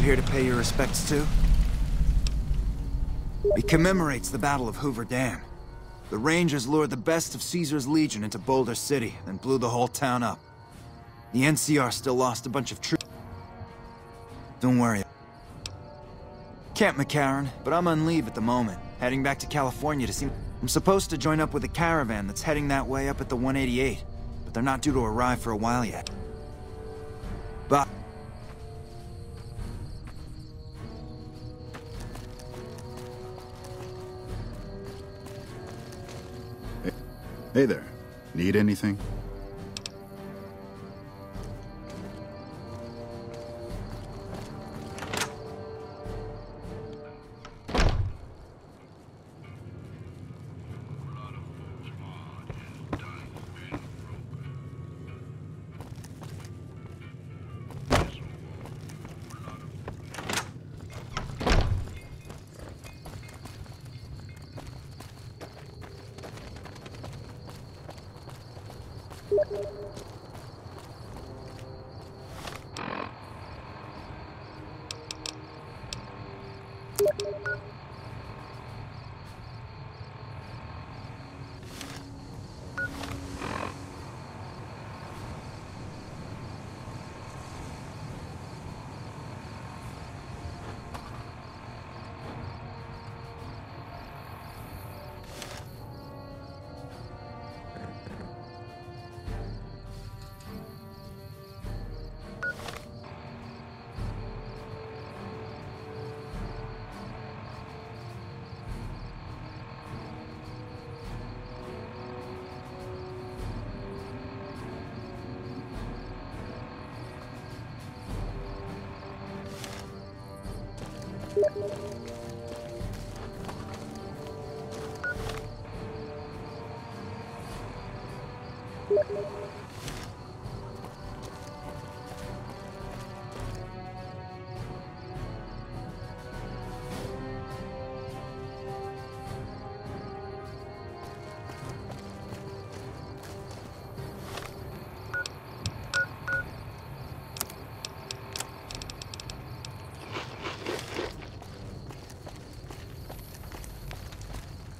here to pay your respects to? It commemorates the Battle of Hoover Dam. The Rangers lured the best of Caesar's Legion into Boulder City, then blew the whole town up. The NCR still lost a bunch of troops. Don't worry. Camp McCarran, but I'm on leave at the moment, heading back to California to see... I'm supposed to join up with a caravan that's heading that way up at the 188, but they're not due to arrive for a while yet. But... Hey there. Need anything?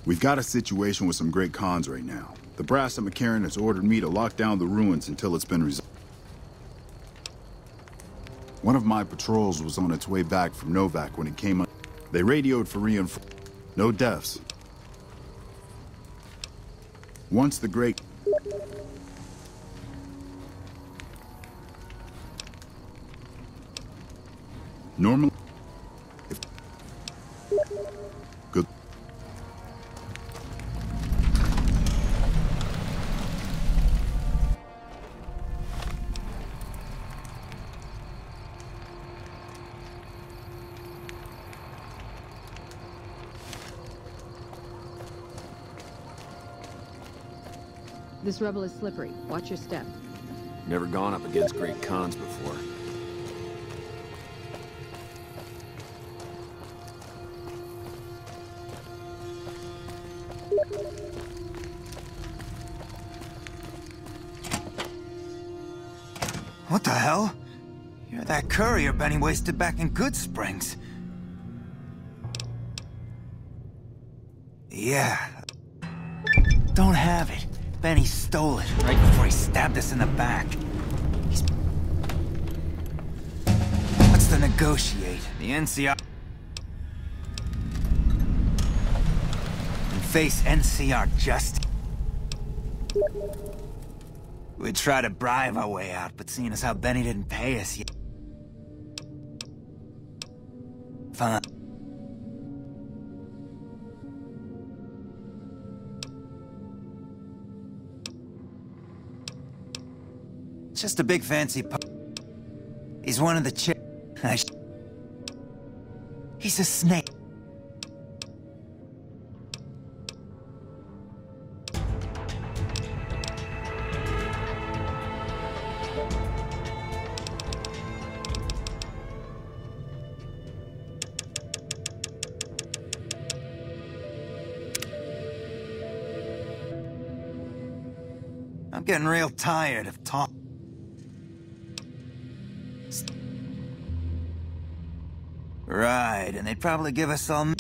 We've got a situation with some great cons right now. The brass at McCarran has ordered me to lock down the ruins until it's been resolved. One of my patrols was on its way back from Novak when it came up. They radioed for reinforcements. No deaths. Once the great... Normally... Good. This rebel is slippery. Watch your step. Never gone up against great cons before. What the hell? You're that courier Benny wasted back in Goodsprings. Yeah. Don't have it. Benny stole it right before he stabbed us in the back. What's to negotiate? The NCR... and face NCR justice. We'd try to bribe our way out, but seeing as how Benny didn't pay us yet... Fine. Just a big fancy He's one of the He's a snake. I'm getting real tired of talking. Right, and they'd probably give us all...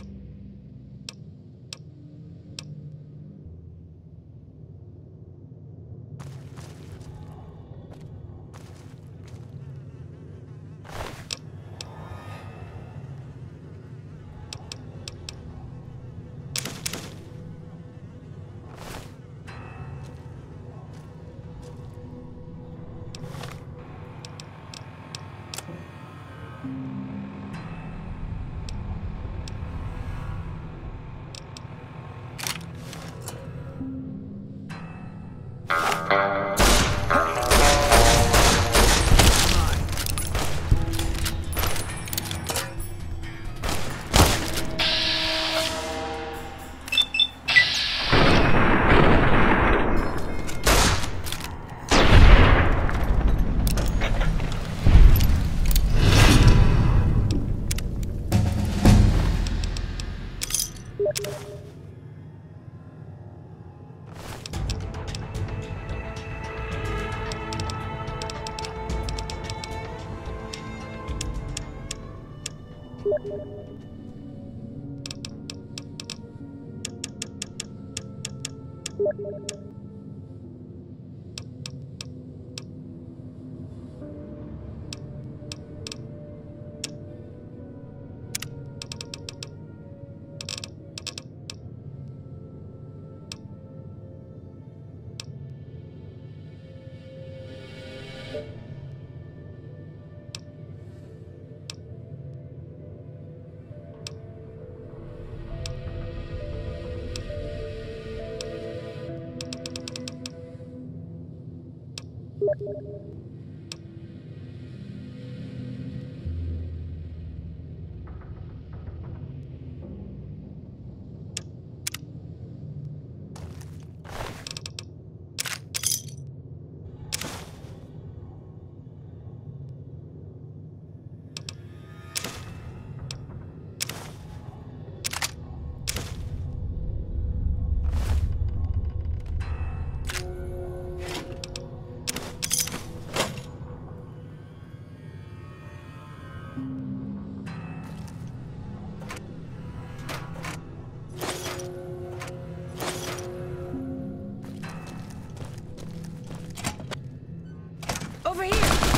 Over here!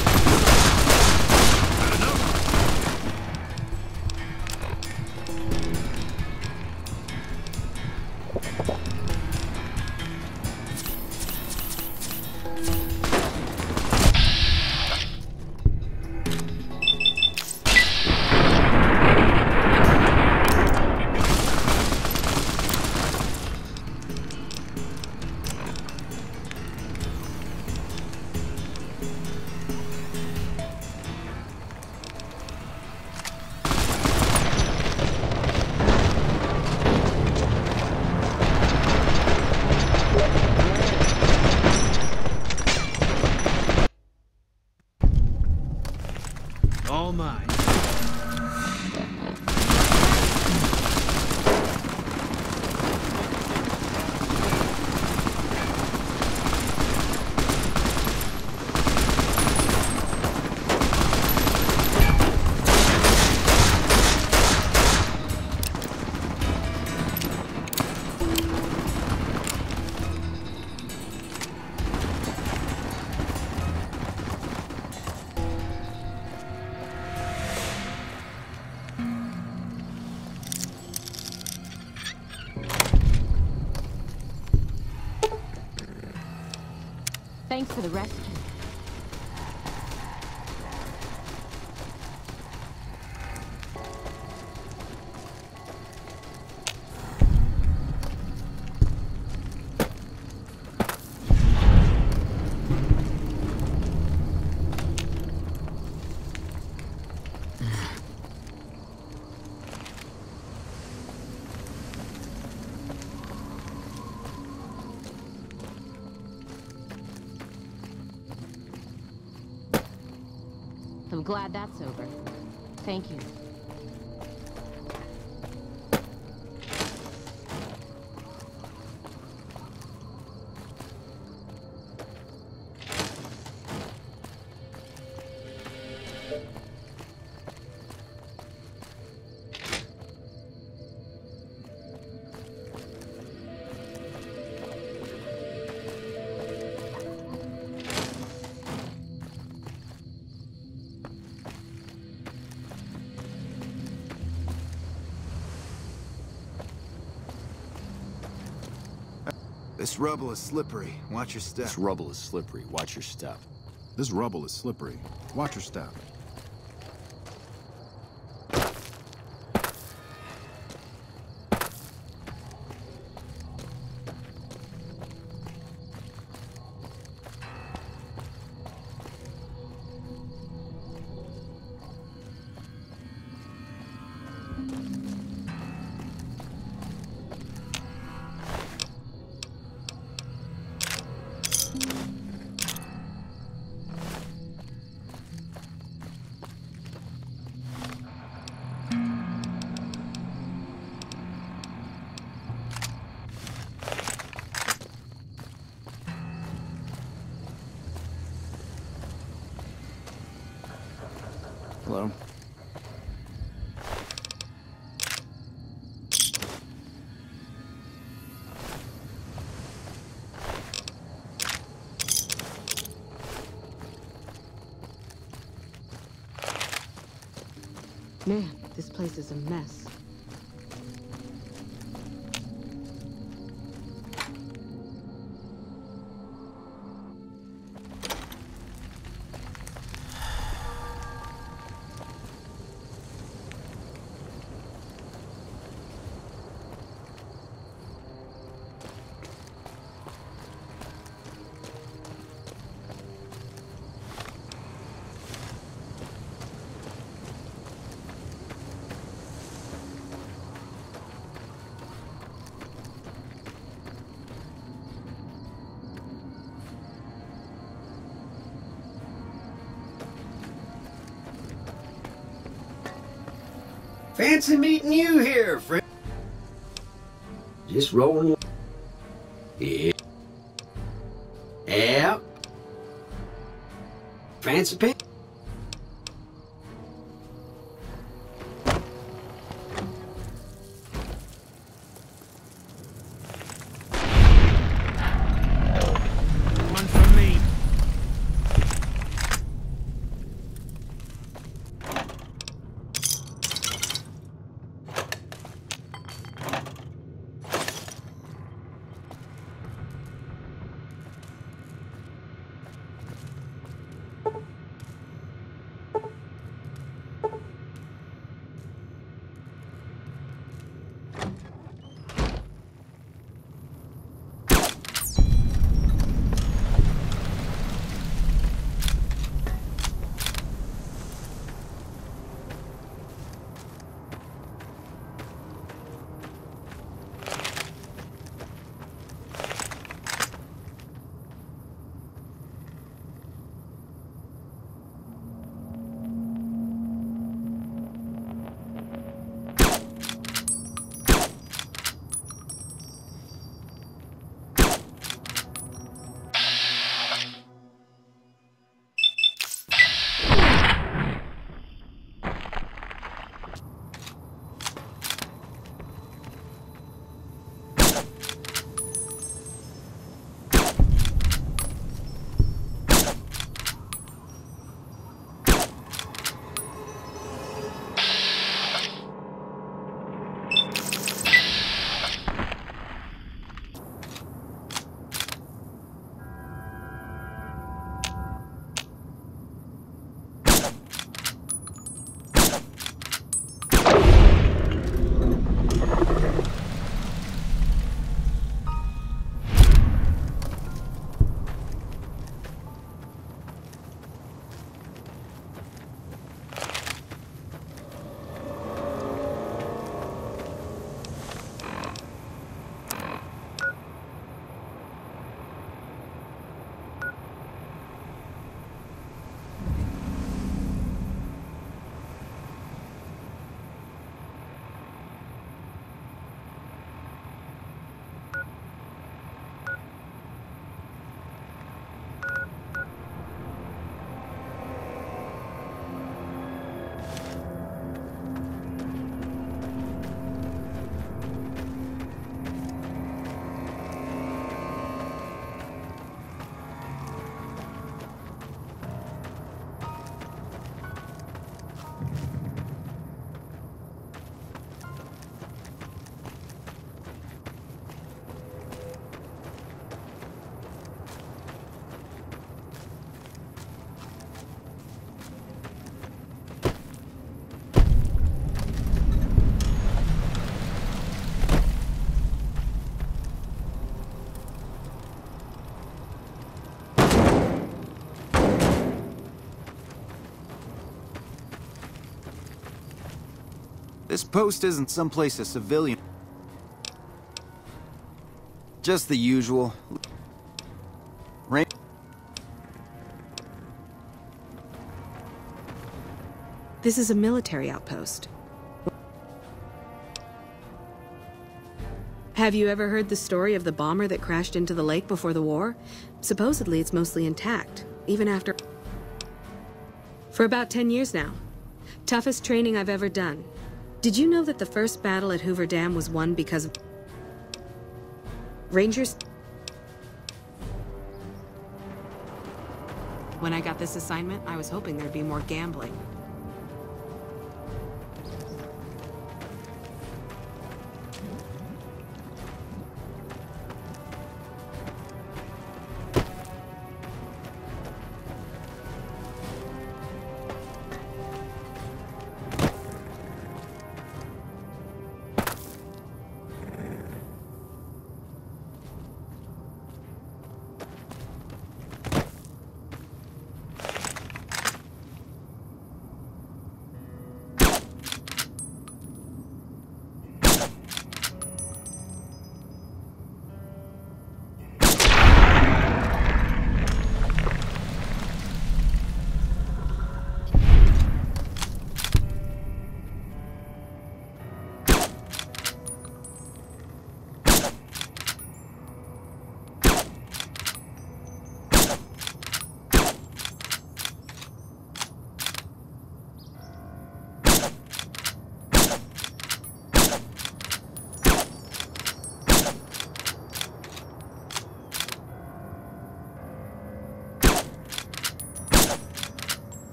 All mine. Thanks for the rescue. I'm glad that's over. Thank you. This rubble is slippery. Watch your step. This rubble is slippery. Watch your step. This rubble is slippery. Watch your step. Hello? Man, this place is a mess. Fancy meeting you here, friend. Just rolling. Yeah. Yeah. Fancy pants. One from me. This post isn't someplace a civilian... Just the usual. This is a military outpost. Have you ever heard the story of the bomber that crashed into the lake before the war? Supposedly it's mostly intact, even after... For about 10 years now. Toughest training I've ever done. Did you know that the first battle at Hoover Dam was won because of... Rangers... When I got this assignment, I was hoping there'd be more gambling.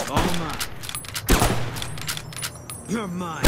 All mine. You're mine.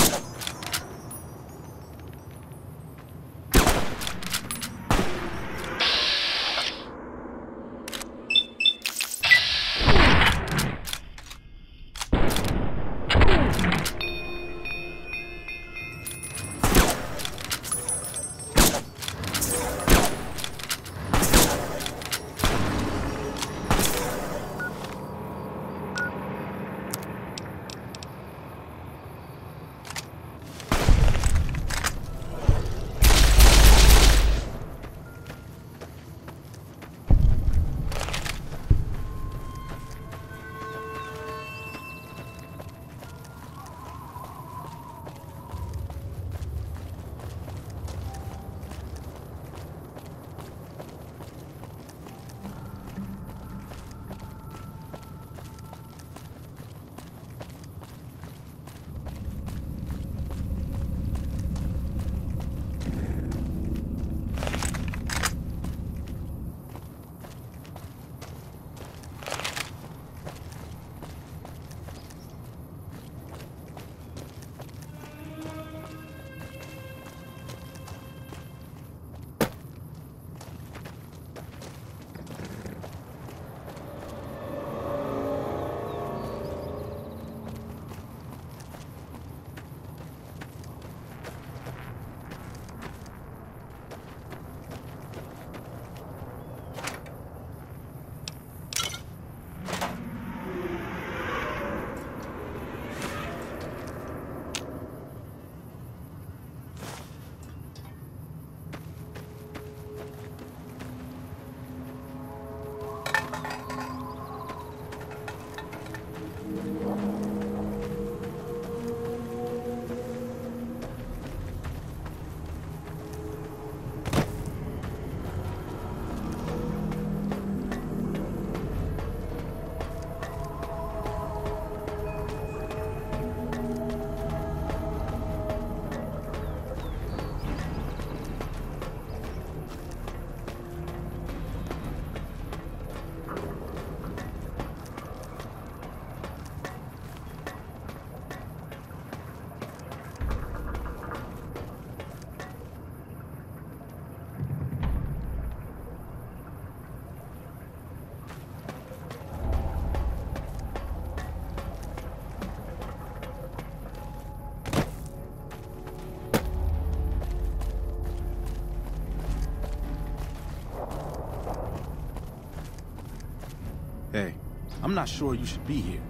Hey, I'm not sure you should be here.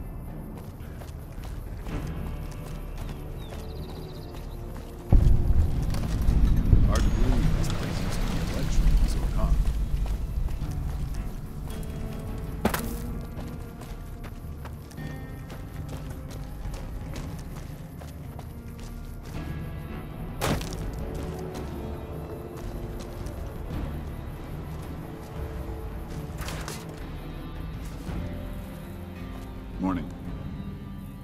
Hard to believe this place used to be a luxury resort, huh? Morning.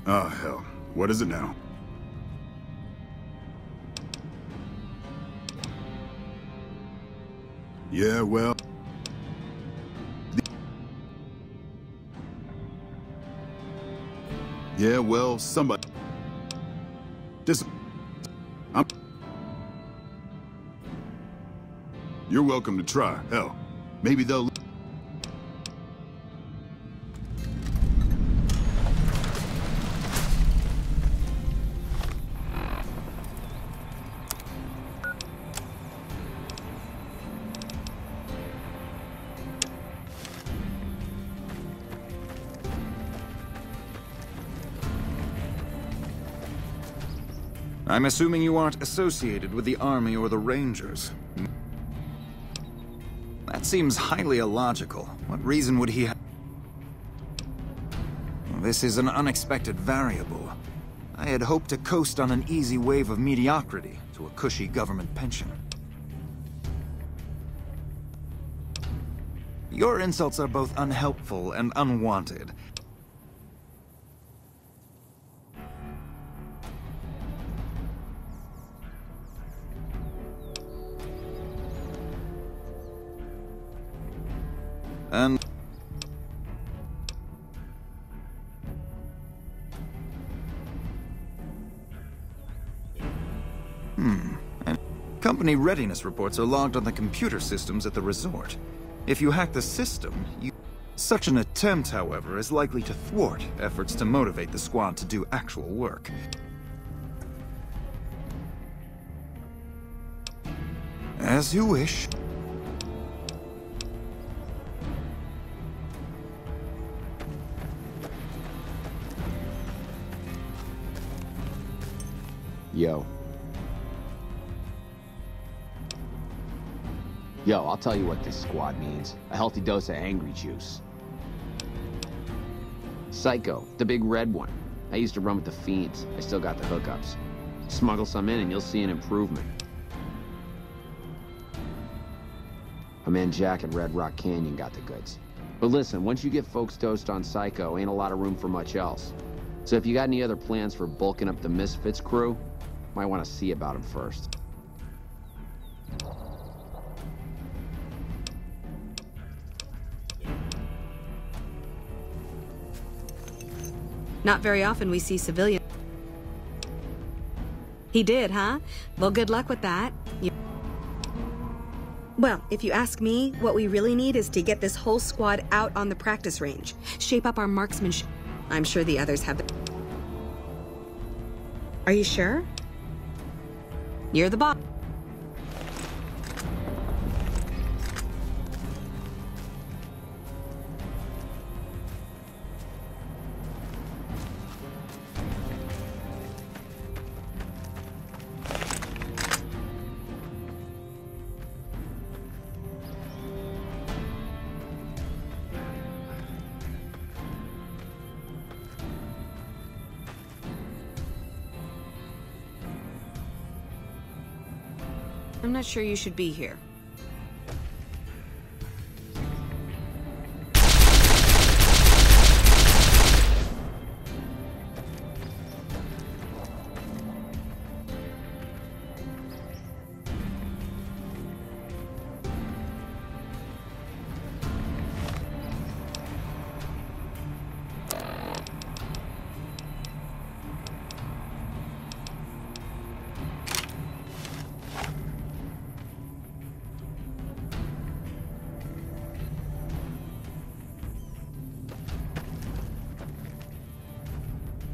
Oh, hell. What is it now? Yeah, well... Yeah, well, somebody... You're welcome to try. Hell, maybe they'll... I'm assuming you aren't associated with the Army or the Rangers. That seems highly illogical. What reason would he have? This is an unexpected variable. I had hoped to coast on an easy wave of mediocrity to a cushy government pension. Your insults are both unhelpful and unwanted. And... And company readiness reports are logged on the computer systems at the resort. If you hack the system, Such an attempt, however, is likely to thwart efforts to motivate the squad to do actual work. As you wish. Yo. Yo, I'll tell you what this squad needs. A healthy dose of angry juice. Psycho, the big red one. I used to run with the Fiends. I still got the hookups. Smuggle some in and you'll see an improvement. My man Jack at Red Rock Canyon got the goods. But listen, once you get folks dosed on Psycho, ain't a lot of room for much else. So if you got any other plans for bulking up the Misfits crew, might want to see about them first. Not very often we see civilians. He did, huh? Well, good luck with that. Well, if you ask me, what we really need is to get this whole squad out on the practice range. Shape up our marksmanship. I'm sure the others have the... Are you sure? You're the boss. I'm not sure you should be here.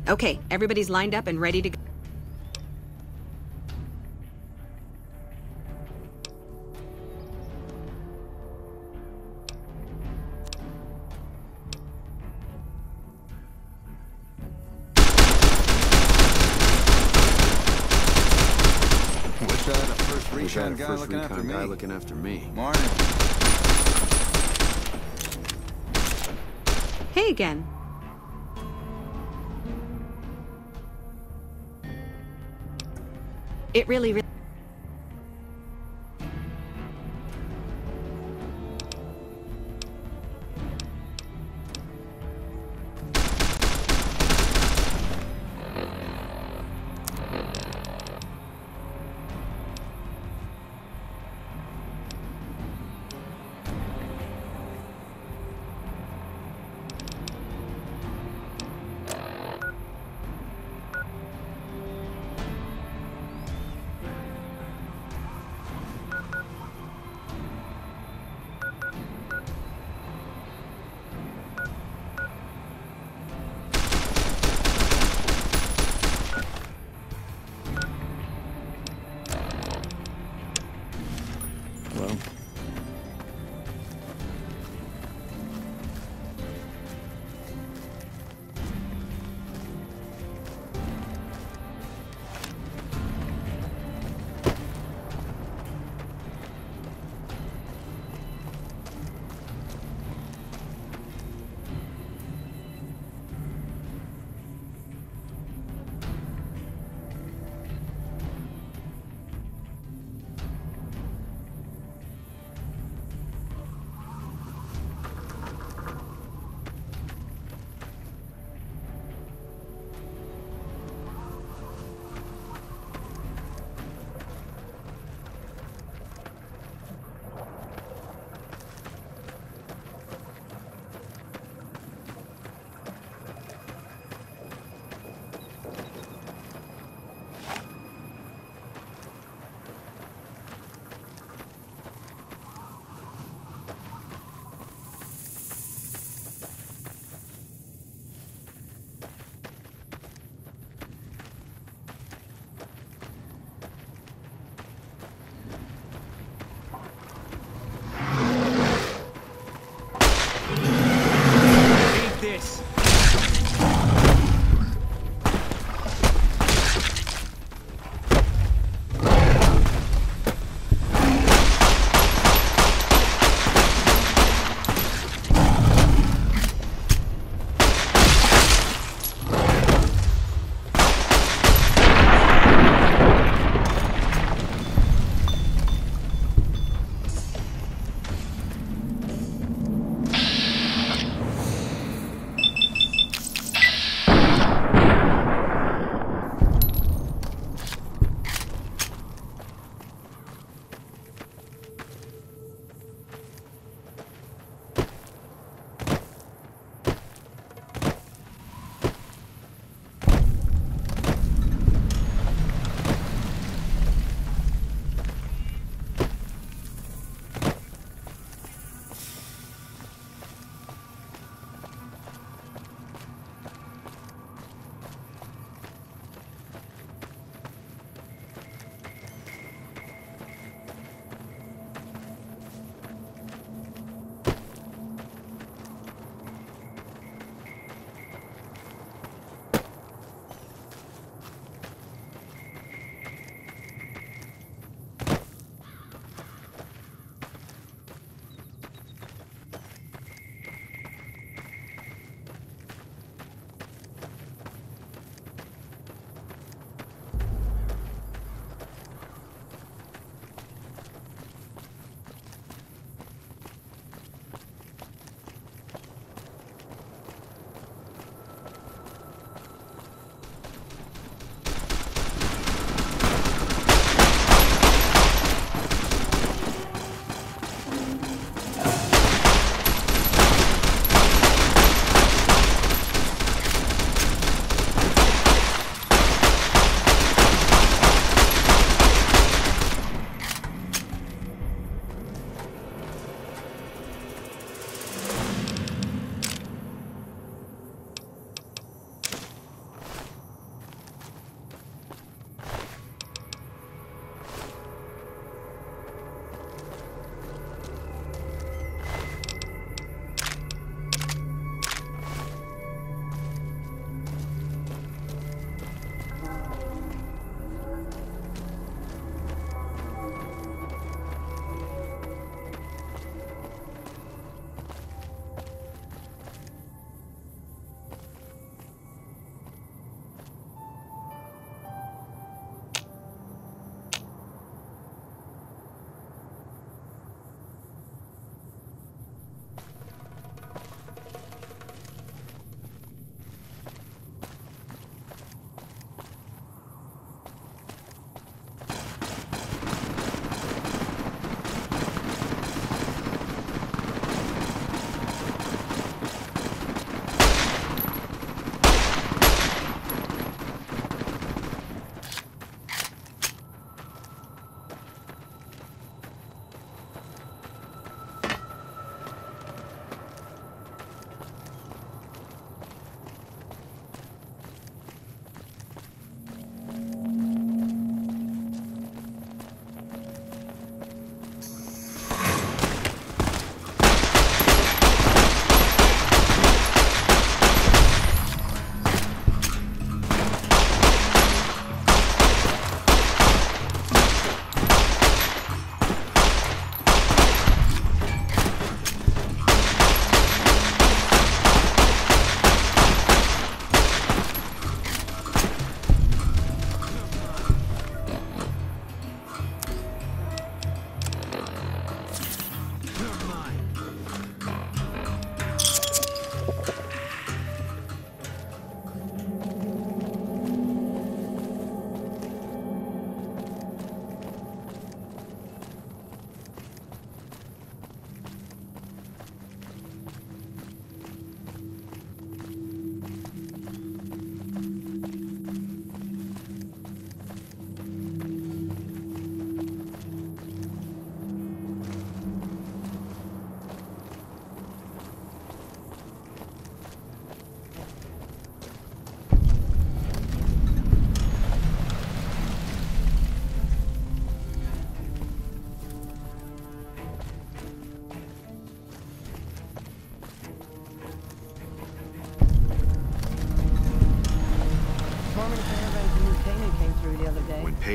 Okay, everybody's lined up and ready to go. Certainly got a guy first looking after recon guy me. looking after me. Morning. Hey again. It really...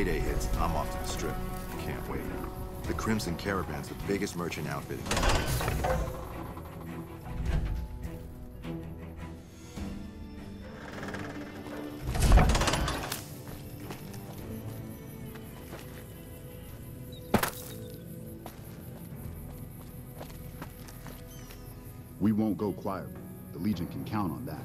payday hits, I'm off to the Strip. Can't wait. The Crimson Caravan's the biggest merchant outfit. We won't go quietly. The Legion can count on that.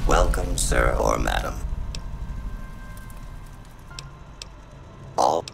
Welcome, sir or madam. All.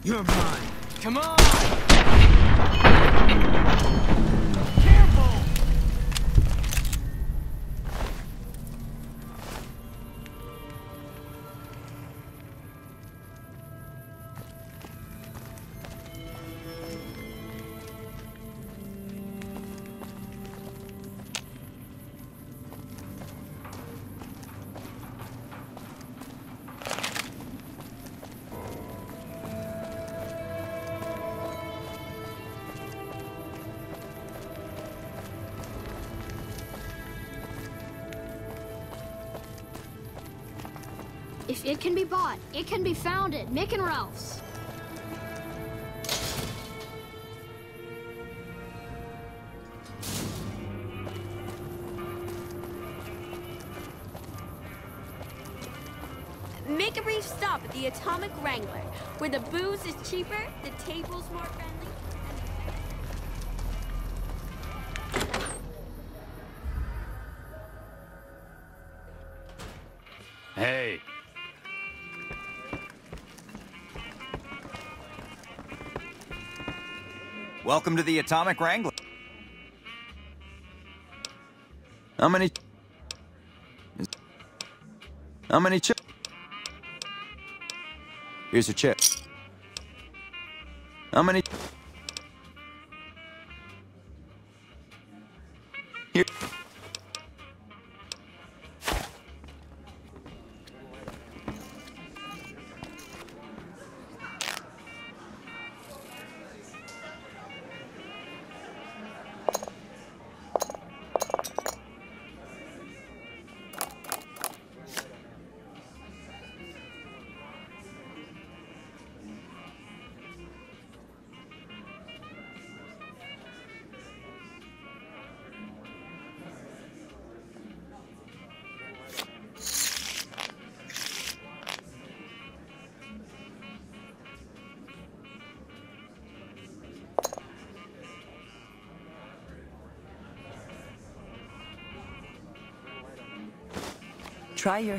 You're mine. Come on! Careful! If it can be bought, it can be found at Mick and Ralph's. Make a brief stop at the Atomic Wrangler, where the booze is cheaper, the table's more friendly. Hey. Welcome to the Atomic Wrangler. How many chips? Here's a chip. How many? Here. Try your...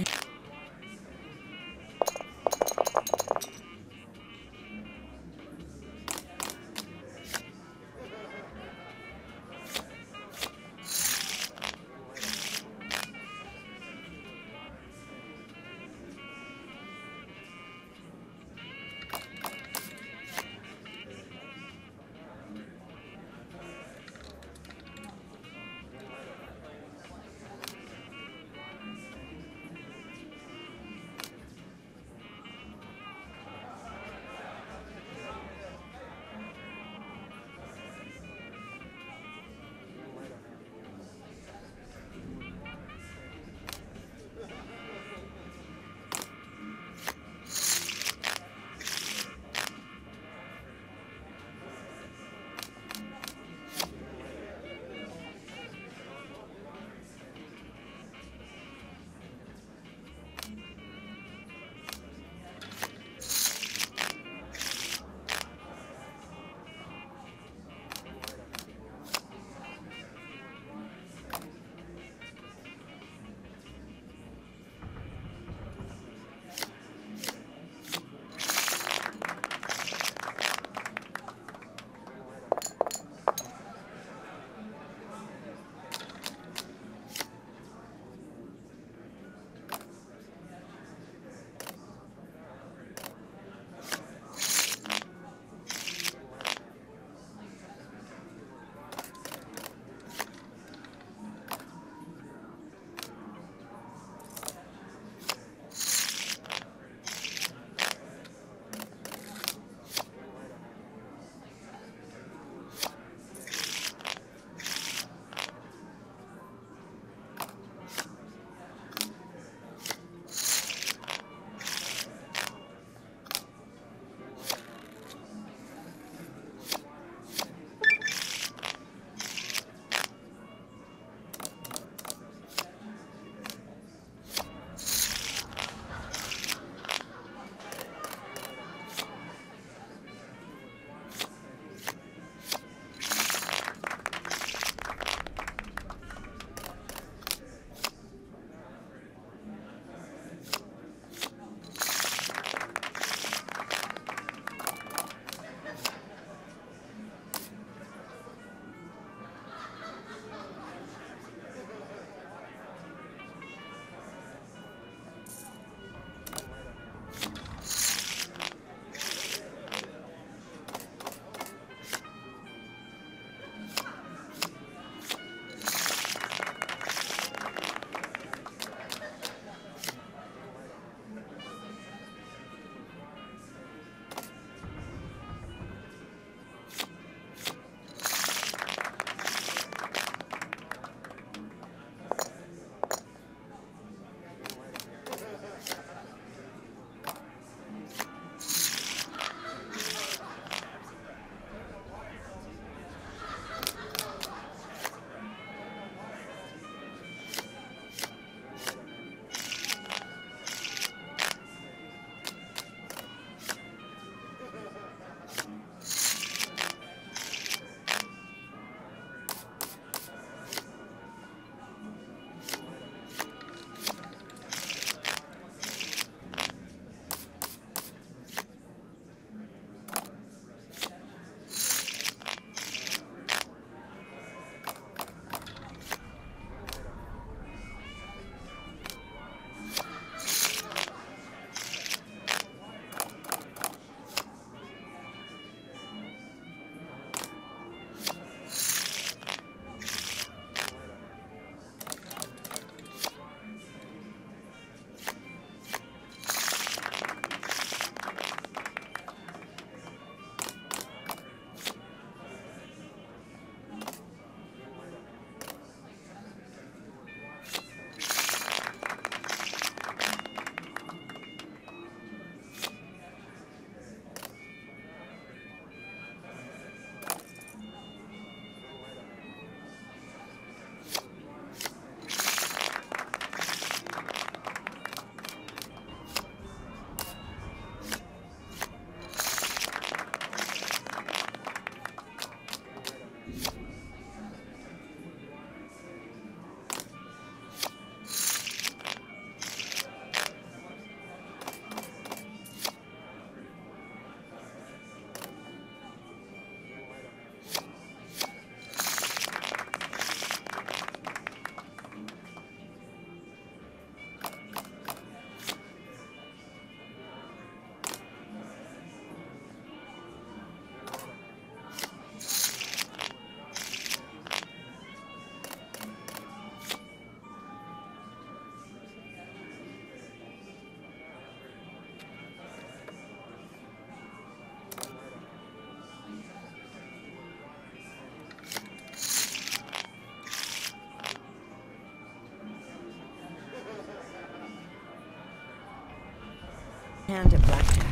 hand at blackjack.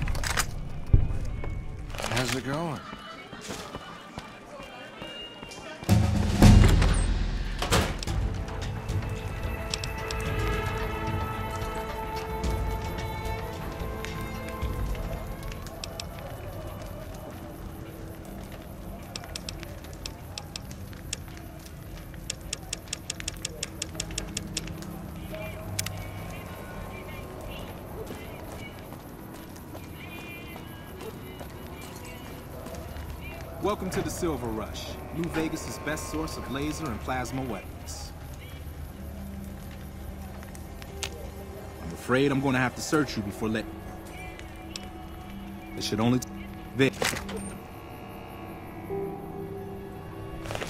How's it going? Welcome to the Silver Rush, New Vegas' best source of laser and plasma weapons. I'm afraid I'm going to have to search you before It should only... There. The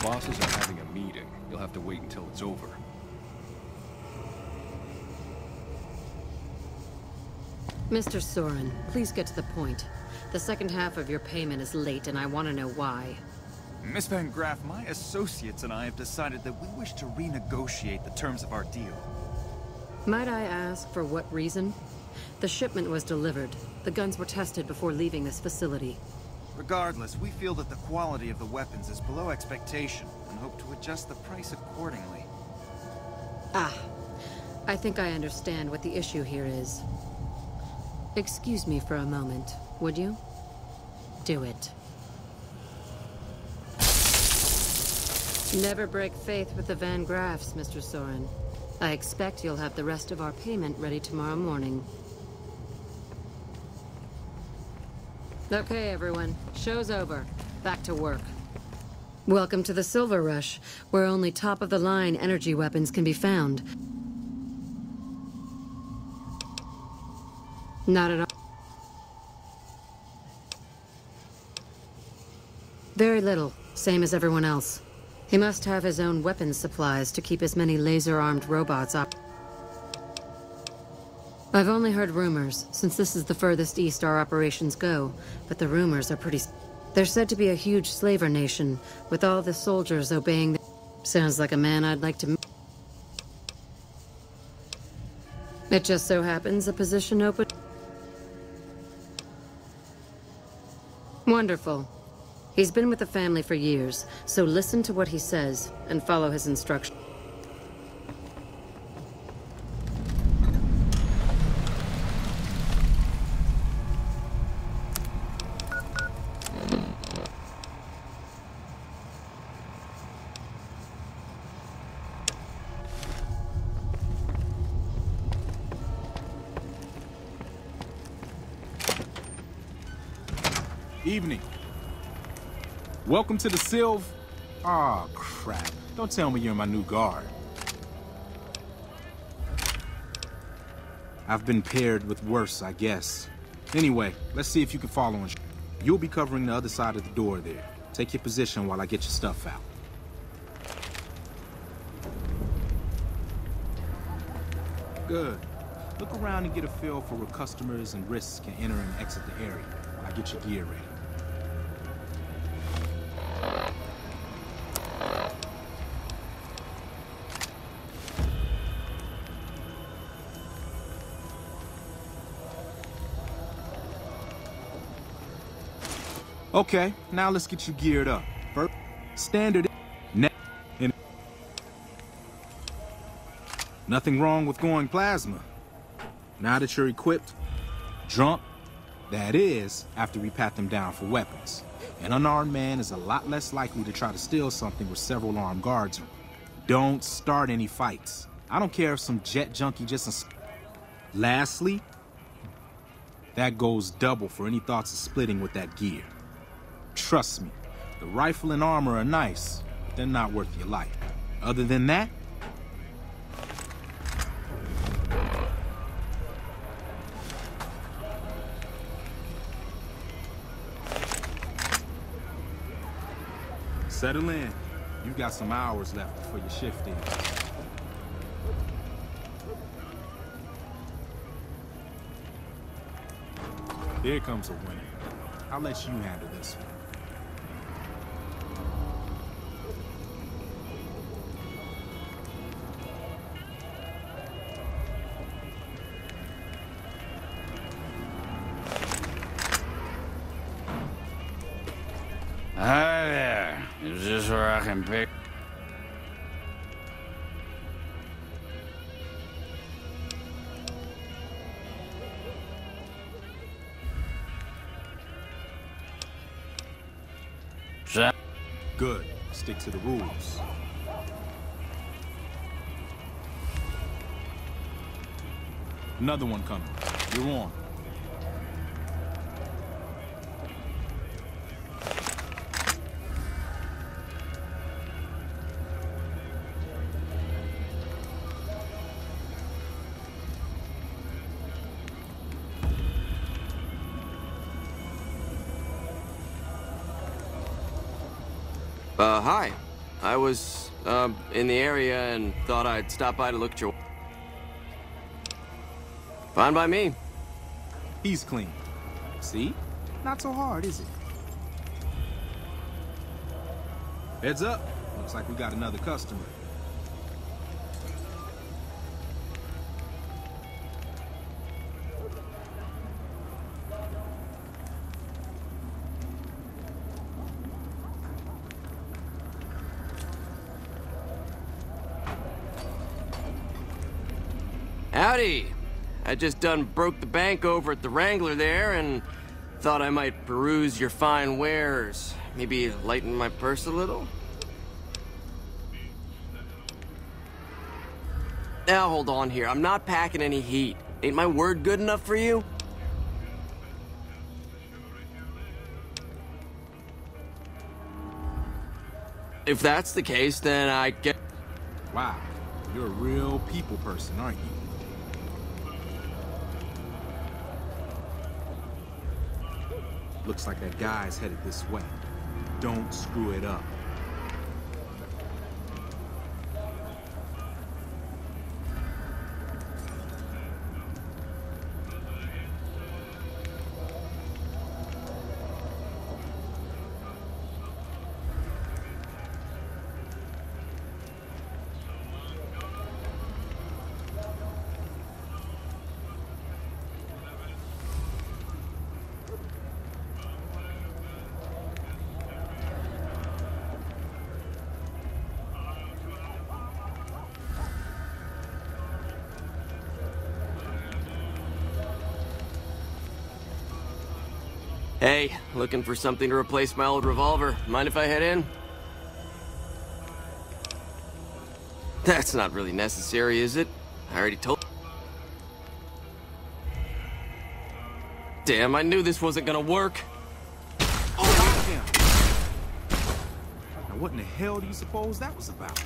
bosses are having a meeting. You'll have to wait until it's over. Mr. Soren, please get to the point. The second half of your payment is late, and I want to know why. Miss Van Graff, my associates and I have decided that we wish to renegotiate the terms of our deal. Might I ask for what reason? The shipment was delivered. The guns were tested before leaving this facility. Regardless, we feel that the quality of the weapons is below expectation and hope to adjust the price accordingly. Ah, I think I understand what the issue here is. Excuse me for a moment, would you? Do it. Never break faith with the Van Graffs, Mr. Soren. I expect you'll have the rest of our payment ready tomorrow morning. Okay, everyone. Show's over. Back to work. Welcome to the Silver Rush, where only top-of-the-line energy weapons can be found. Not at all. Very little, same as everyone else. He must have his own weapons supplies to keep as many laser-armed robots up. I've only heard rumors, since this is the furthest east our operations go, but the rumors are pretty... They're said to be a huge slaver nation, with all the soldiers obeying the... Sounds like a man I'd like to... It just so happens a position open... Wonderful. He's been with the family for years, so listen to what he says and follow his instructions. Evening. Welcome to the Silv... Aw, crap. Don't tell me you're my new guard. I've been paired with worse, I guess. Anyway, let's see if you can follow and... You'll be covering the other side of the door there. Take your position while I get your stuff out. Good. Look around and get a feel for where customers and risks can enter and exit the area while I get your gear ready. Okay, now let's get you geared up. First, standard... Nothing wrong with going plasma. Now that you're equipped, drunk, that is, after we pat them down for weapons. An unarmed man is a lot less likely to try to steal something with several armed guards. Don't start any fights. I don't care if some jet junkie just... Lastly, that goes double for any thoughts of splitting with that gear. Trust me, the rifle and armor are nice, but they're not worth your life. Other than that, settle in. You got some hours left before your shift ends. Here comes a winner. I'll let you handle this one. Hi there. Is this where I can pick? Good. Stick to the rules. Another one coming. You're on. Hi. I was, in the area and thought I'd stop by to look at your... Fine by me. He's clean. See? Not so hard, is it? Heads up. Looks like we got another customer. Howdy. I just done broke the bank over at the Wrangler there and thought I might peruse your fine wares. Maybe lighten my purse a little? Now hold on here. I'm not packing any heat. Ain't my word good enough for you? If that's the case, then I get... Wow. You're a real people person, aren't you? Looks like that guy's headed this way. Don't screw it up. Hey, looking for something to replace my old revolver. Mind if I head in? That's not really necessary, is it? I already told... Damn, I knew this wasn't gonna work. Oh, damn. Now what in the hell do you suppose that was about?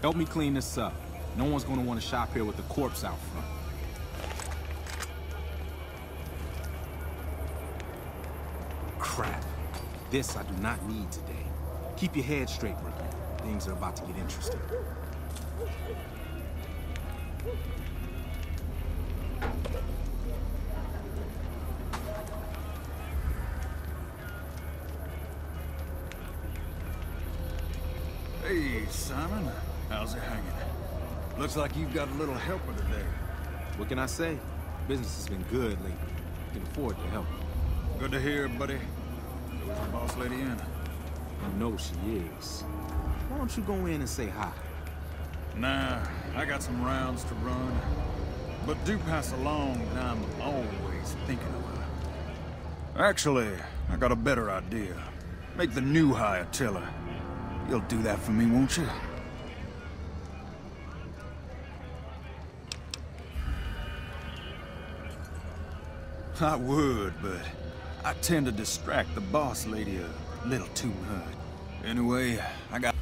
Help me clean this up. No one's gonna want to shop here with a corpse out front. Crap. This I do not need today. Keep your head straight, rookie. Things are about to get interesting. Hey, Simon. How's it hanging? Looks like you've got a little helper today. What can I say? Business has been good lately. I can afford to help. Good to hear, buddy. Was the boss lady in? I know she is. Why don't you go in and say hi? Nah, I got some rounds to run. But do pass along that I'm always thinking of her. Actually, I got a better idea. Make the new hire tell her. You'll do that for me, won't you? I would, but I tend to distract the boss lady a little too much. Anyway, I got...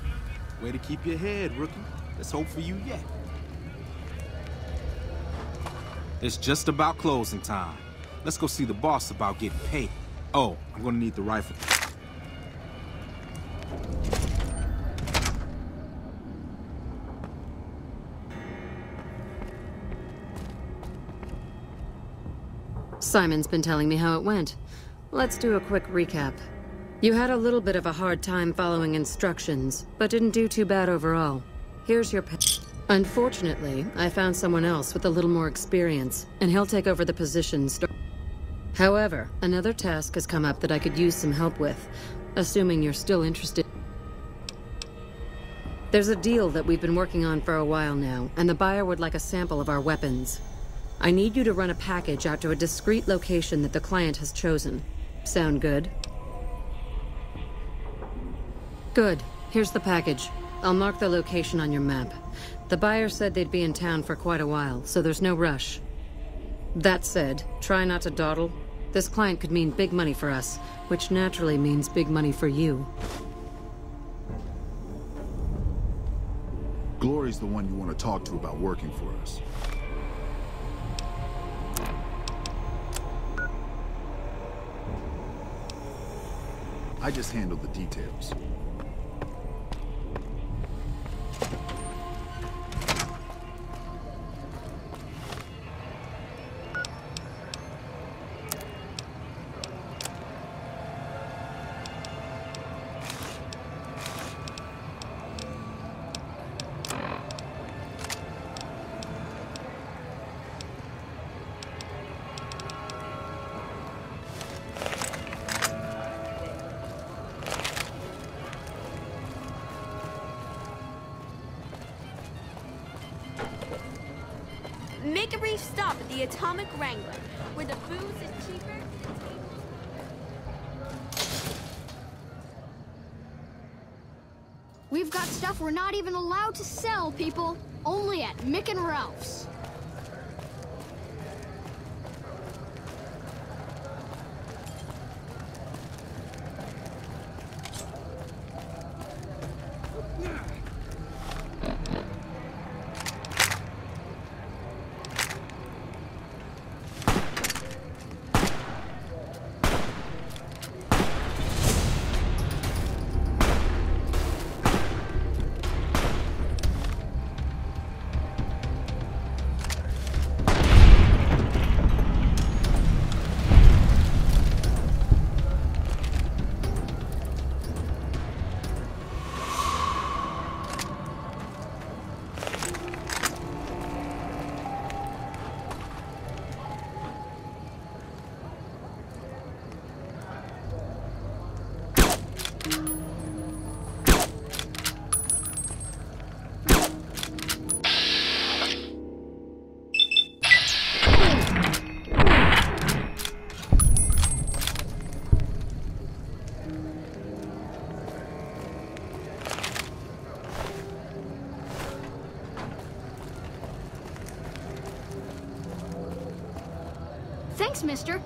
Way to keep your head, rookie. Let's hope for you yet. It's just about closing time. Let's go see the boss about getting paid. Oh, I'm gonna need the rifle. Simon's been telling me how it went. Let's do a quick recap. You had a little bit of a hard time following instructions, but didn't do too bad overall. Here's your pay. Unfortunately, I found someone else with a little more experience, and he'll take over the position. However, another task has come up that I could use some help with, assuming you're still interested. There's a deal that we've been working on for a while now, and the buyer would like a sample of our weapons. I need you to run a package out to a discreet location that the client has chosen. Sound good? Good. Here's the package. I'll mark the location on your map. The buyer said they'd be in town for quite a while, so there's no rush. That said, try not to dawdle. This client could mean big money for us, which naturally means big money for you. Glory's the one you want to talk to about working for us. I just handle the details. Make a brief stop at the Atomic Wrangler, where the booze is cheaper. We've got stuff we're not even allowed to sell, people. Only at Mick and Ralph's. Thanks, mister.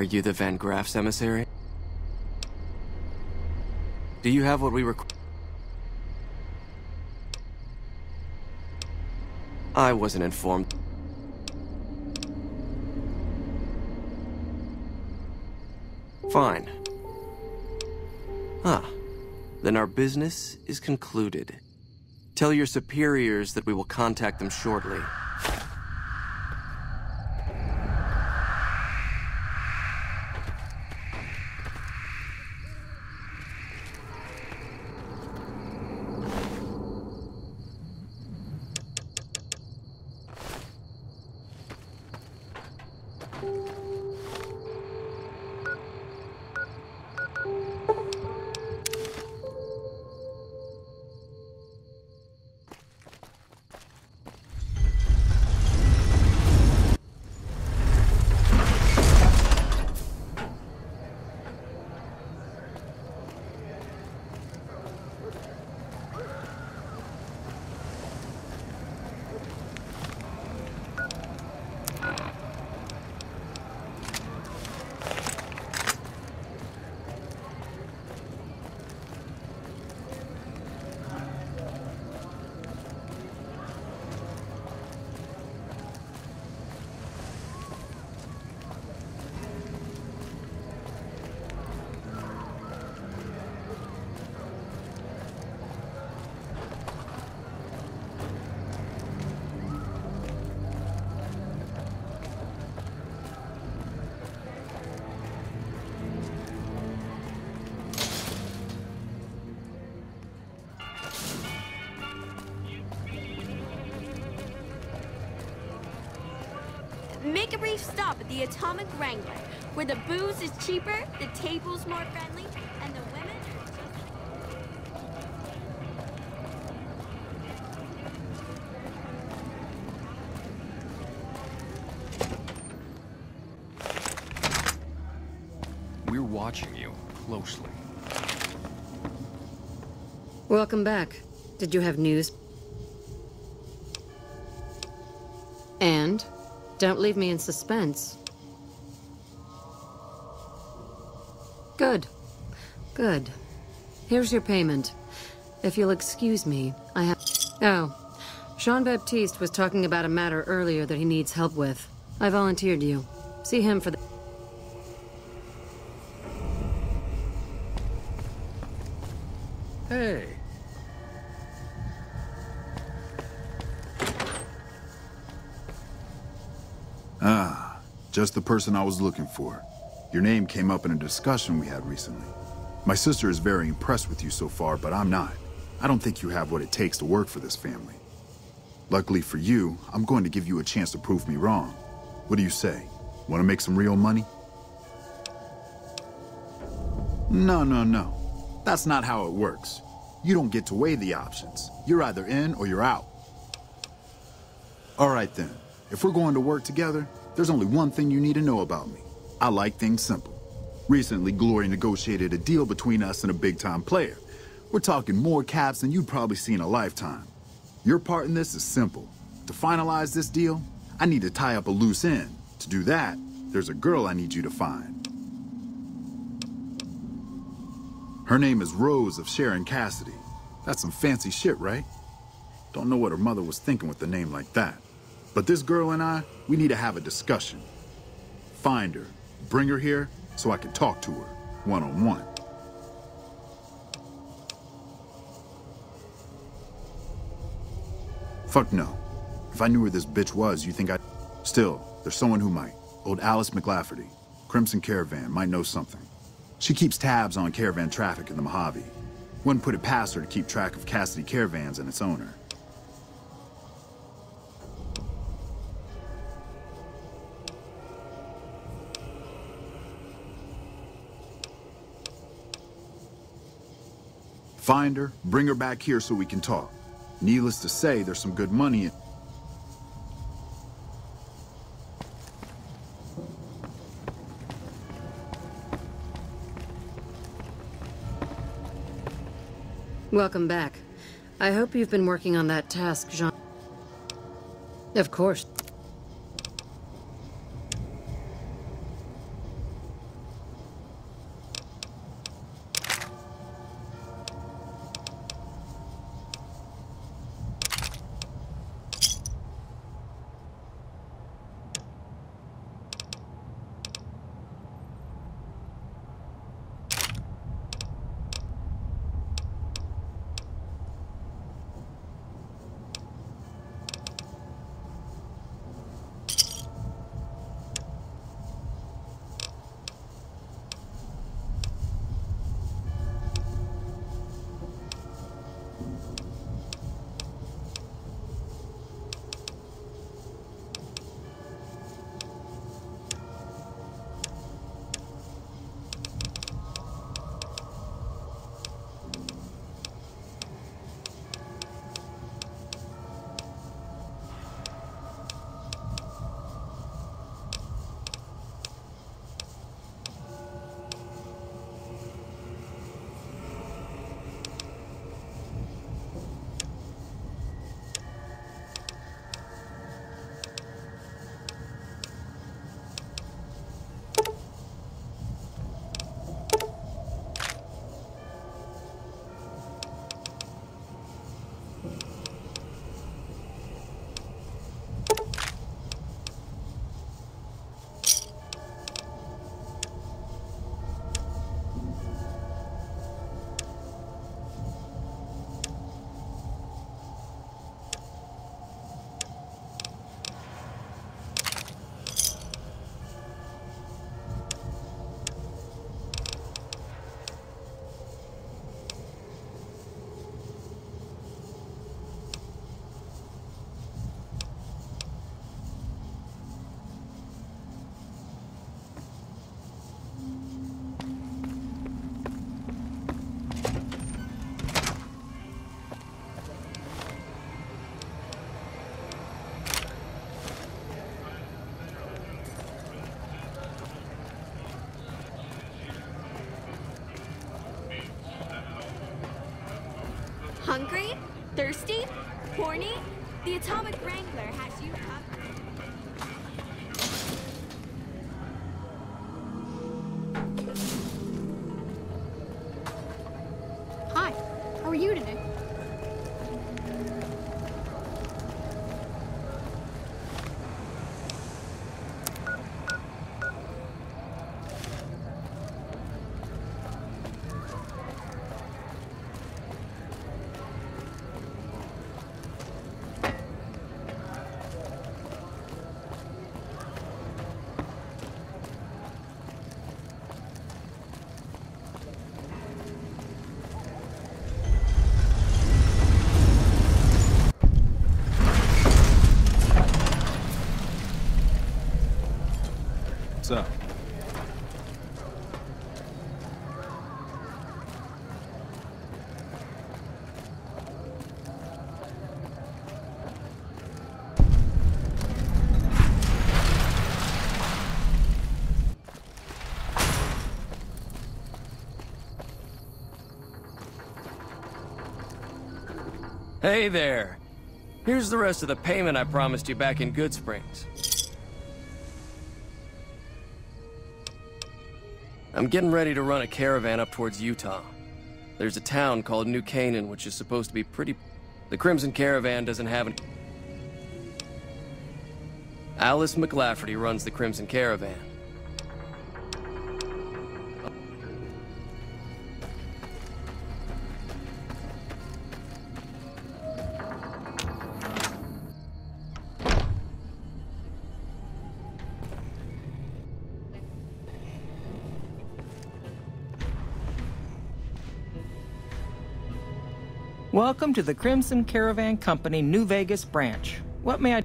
Are you the Van Graff's emissary? Do you have what we require? I wasn't informed. Fine. Then our business is concluded. Tell your superiors that we will contact them shortly. Make a brief stop at the Atomic Wrangler, where the booze is cheaper, the tables more friendly, and the women are We're watching you closely. Welcome back. Did you have news? And? Don't leave me in suspense. Good. Good. Here's your payment. If you'll excuse me, I have... Oh. Jean-Baptiste was talking about a matter earlier that he needs help with. I volunteered you. See him for the... Hey. Ah, just the person I was looking for. Your name came up in a discussion we had recently. My sister is very impressed with you so far, but I'm not. I don't think you have what it takes to work for this family. Luckily for you, I'm going to give you a chance to prove me wrong. What do you say? Want to make some real money? No. That's not how it works. You don't get to weigh the options. You're either in or you're out. All right then. If we're going to work together, there's only one thing you need to know about me. I like things simple. Recently, Glory negotiated a deal between us and a big-time player. We're talking more caps than you'd probably see in a lifetime. Your part in this is simple. To finalize this deal, I need to tie up a loose end. To do that, there's a girl I need you to find. Her name is Rose of Sharon Cassidy. That's some fancy shit, right? Don't know what her mother was thinking with a name like that. But this girl and I, we need to have a discussion. Find her, bring her here, so I can talk to her, one-on-one. Fuck no. If I knew where this bitch was, you think I'd... Still, there's someone who might. Old Alice McLafferty, Crimson Caravan, might know something. She keeps tabs on caravan traffic in the Mojave. Wouldn't put it past her to keep track of Cassidy Caravans and its owner. Find her, bring her back here so we can talk. Needless to say, there's some good money in... Welcome back. I hope you've been working on that task, Jean. Of course. Hungry? Thirsty? Horny? The Atomic Wrangler has you covered. Hi, how are you today? What's up? Hey there. Here's the rest of the payment I promised you back in Goodsprings. I'm getting ready to run a caravan up towards Utah. There's a town called New Canaan, which is supposed to be pretty... The Crimson Caravan doesn't have an... Alice McLafferty runs the Crimson Caravan. Welcome to the Crimson Caravan Company, New Vegas branch. What may I...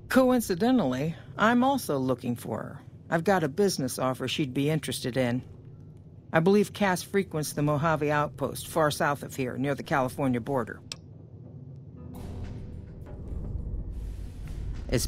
Coincidentally, I'm also looking for her. I've got a business offer she'd be interested in. I believe Cass frequents the Mojave Outpost, far south of here, near the California border. It's...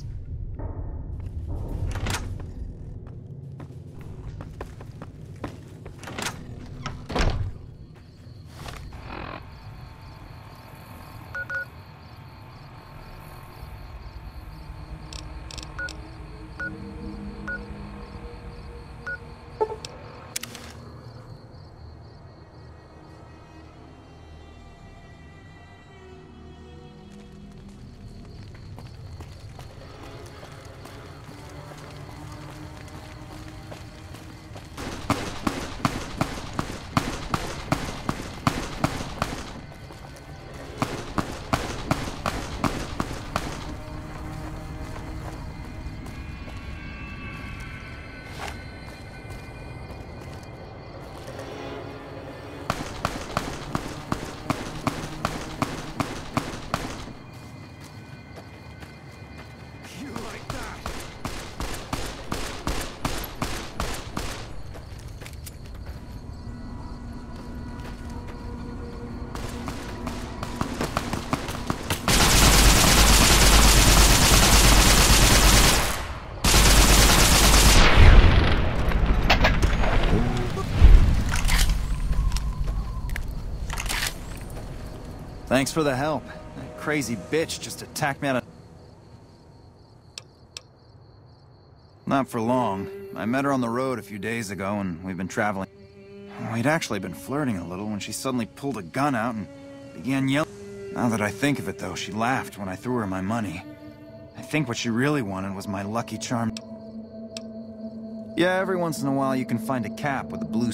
Thanks for the help. That crazy bitch just attacked me out of... Not for long. I met her on the road a few days ago, and we've been traveling. We'd actually been flirting a little when she suddenly pulled a gun out and began yelling. Now that I think of it, though, she laughed when I threw her my money. I think what she really wanted was my Lucky Charm. Yeah, every once in a while you can find a cap with a blue...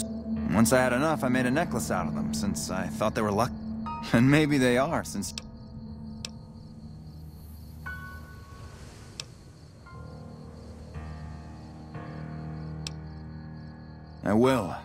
Once I had enough, I made a necklace out of them, since I thought they were lucky. And maybe they are, since... I will.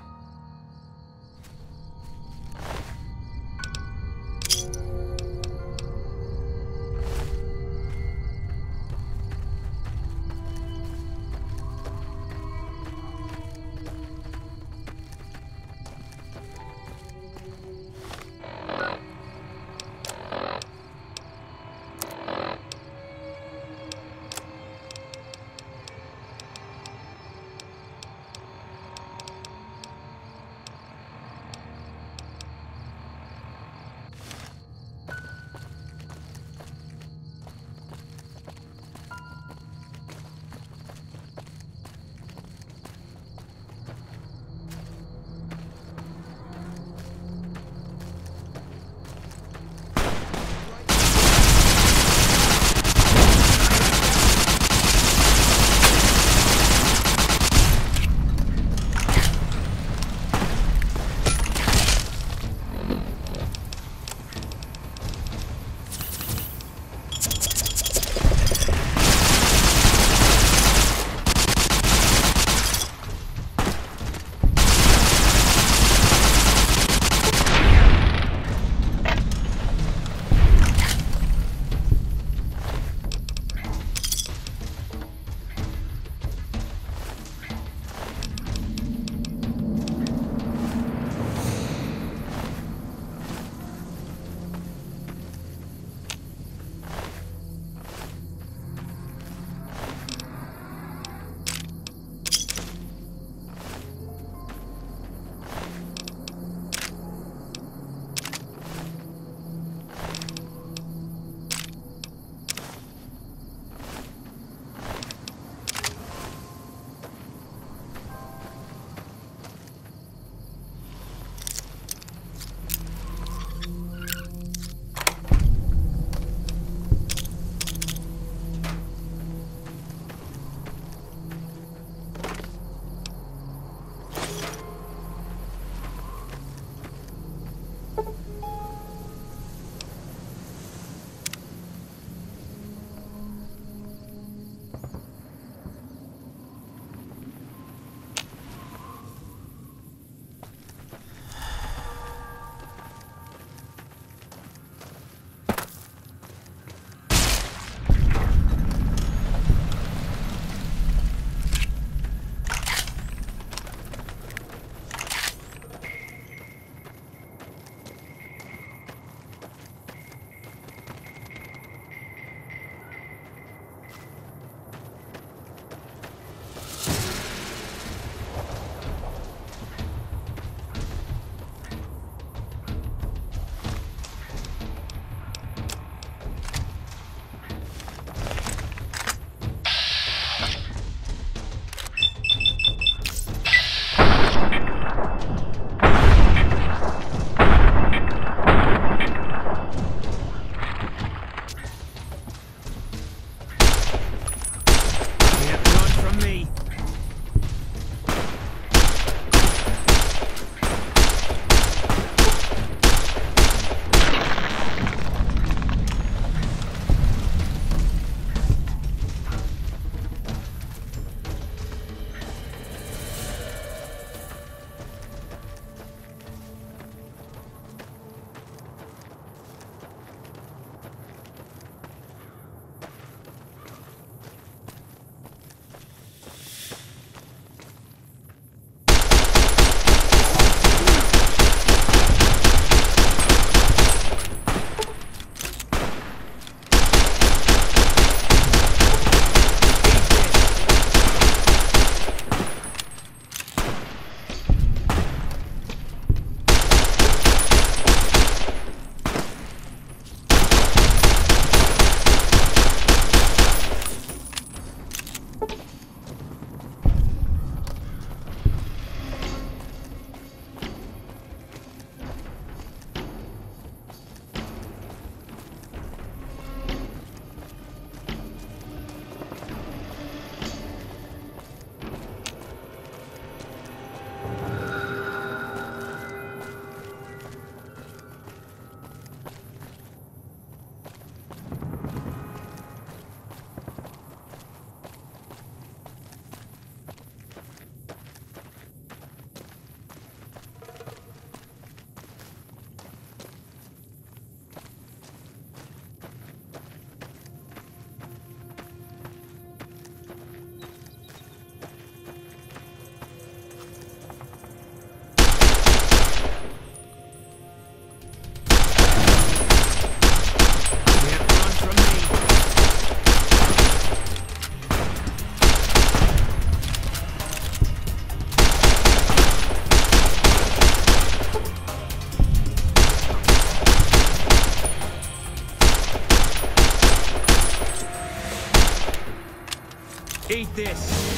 need this.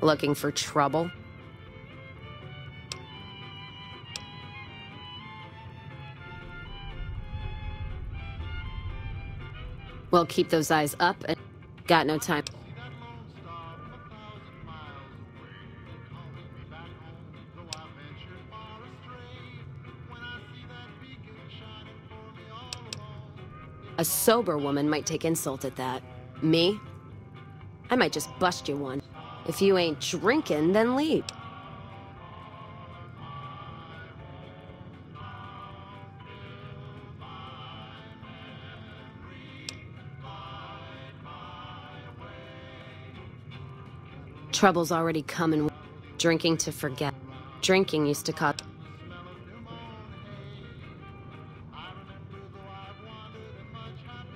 Looking for trouble? Well, keep those eyes up and got no time. A sober woman might take insult at that. Me? I might just bust you one. If you ain't drinking, then leave. Trouble's already coming. Drinking to forget. Drinking used to cause...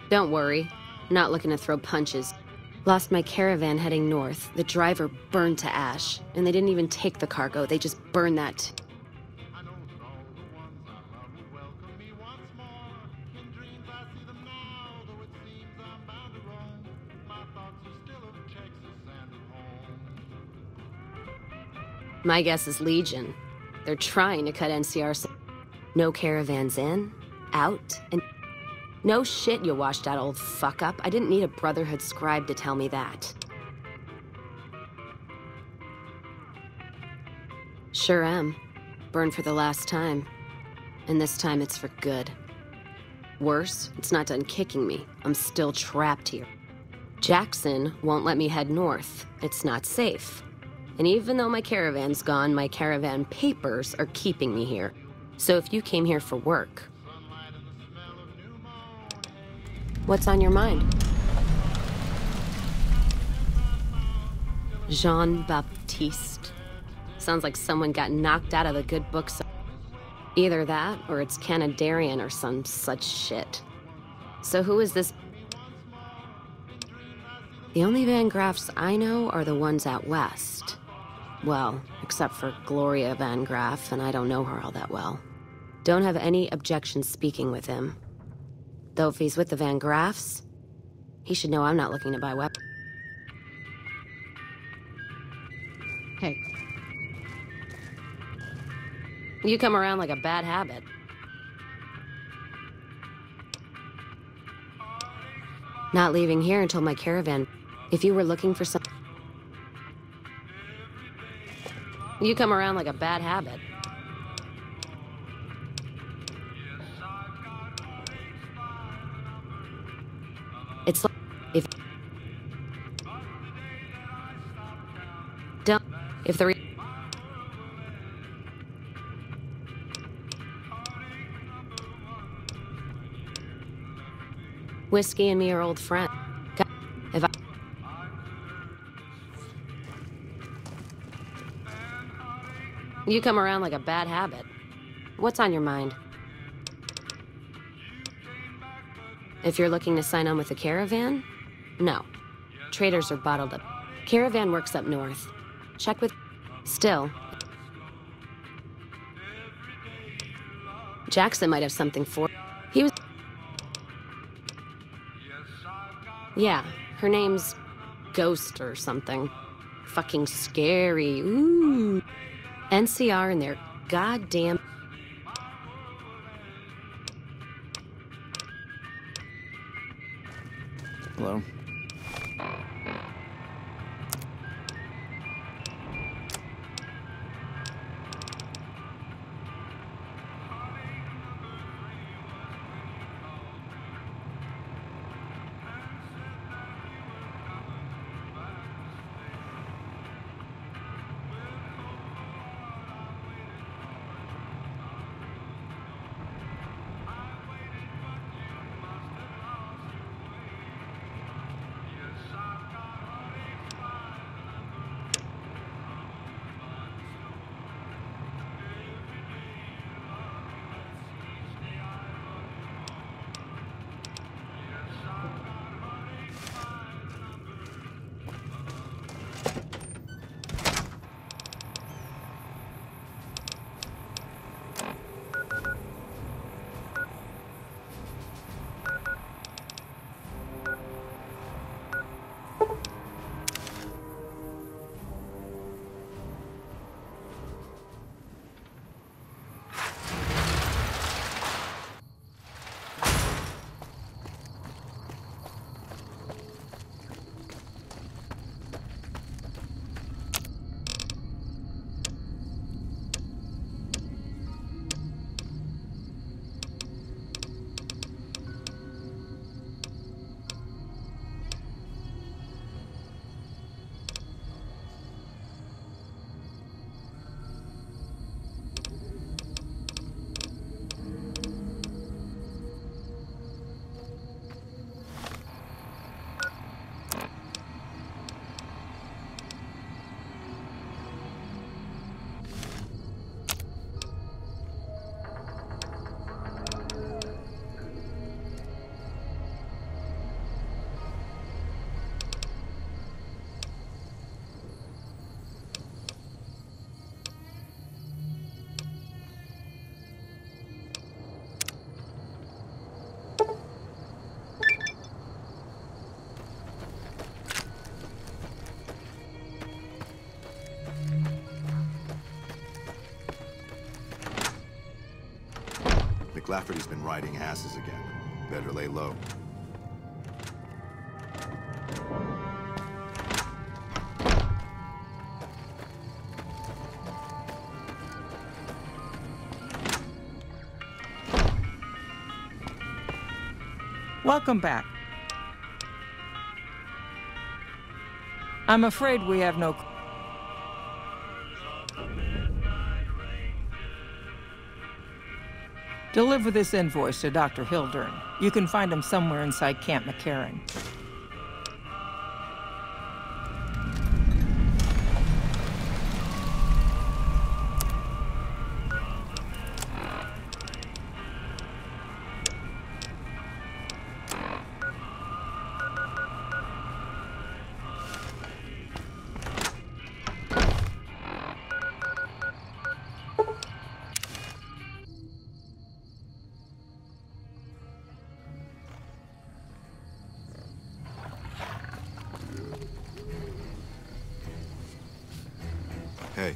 Don't worry. Not looking to throw punches. Lost my caravan heading north. The driver burned to ash. And they didn't even take the cargo. They just burned that. My guess is Legion. They're trying to cut NCR. No caravans in, out, and... No shit, you washed out old fuck-up. I didn't need a Brotherhood scribe to tell me that. Sure am. Burned for the last time. And this time it's for good. Worse, it's not done kicking me. I'm still trapped here. Jackson won't let me head north. It's not safe. And even though my caravan's gone, my caravan papers are keeping me here. So if you came here for work... What's on your mind? Jean-Baptiste. Sounds like someone got knocked out of the good books. Either that, or it's Canadarian or some such shit. So who is this? The only Van Graffs I know are the ones out west. Well, except for Gloria Van Graff, and I don't know her all that well. Don't have any objection speaking with him. Though if he's with the Van Graffs, he should know I'm not looking to buy weapons. Hey. You come around like a bad habit. Not leaving here until my caravan... If you were looking for some... You come around like a bad habit. It's like... If... Don't... If the... Whiskey and me are old friends. If I... You come around like a bad habit. What's on your mind? If you're looking to sign on with the caravan? No. Traders are bottled up. Caravan works up north. Check with... Still. Jackson might have something for... He was... Yeah, her name's Ghost or something. Fucking scary. Ooh. NCR and their goddamn... Hello? McLafferty's been riding asses again. Better lay low. Welcome back. I'm afraid we have no... Deliver this invoice to Dr. Hildern. You can find him somewhere inside Camp McCarran. Hey.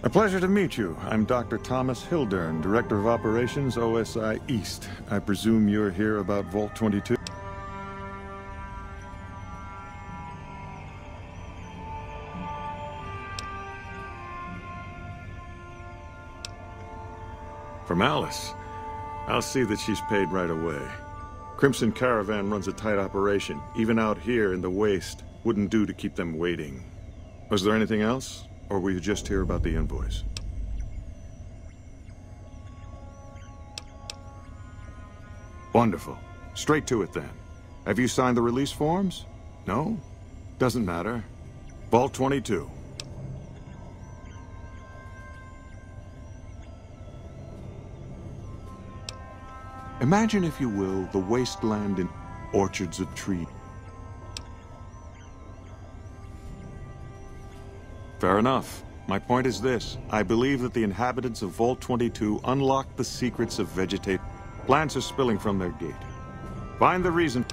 A pleasure to meet you. I'm Dr. Thomas Hildern, Director of Operations, OSI East. I presume you're here about Vault 22? From Alice. I'll see that she's paid right away. Crimson Caravan runs a tight operation. Even out here in the waste, wouldn't do to keep them waiting. Was there anything else? Or were you just here about the invoice? Wonderful. Straight to it then. Have you signed the release forms? No? Doesn't matter. Vault 22. Imagine, if you will, the wasteland in orchards of trees. Fair enough. My point is this. I believe that the inhabitants of Vault 22 unlocked the secrets of vegetation. Plants are spilling from their gate. Find the reason.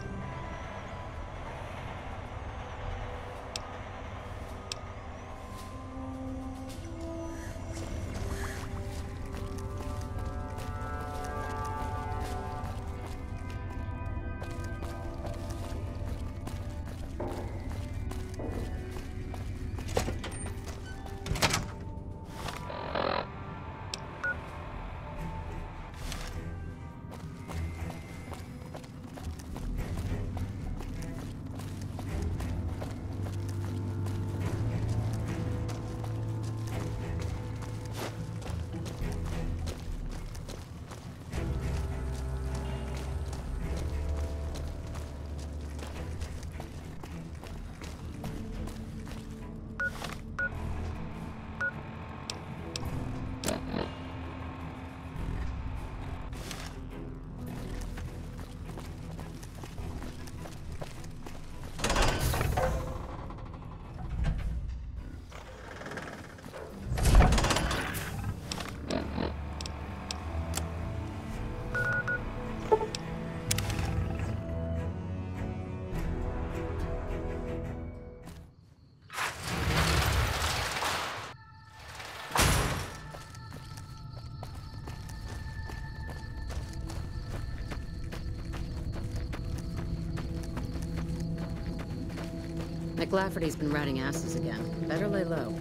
McLafferty's been riding asses again. Better lay low.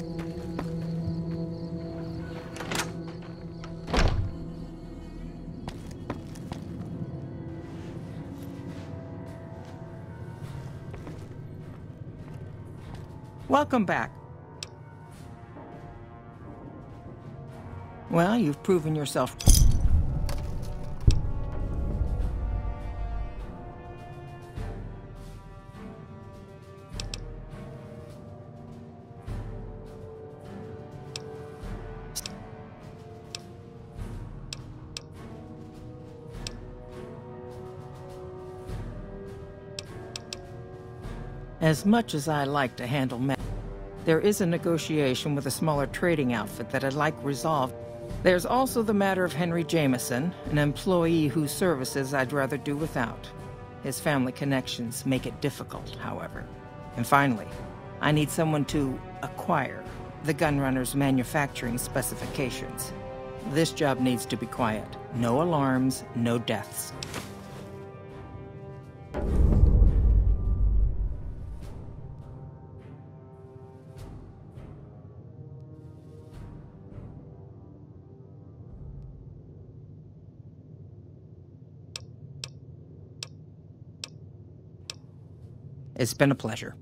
Welcome back. Well, you've proven yourself. As much as I like to handle men, there is a negotiation with a smaller trading outfit that I'd like resolved. There's also the matter of Henry Jameson, an employee whose services I'd rather do without. His family connections make it difficult, however. And finally, I need someone to acquire the Gunrunner's manufacturing specifications. This job needs to be quiet. No alarms, no deaths. It's been a pleasure.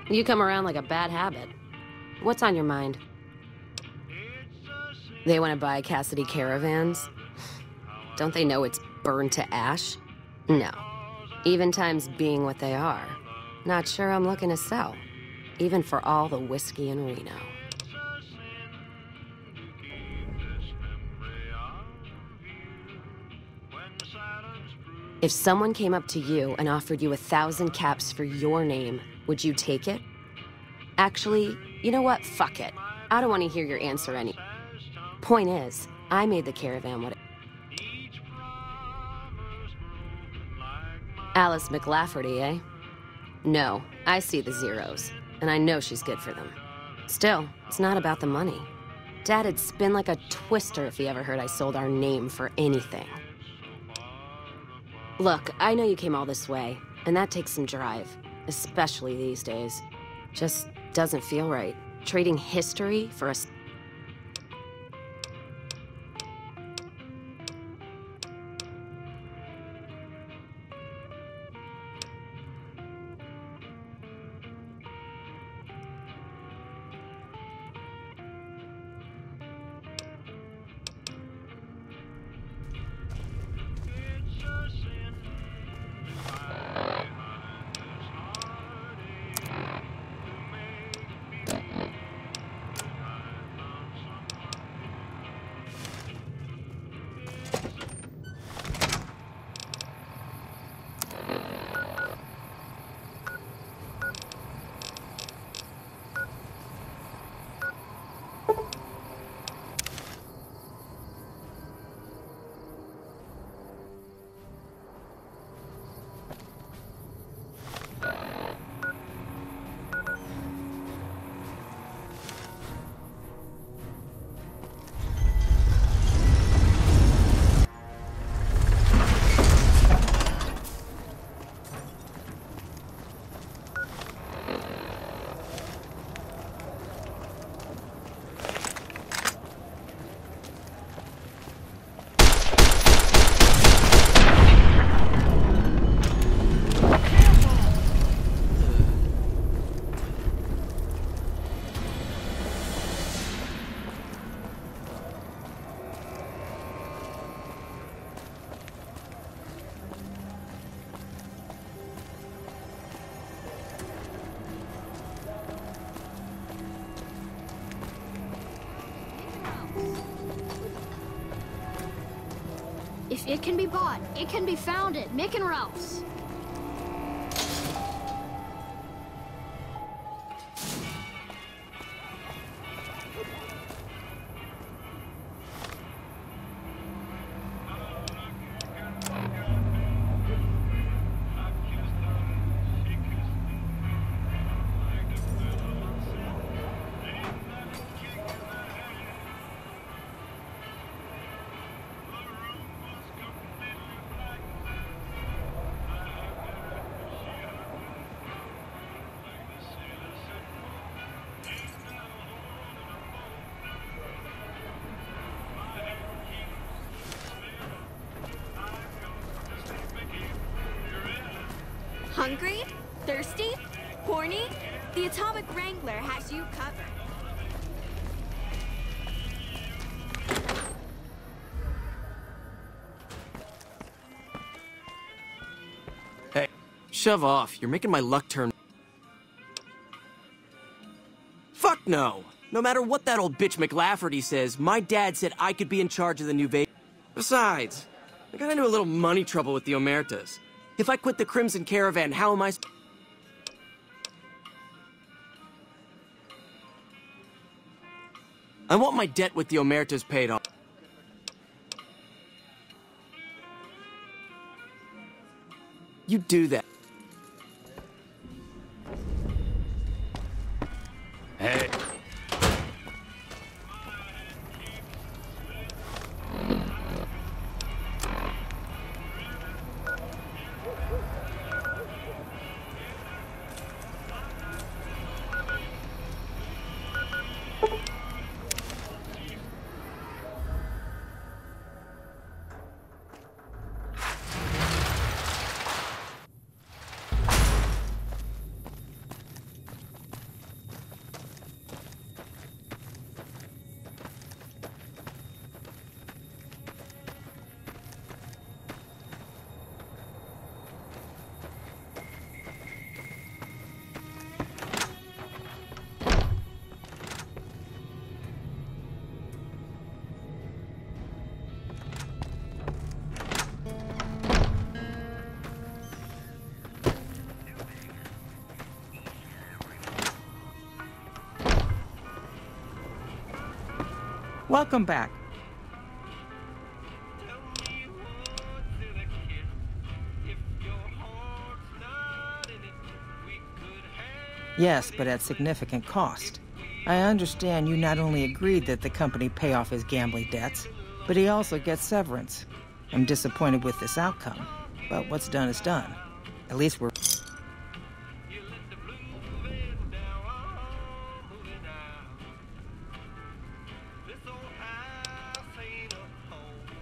You come around like a bad habit. What's on your mind? They want to buy Cassidy caravans? Don't they know it's burned to ash? No. Even times being what they are. Not sure I'm looking to sell. Even for all the whiskey in Reno. If someone came up to you and offered you 1,000 caps for your name, would you take it? Actually, you know what? Fuck it. I don't want to hear your answer any. Point is, I made the caravan what it... Alice McLafferty, eh? No, I see the zeros, and I know she's good for them. Still, it's not about the money. Dad'd spin like a twister if he ever heard I sold our name for anything. Look, I know you came all this way, and that takes some drive. Especially these days. Just doesn't feel right. Trading history for a... If it can be bought, it can be found at Mick and Ralph's. Hungry? Thirsty? Horny? The Atomic Wrangler has you covered. Hey, shove off. You're making my luck turn. Fuck no! No matter what that old bitch McLafferty says, my dad said I could be in charge of the new Vegas. Besides, I got into a little money trouble with the Omertas. If I quit the Crimson Caravan, how am I... I want my debt with the Omertas paid off. You do that. Hey. Welcome back. Yes, but at significant cost. I understand you not only agreed that the company pay off his gambling debts, but he also gets severance. I'm disappointed with this outcome, but what's done is done. At least we're...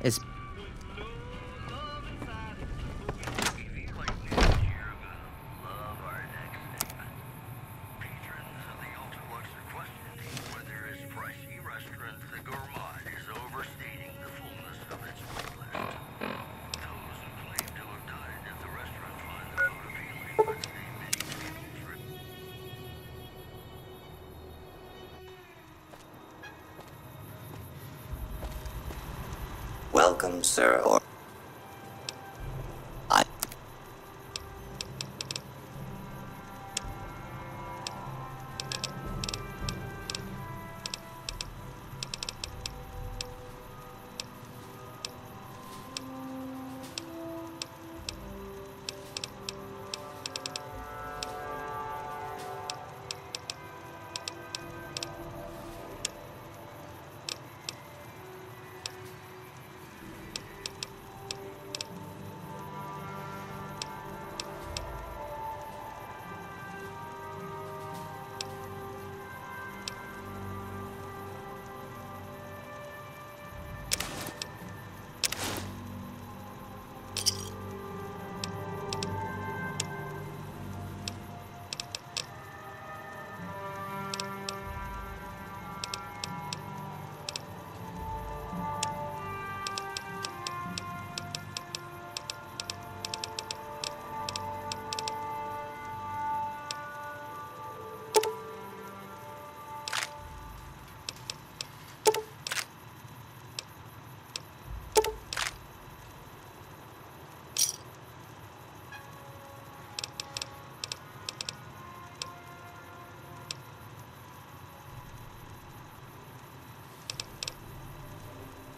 It's... Welcome, sir, or...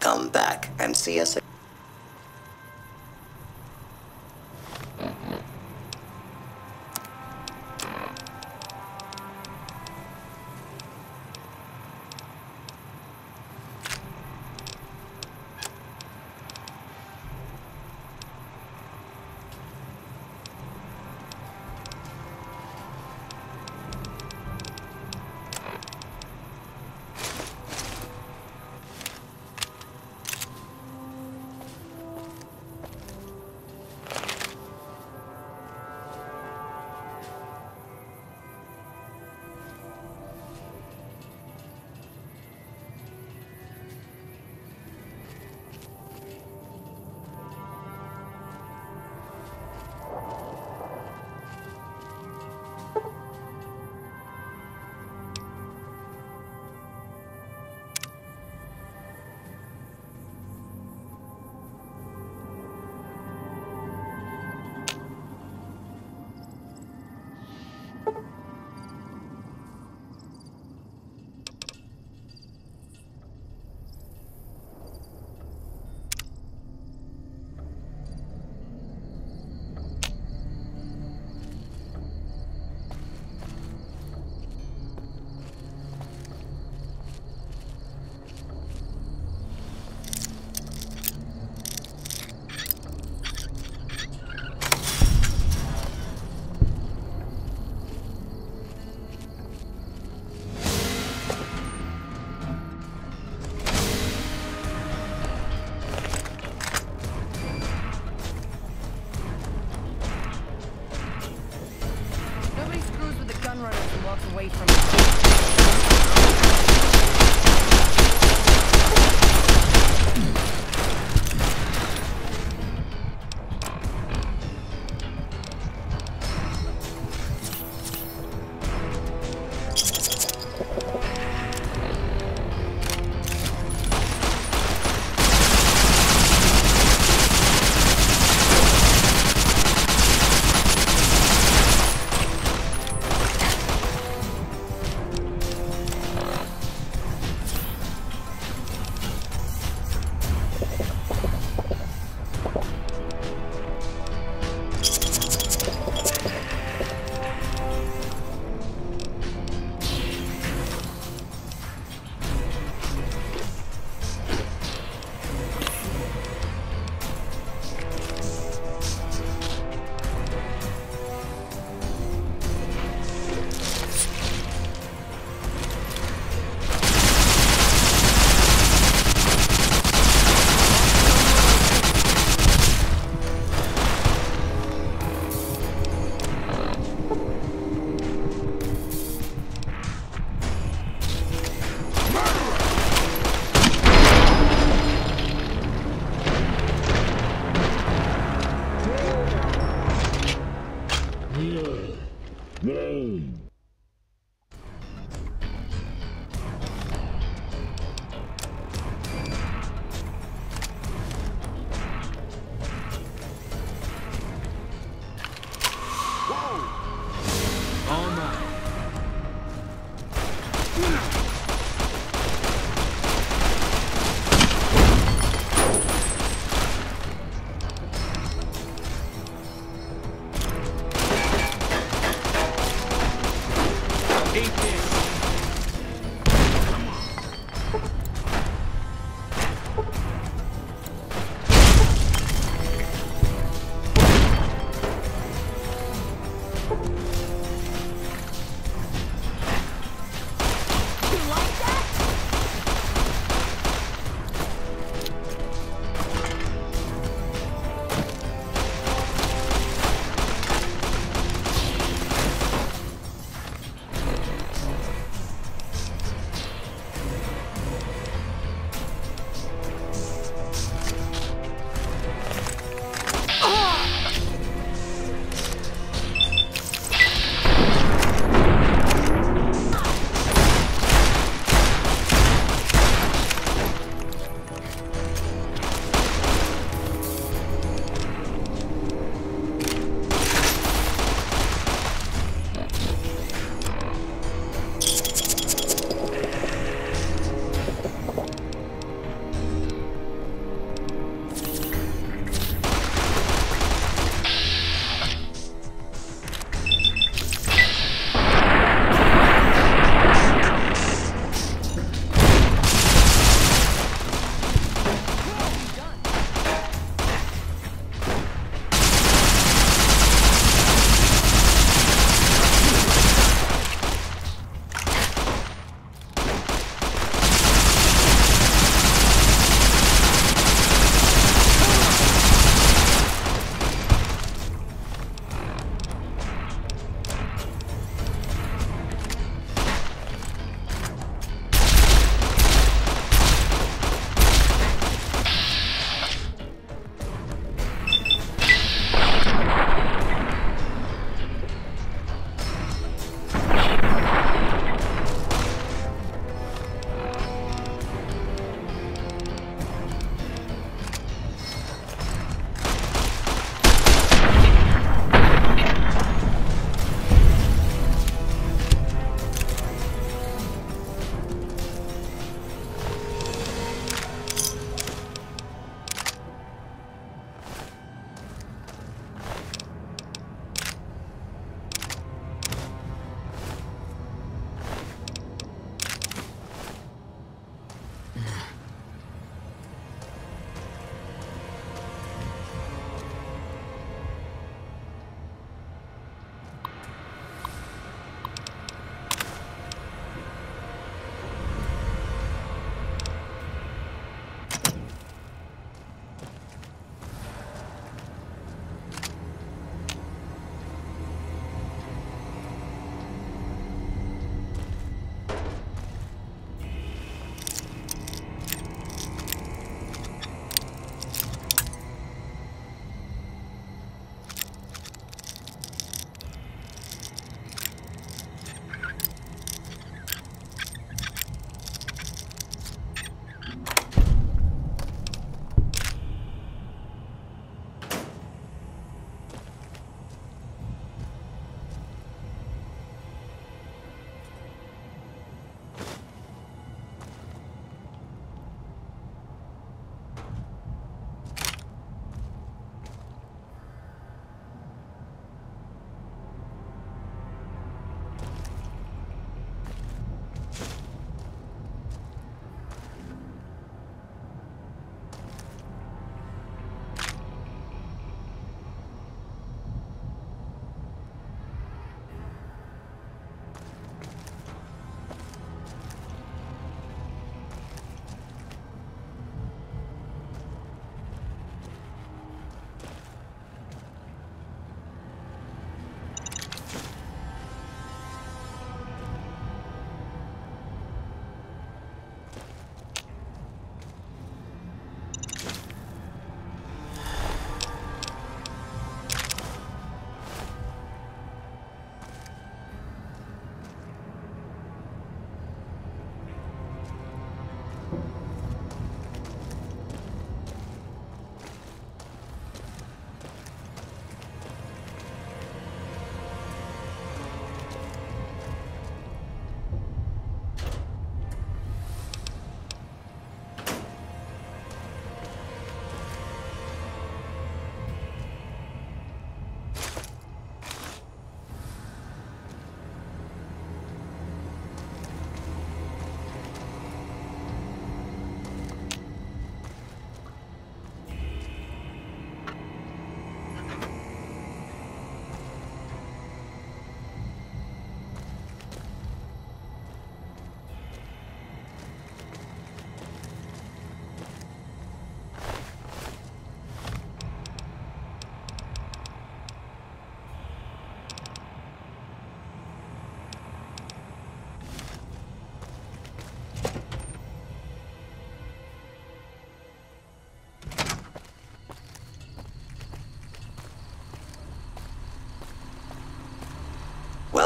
Come back and see us again.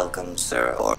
welcome, sir, or...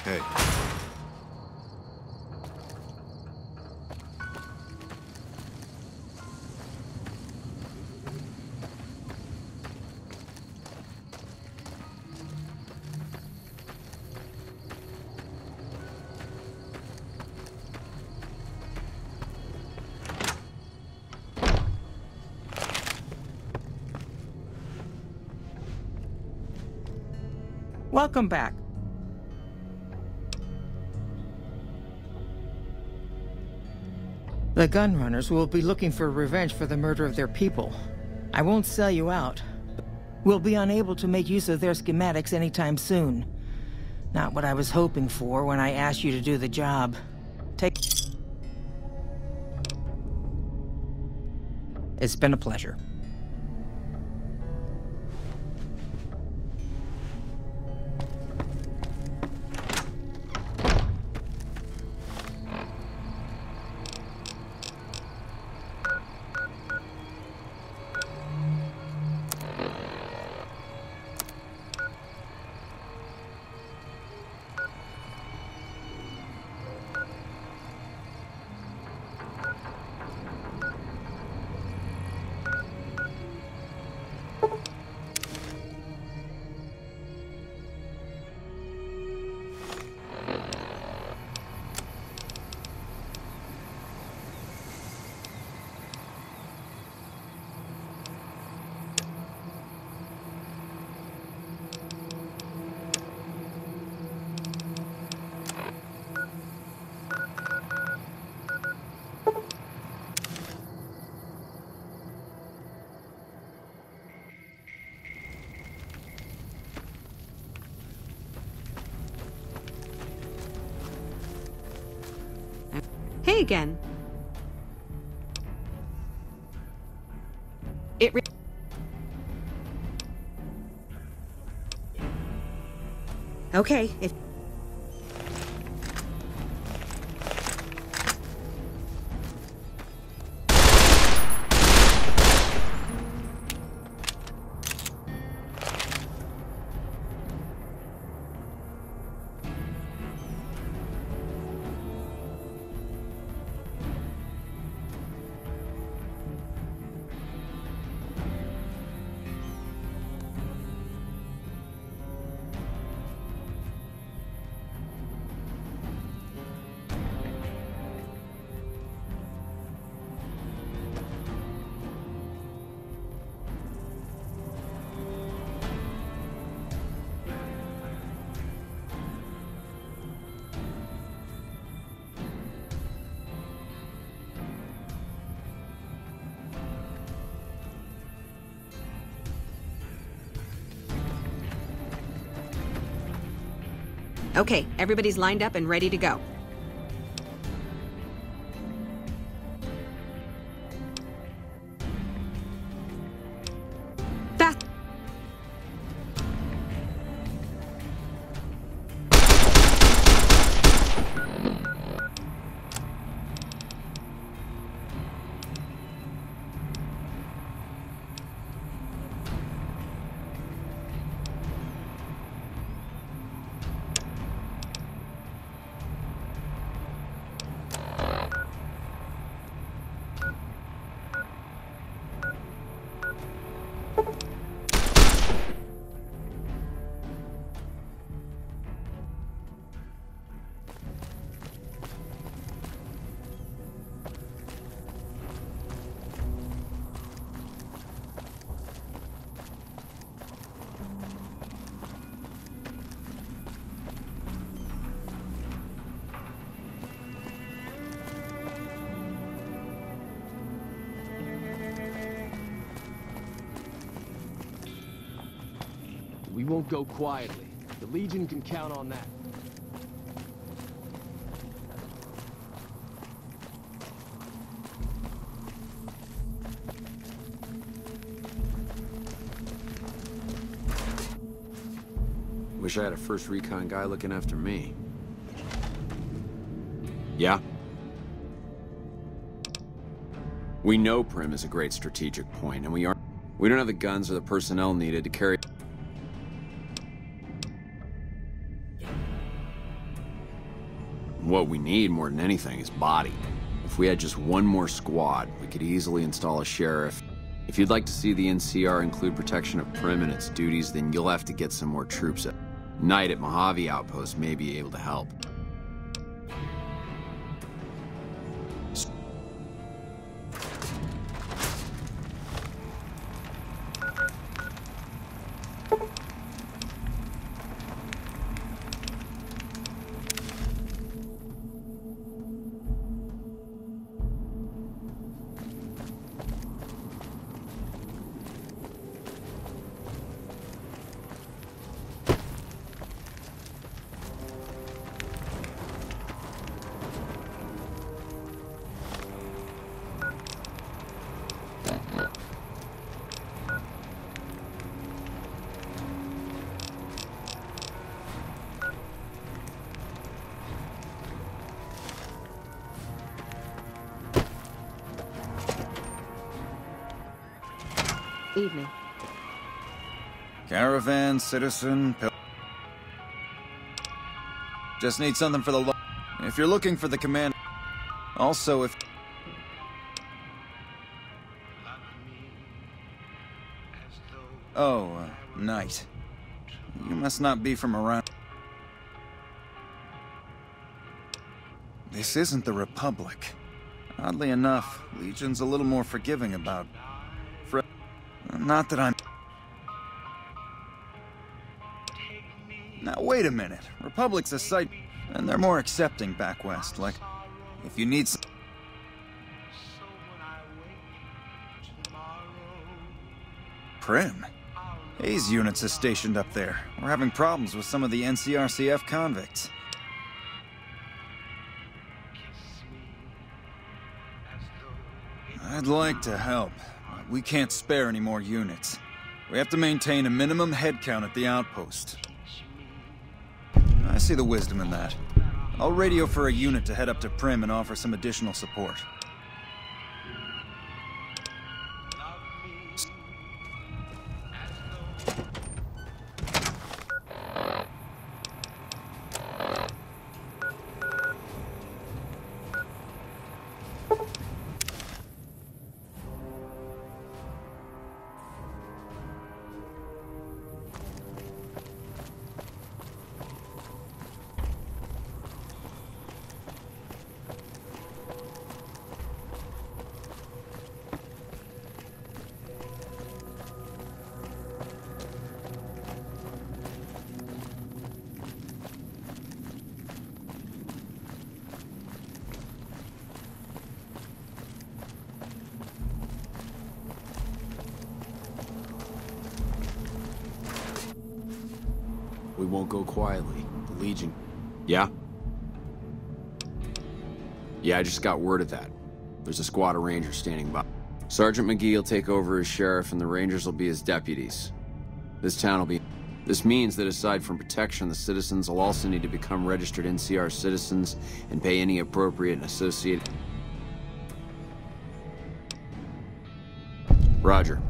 Hey. Welcome back. The Gunrunners will be looking for revenge for the murder of their people. I won't sell you out. We'll be unable to make use of their schematics anytime soon. Not what I was hoping for when I asked you to do the job. It's been a pleasure. okay again. Okay, if... Okay, everybody's lined up and ready to go. Fast! We won't go quietly. The Legion can count on that. Wish I had a first recon guy looking after me. Yeah? We know Primm is a great strategic point, and we don't have the guns or the personnel needed to carry... What we need more than anything is body. If we had just one more squad, we could easily install a sheriff. If you'd like to see the NCR include protection of Primm and its duties, then you'll have to get some more troops. Knight at Mojave Outpost may be able to help. Evening. Caravan, citizen, just need something for the if you're looking for the command. Also, if... Oh, Knight. You must not be from around... This isn't the Republic. Oddly enough, Legion's a little more forgiving about... Not that I'm... Now, wait a minute. Republic's a site, and they're more accepting back west. Like, if you need some... Primm? Hayes units is stationed up there. We're having problems with some of the NCRCF convicts. I'd like to help, but we can't spare any more units. We have to maintain a minimum headcount at the outpost. I see the wisdom in that. I'll radio for a unit to head up to Primm and offer some additional support. We won't go quietly. The Legion... Yeah? Yeah, I just got word of that. There's a squad of Rangers standing by. Sergeant McGee will take over as sheriff, and the Rangers will be his deputies. This town will be... This means that aside from protection, the citizens will also need to become registered NCR citizens and pay any appropriate and associated... Roger.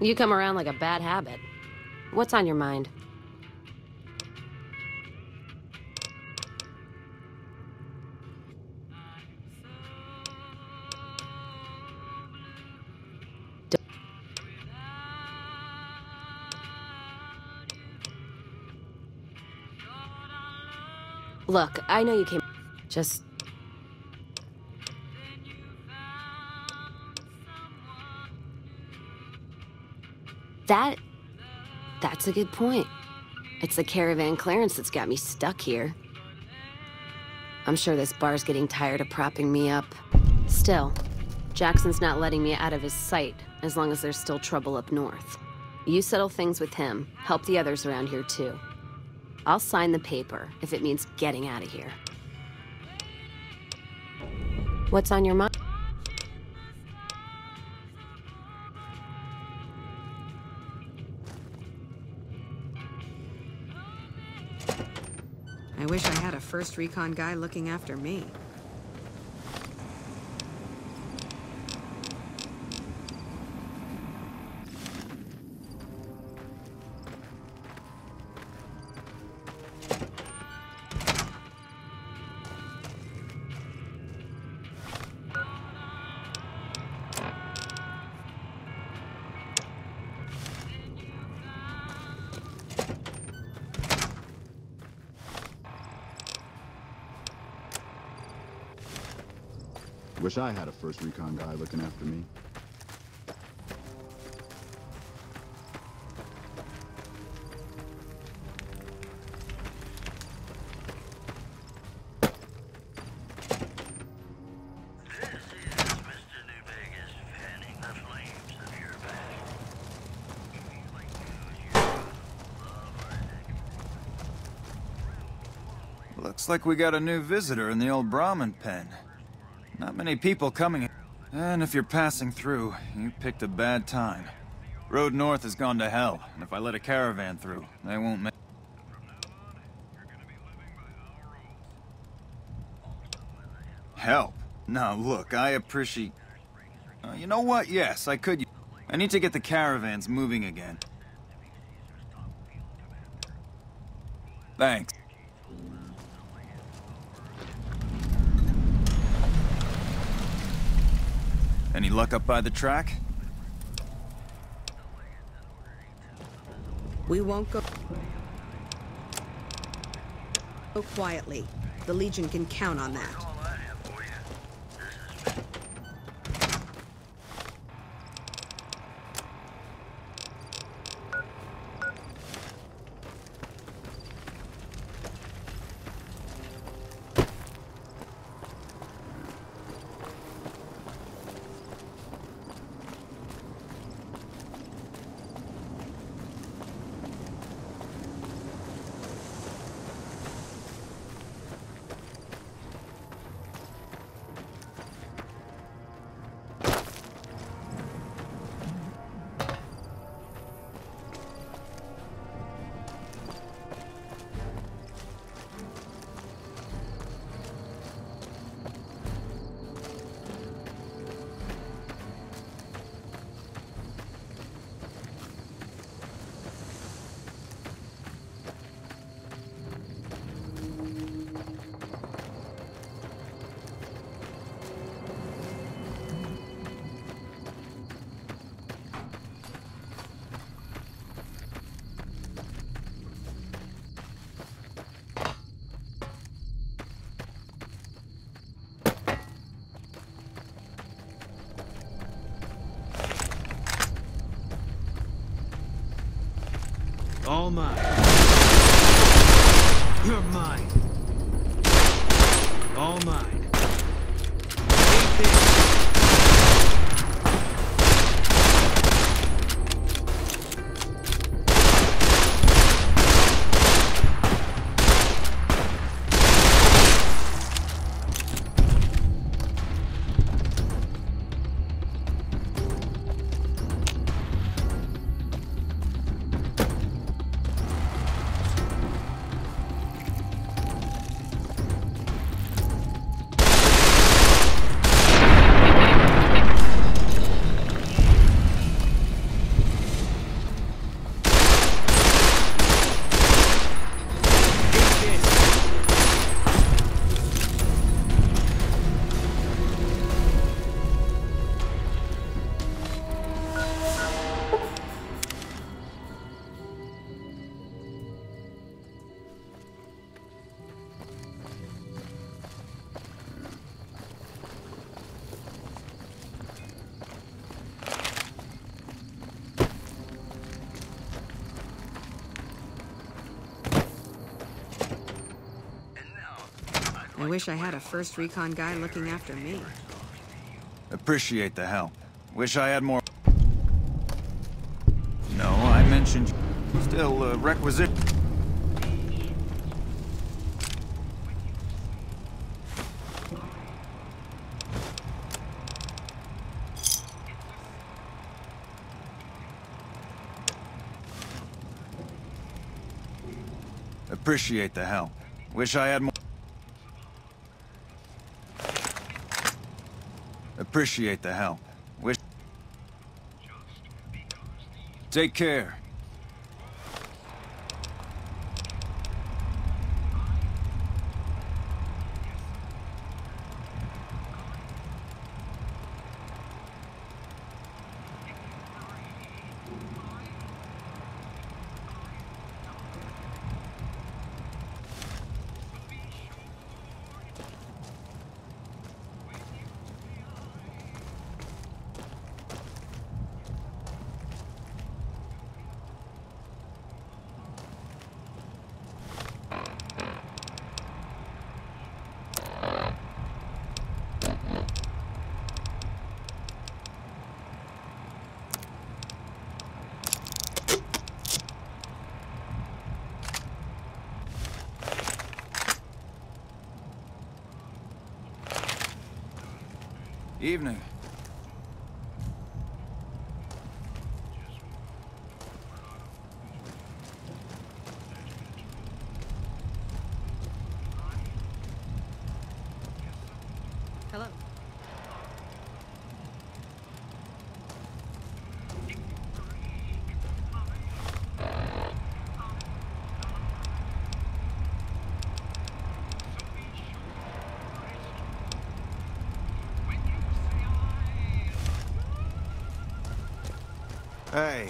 You come around like a bad habit. What's on your mind? Look, I know you came... Just... That's a good point. It's the caravan clearance that's got me stuck here. I'm sure this bar's getting tired of propping me up. Still, Jackson's not letting me out of his sight as long as there's still trouble up north. You settle things with him, help the others around here too. I'll sign the paper if it means getting out of here. What's on your mind? I wish I had a first recon guy looking after me. Wish I had a first recon guy looking after me. Looks like we got a new visitor in the old Brahmin pen. Not many people coming. And if you're passing through, you picked a bad time. Road north has gone to hell, and if I let a caravan through, they won't make... Help? Now look, I appreciate... you know what? Yes, I could... I need to get the caravans moving again. Thanks. Any luck up by the track? We won't go quietly. The Legion can count on that. All mine. You're mine. All mine. Take this. I wish I had a first recon guy looking after me. Appreciate the help. Wish I had more... No, I mentioned... Still, requisite... Appreciate the help. Wish I had more... Appreciate the help. Wish... Take care. Evening. Hello. Hey.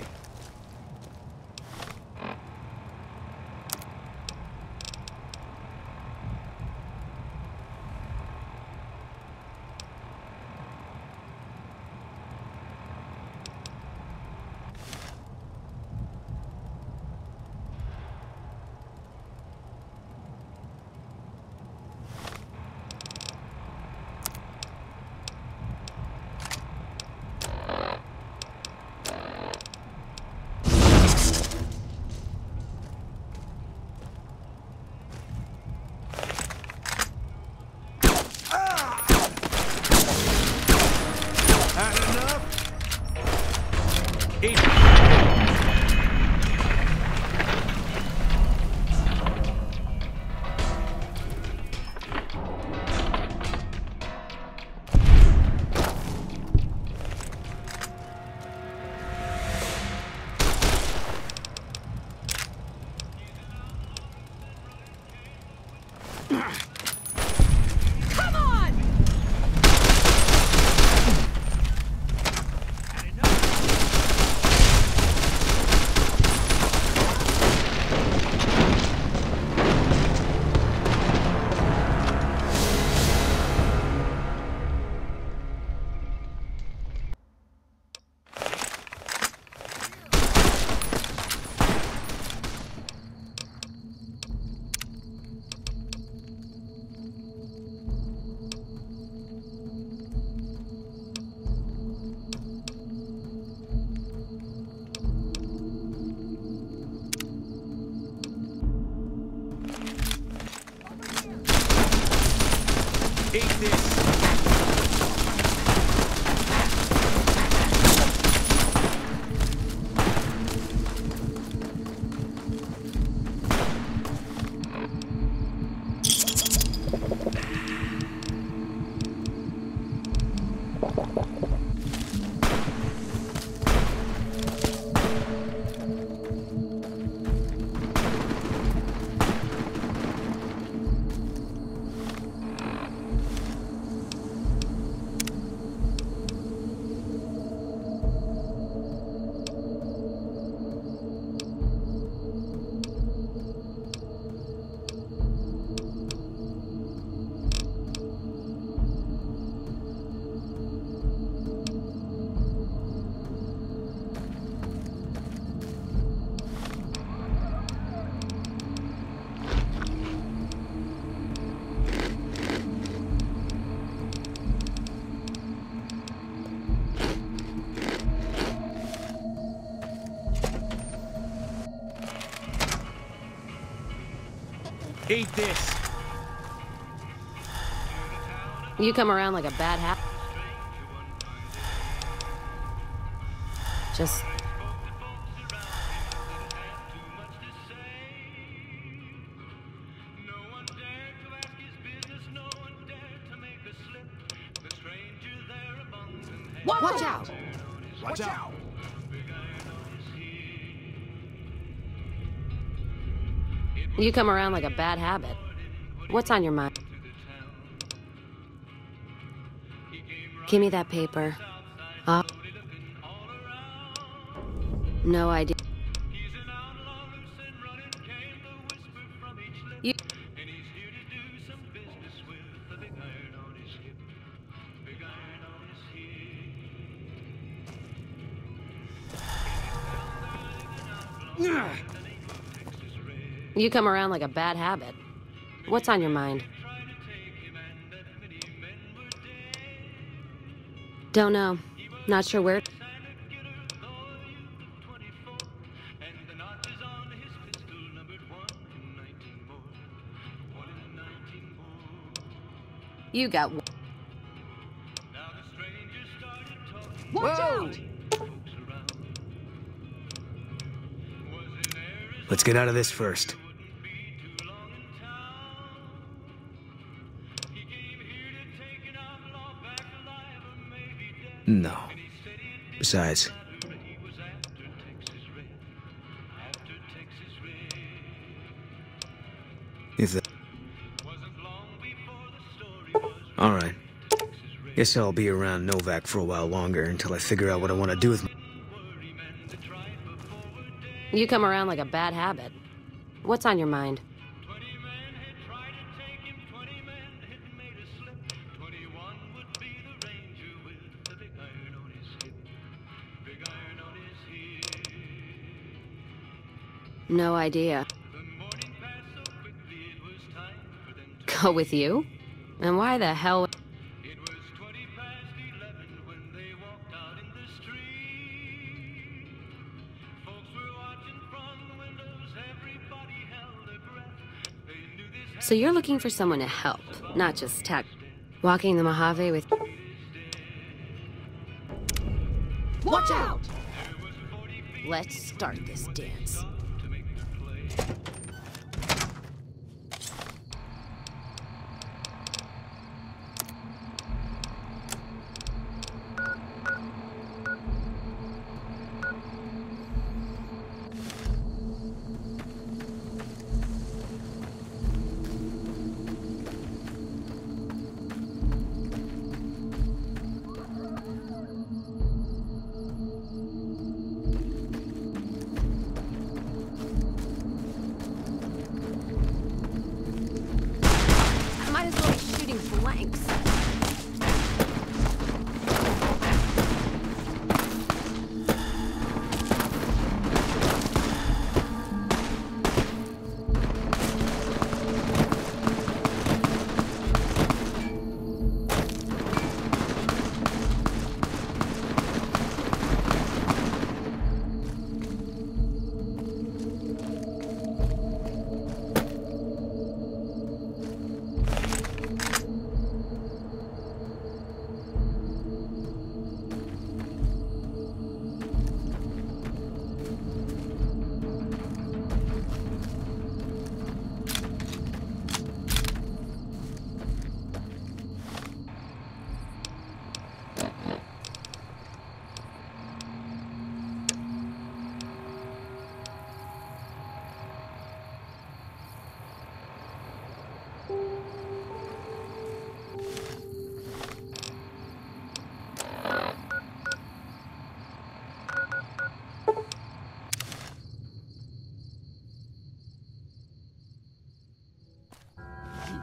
Come on! Eat this. Eat this. You come around like a bad habit. Just... Watch out! Watch out! You come around like a bad habit. What's on your mind? Give me that paper. No idea. You... You come around like a bad habit. What's on your mind? Don't know. Not sure where... You got... Watch out! Let's get out of this first. No. Besides... if the... Alright. Guess I'll be around Novak for a while longer until I figure out what I want to do with my... You come around like a bad habit. What's on your mind? No idea. Go with you? And why the hell... So you're looking for someone to help, not just tech. Walking the Mojave with... Watch out! Let's start this dance.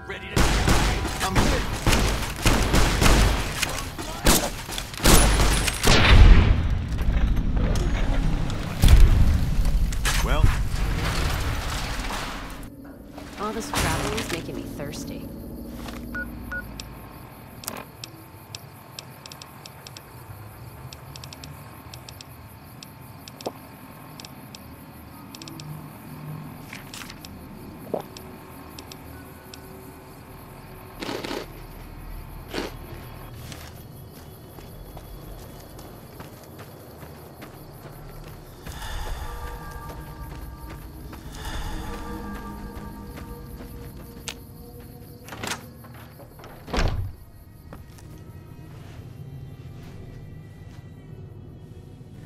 Ready to... I'm good. Well... All this traveling is making me thirsty.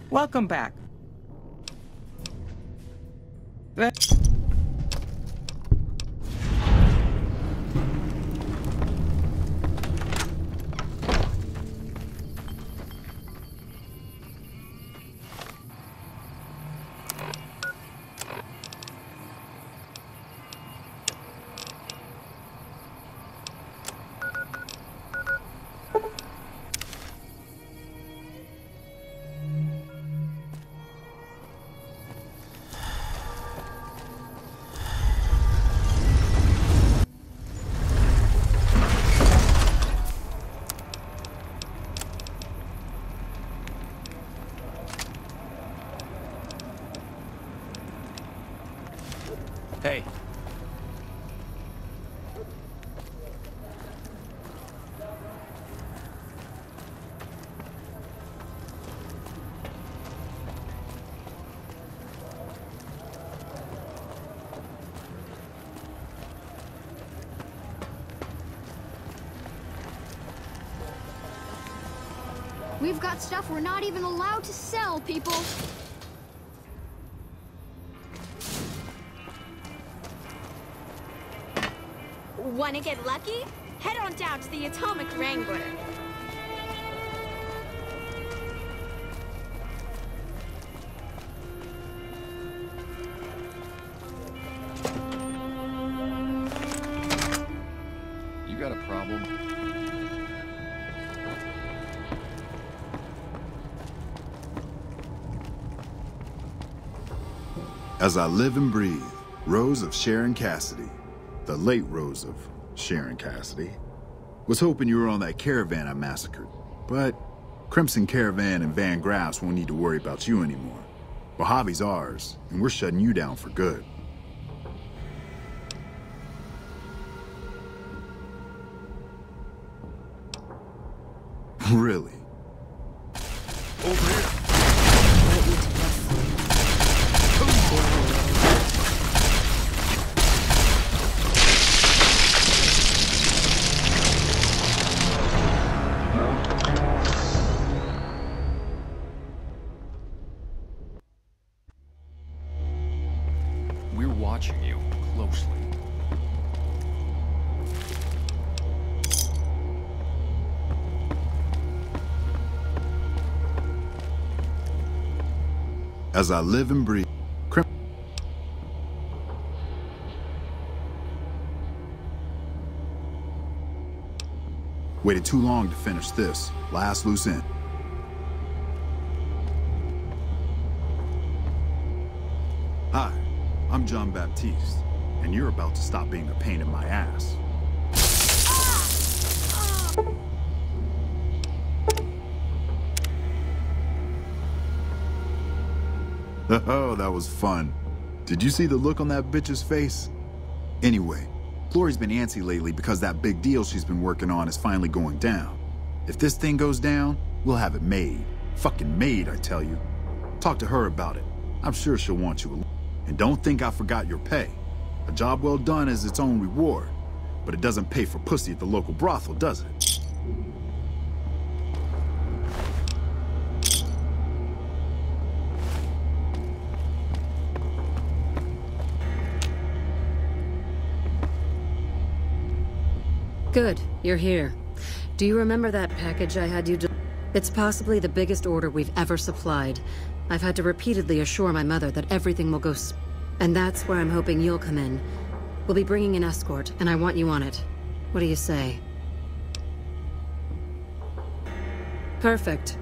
Welcome back. Hey. We've got stuff we're not even allowed to sell, people. Wanna get lucky? Head on down to the Atomic Wrangler. You got a problem? As I live and breathe, Rose of Sharon Cassidy, the late Rose of Sharon Cassidy, was hoping you were on that caravan I massacred. But Crimson Caravan and Van Graffs won't need to worry about you anymore. Mojave's ours, and we're shutting you down for good. Really? Over here. We're watching you closely. As I live and breathe, waited too long to finish this. Last loose end. Hi, I'm John Baptiste, and you're about to stop being a pain in my ass. Oh, that was fun. Did you see the look on that bitch's face? Anyway, Glory's been antsy lately because that big deal she's been working on is finally going down. If this thing goes down, we'll have it made. Fucking made, I tell you. Talk to her about it. I'm sure she'll want you. And don't think I forgot your pay. A job well done is its own reward, but it doesn't pay for pussy at the local brothel, does it? Good, you're here. Do you remember that package I had you It's possibly the biggest order we've ever supplied. I've had to repeatedly assure my mother that everything will go and that's where I'm hoping you'll come in. We'll be bringing an escort, and I want you on it. What do you say? Perfect.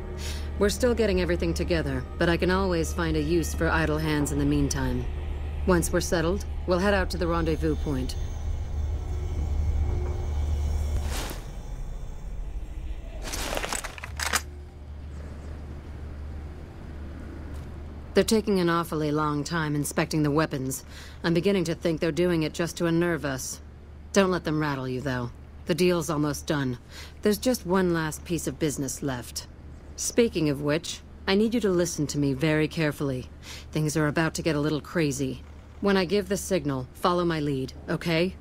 We're still getting everything together, but I can always find a use for idle hands in the meantime. Once we're settled, we'll head out to the rendezvous point. They're taking an awfully long time inspecting the weapons. I'm beginning to think they're doing it just to unnerve us. Don't let them rattle you, though. The deal's almost done. There's just one last piece of business left. Speaking of which, I need you to listen to me very carefully. Things are about to get a little crazy. When I give the signal, follow my lead, okay?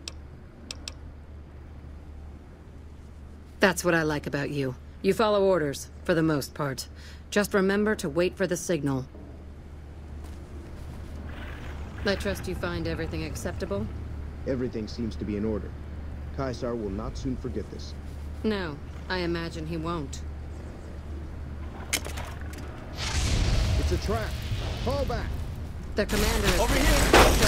That's what I like about you. You follow orders, for the most part. Just remember to wait for the signal. I trust you find everything acceptable? Everything seems to be in order. Caesar will not soon forget this. No, I imagine he won't. It's a trap. Fall back. The commander is... Over here!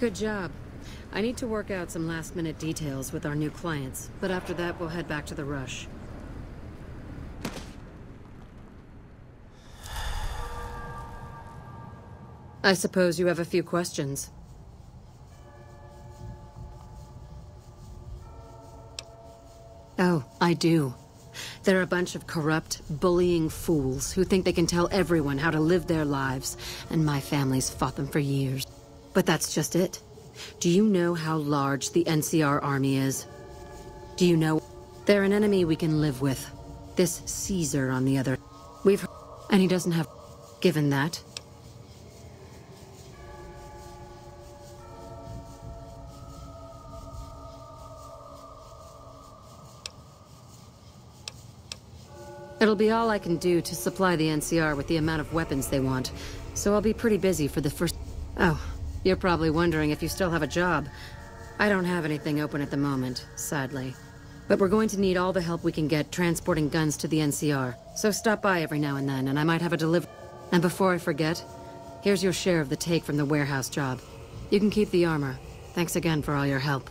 Good job. I need to work out some last-minute details with our new clients, but after that we'll head back to the Rush. I suppose you have a few questions. Oh, I do. They're a bunch of corrupt, bullying fools who think they can tell everyone how to live their lives, and my family's fought them for years. But that's just it. Do you know how large the NCR army is? Do you know? They're an enemy we can live with. This Caesar, on the other, we've heard, and he doesn't have. Given that, it'll be all I can do to supply the NCR with the amount of weapons they want, so I'll be pretty busy for the first. Oh, you're probably wondering if you still have a job. I don't have anything open at the moment, sadly. But we're going to need all the help we can get transporting guns to the NCR, so stop by every now and then, and I might have a delivery. And before I forget, here's your share of the take from the warehouse job. You can keep the armor. Thanks again for all your help.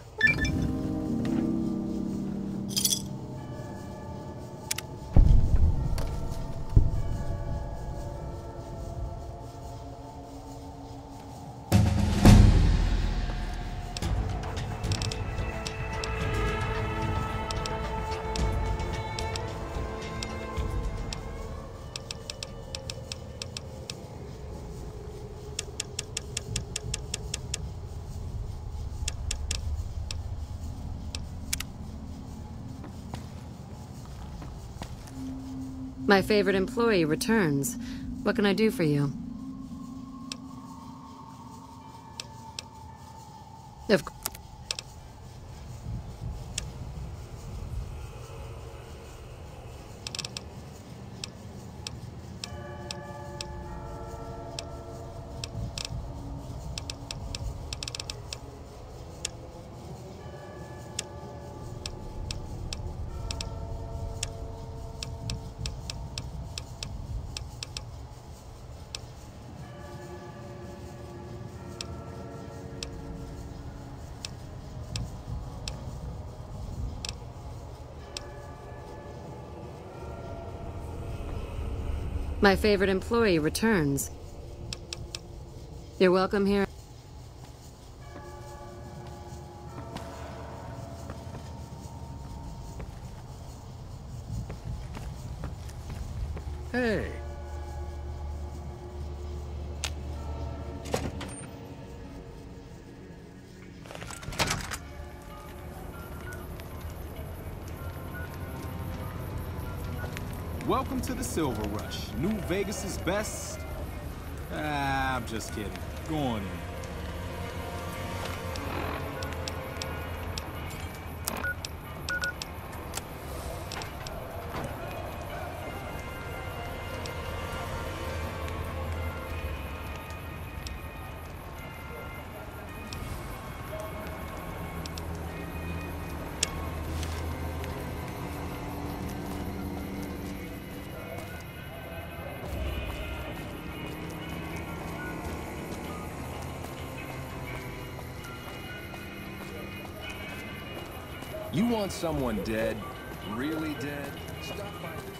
My favorite employee returns. What can I do for you? Of course. My favorite employee returns. You're welcome here. Hey. Welcome to the Silver Rush, New Vegas's best. I'm just kidding. Go on in. You want someone dead? Really dead? Stop by this.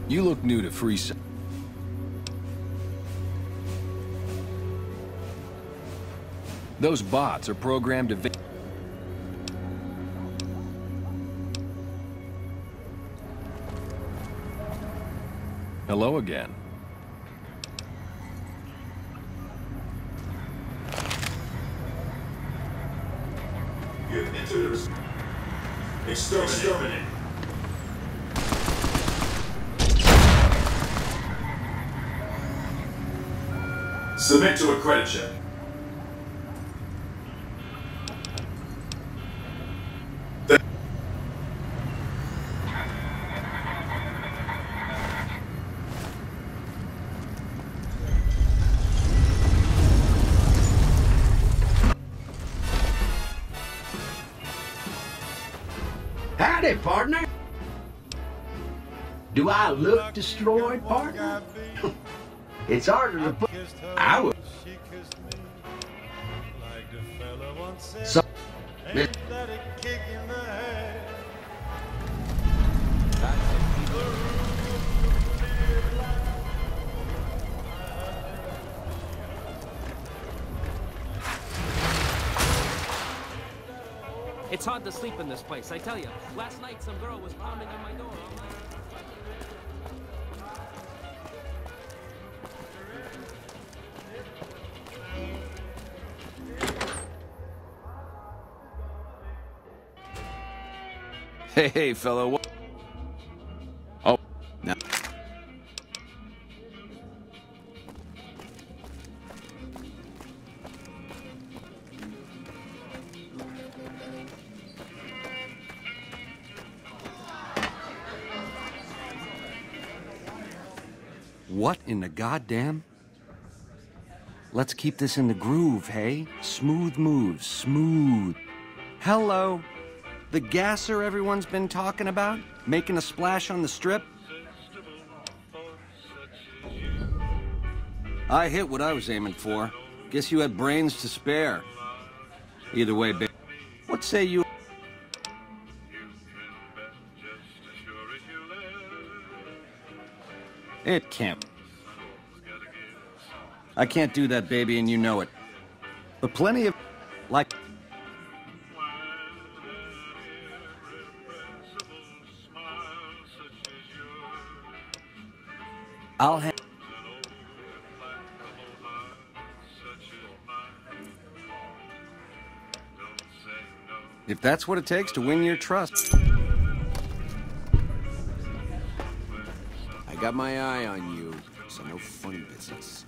You look new to Freesa. Those bots are programmed to... Hello again. You've entered exterminate. Submit to a credit check. Howdy, partner. Do I look destroyed, partner? It's harder to put. I would. So, It's hard to sleep in this place, I tell you. Last night, some girl was pounding on my door. Hey, fellow. Oh, no. What in the goddamn? Let's keep this in the groove, hey? Smooth moves, smooth. Hello. The gasser everyone's been talking about? Making a splash on the strip? I hit what I was aiming for. Guess you had brains to spare. Either way, babe. What say you? It can't. I can't do that, baby, and you know it. But plenty of... like... I'll have... If that's what it takes to win your trust. I got my eye on you, so no funny business.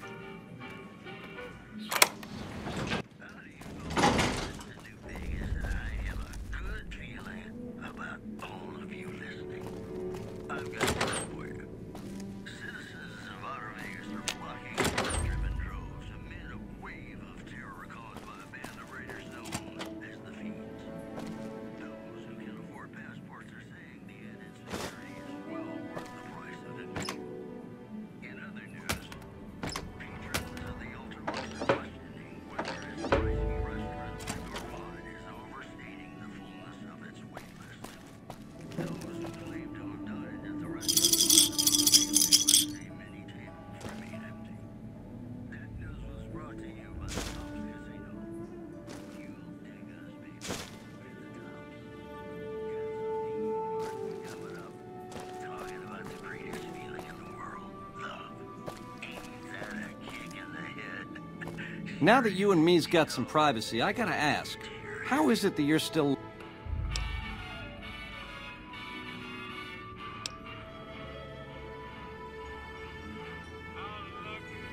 Now that you and me's got some privacy, I gotta ask, how is it that you're still...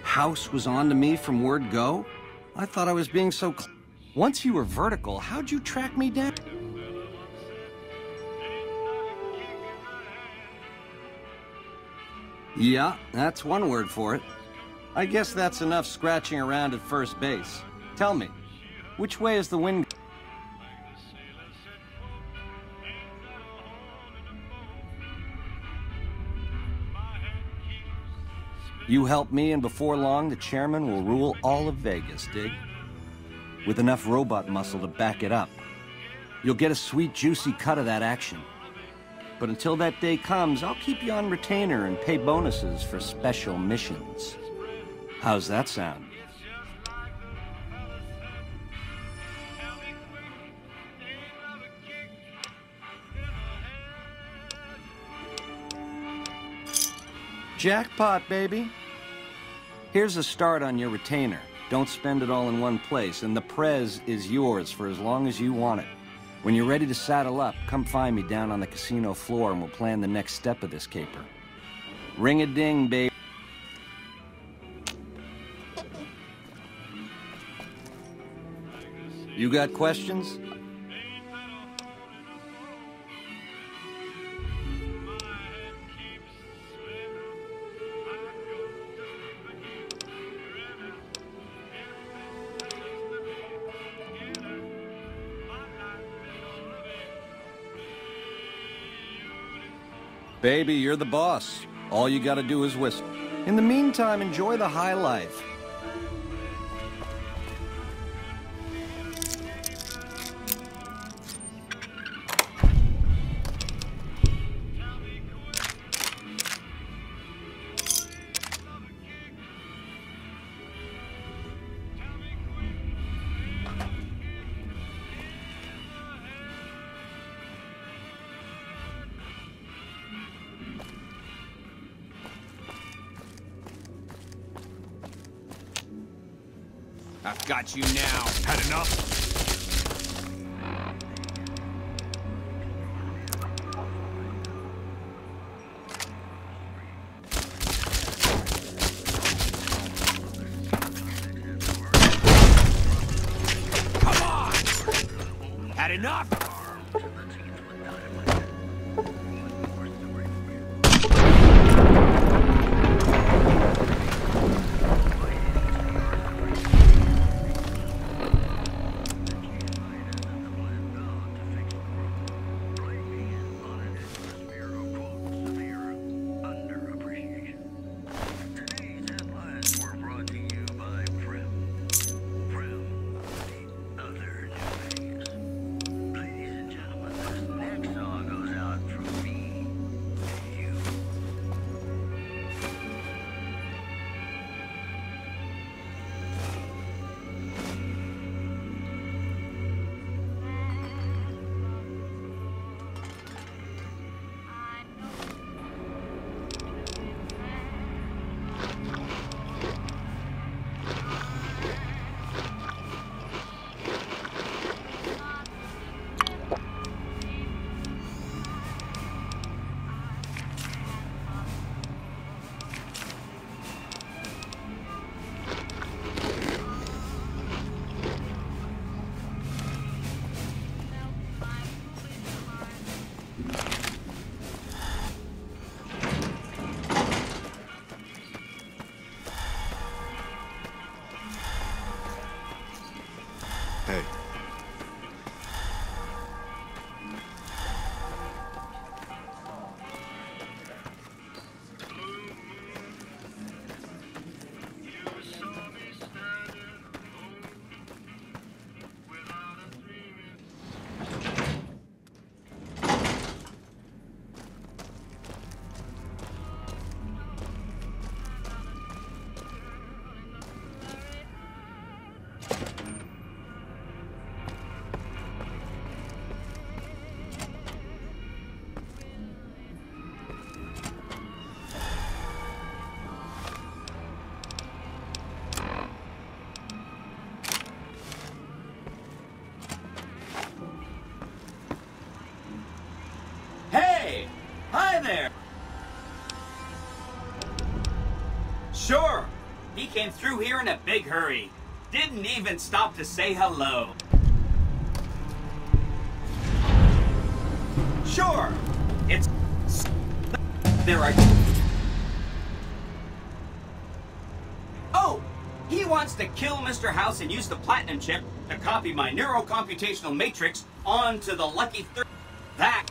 House was on to me from word go? I thought I was being so... Once you were vertical, how'd you track me down? Yeah, that's one word for it. I guess that's enough scratching around at first base. Tell me, which way is the wind? You help me, and before long, the chairman will rule all of Vegas, dig? With enough robot muscle to back it up. You'll get a sweet, juicy cut of that action. But until that day comes, I'll keep you on retainer and pay bonuses for special missions. How's that sound? Jackpot, baby. Here's a start on your retainer. Don't spend it all in one place, and the prez is yours for as long as you want it. When you're ready to saddle up, come find me down on the casino floor and we'll plan the next step of this caper. Ring-a-ding, baby. You got questions? Baby, you're the boss. All you gotta do is whistle. In the meantime, enjoy the high life. I've got you now. Had enough? Come on! Had enough? Hey. Hi there! Sure, he came through here in a big hurry. Didn't even stop to say hello. Sure, it's... There are... Oh! He wants to kill Mr. House and use the platinum chip to copy my neurocomputational matrix onto the Lucky 30. That...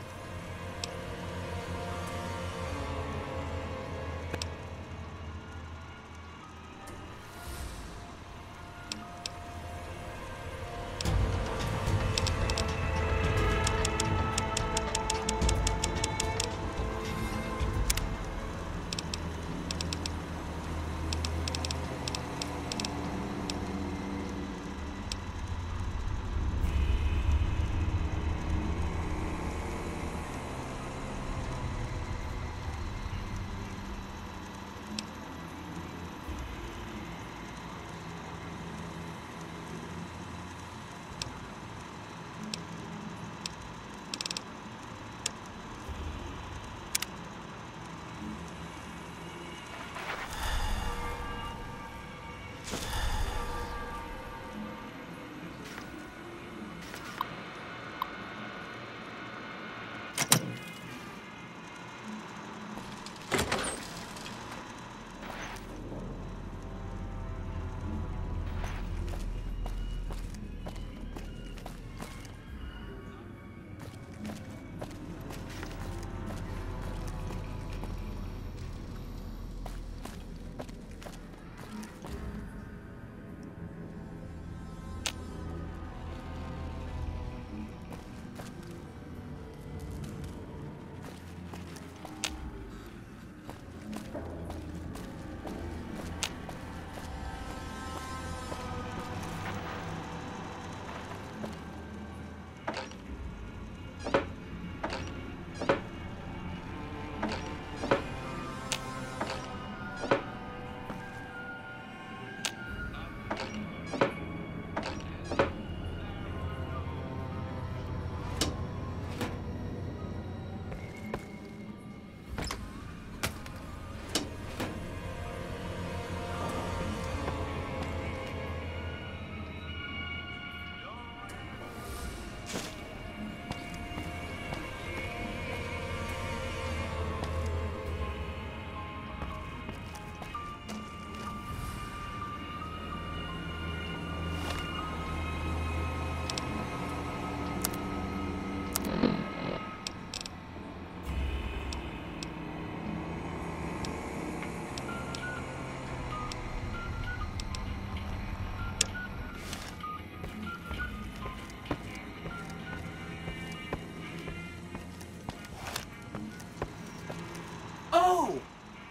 Oh!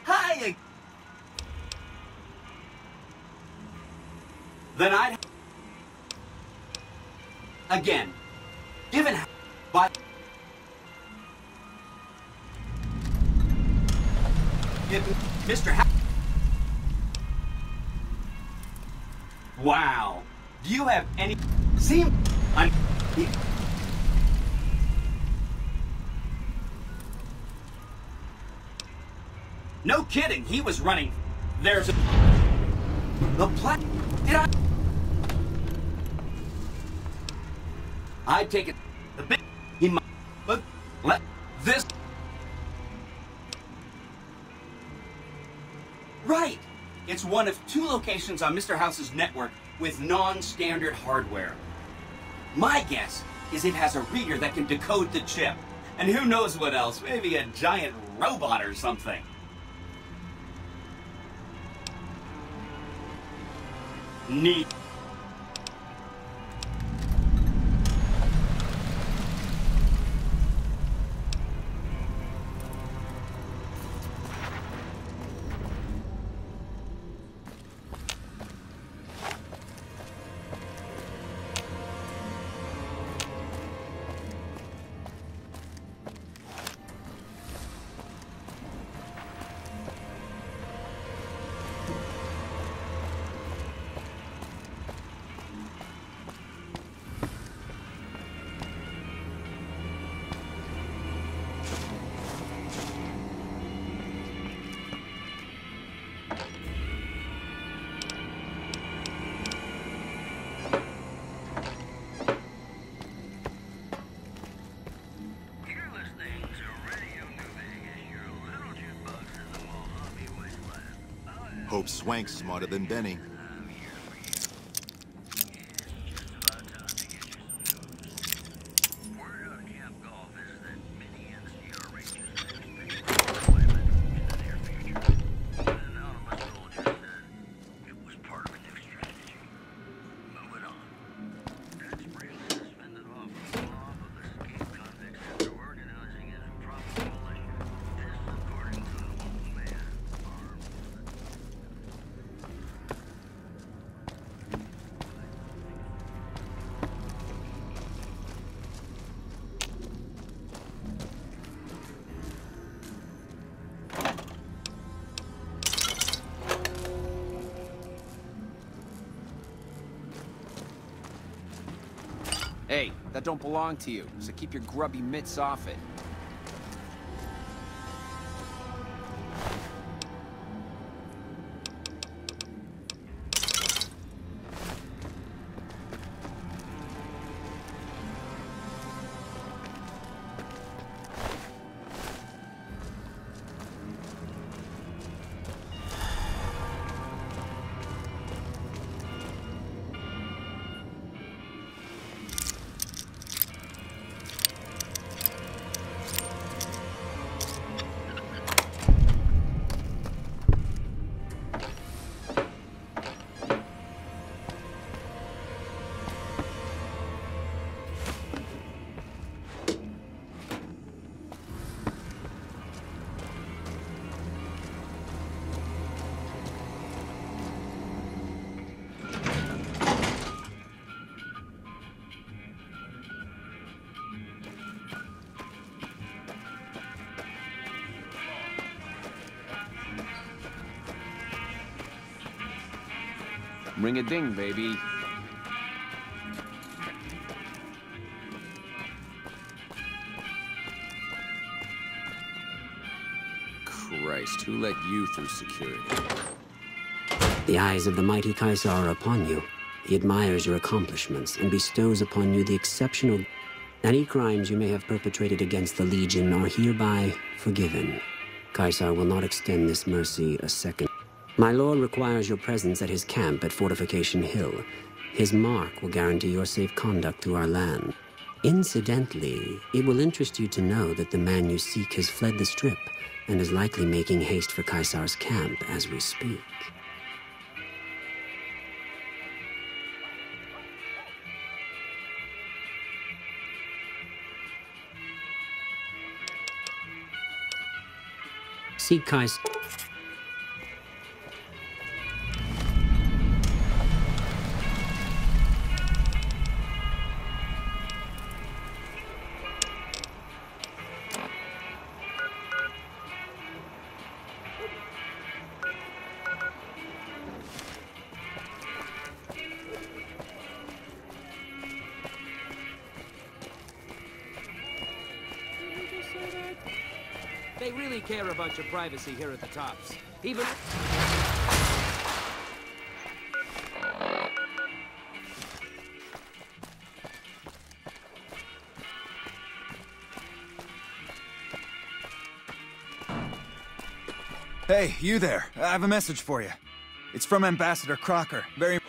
Hi! Then I'd... Again, given how... By... Mr. Wow. Do you have any... Seem... No kidding, he was running. There's a... The plat... Did I... I'd take it... The big... He might... But... Let... This... Right! It's one of 2 locations on Mr. House's network with non-standard hardware. My guess is it has a reader that can decode the chip. And who knows what else, maybe a giant robot or something. Neat. Hope Swank's smarter than Benny. Hey, that don't belong to you, so keep your grubby mitts off it. Ring a ding, baby. Christ, who let you through security? The eyes of the mighty Caesar are upon you. He admires your accomplishments and bestows upon you the exceptional... Any crimes you may have perpetrated against the Legion are hereby forgiven. Caesar will not extend this mercy a second. My lord requires your presence at his camp at Fortification Hill. His mark will guarantee your safe conduct through our land. Incidentally, it will interest you to know that the man you seek has fled the Strip and is likely making haste for Caesar's camp as we speak. Seek Caesar. They really care about your privacy here at the Tops. Even... Hey, you there. I have a message for you. It's from Ambassador Crocker. Very...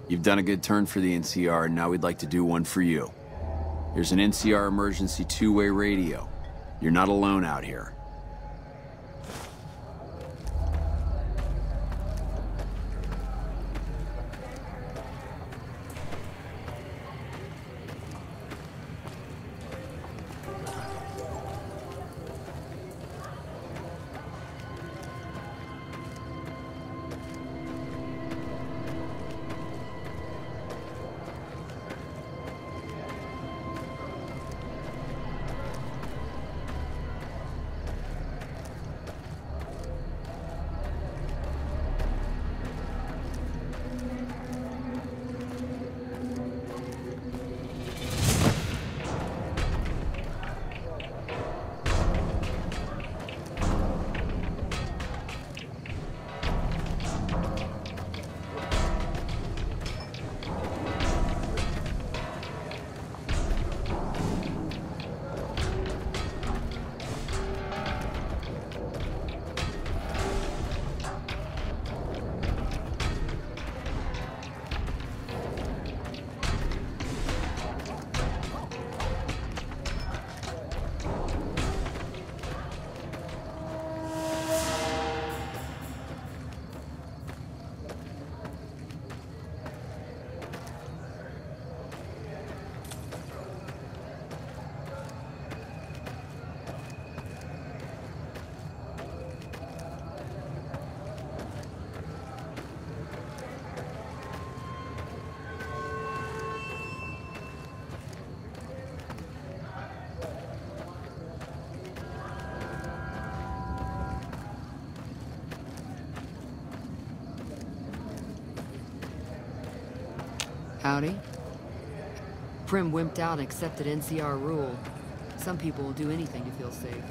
You've done a good turn for the NCR, and now we'd like to do one for you. Here's an NCR emergency two-way radio. You're not alone out here. Howdy. Prim wimped out and accepted NCR rule. Some people will do anything to feel safe.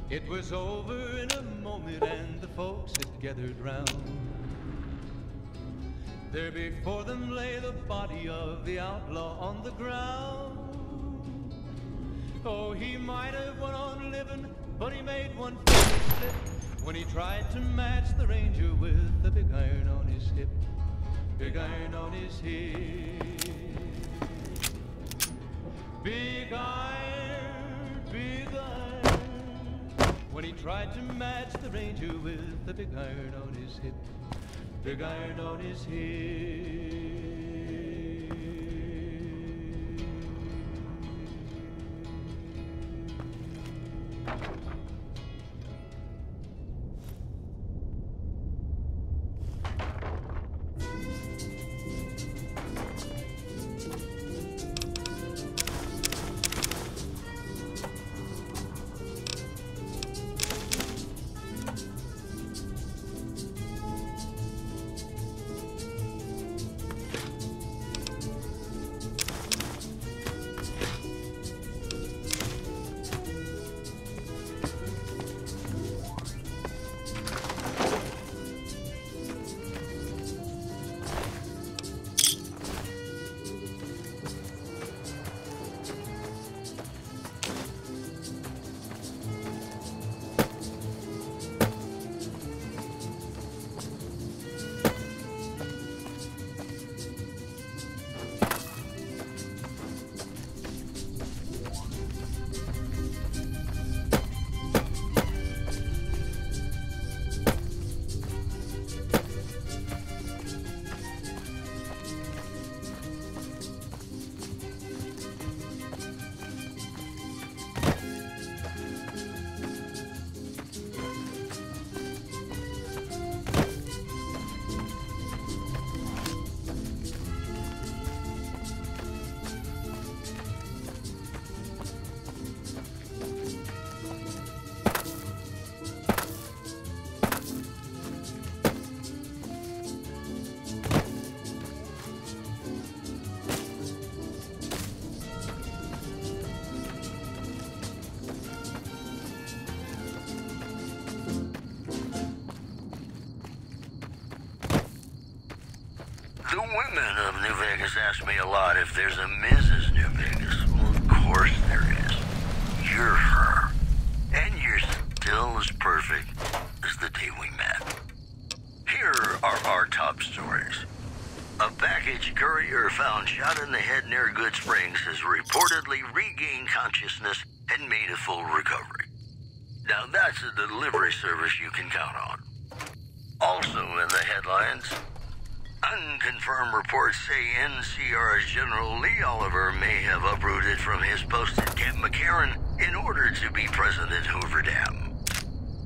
It was over in a moment and the folks had gathered round. There before them lay the body of the outlaw on the ground. Oh, he might have went on living, but he made one slip when he tried to match the ranger with the big iron on his hip. Big iron on his hip. Big iron, big iron. When he tried to match the ranger with the big iron on his hip. Big iron on his hip. women of New Vegas ask me a lot if there's a Mrs. New Vegas. Well, of course there is. You're her. And you're still as perfect as the day we met. Here are our top stories. A package courier found shot in the head near Good Springs has reportedly regained consciousness and made a full recovery. Now that's a delivery service you can count on. Also in the headlines, unconfirmed reports say NCR's General Lee Oliver may have uprooted from his post at Camp McCarran in order to be present at Hoover Dam.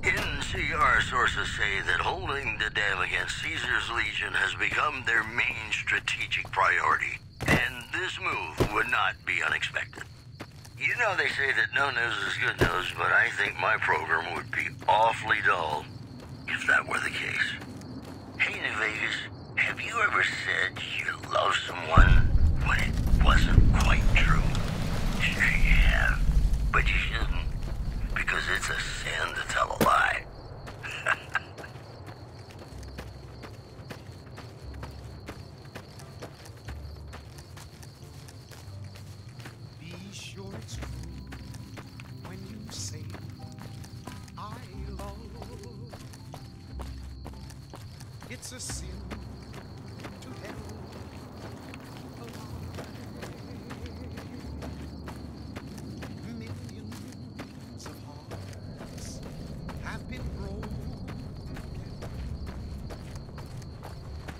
NCR sources say that holding the dam against Caesar's Legion has become their main strategic priority, and this move would not be unexpected. You know they say that no news is good news, but I think my program would be awfully dull if that were the case. Hey, New Vegas, have you ever said you love someone when it wasn't quite true? Sure you have, but you shouldn't, because it's a sin to tell a lie. Be sure it's true when you say I love. It's a sin to have a lie. Millions of hearts have been broken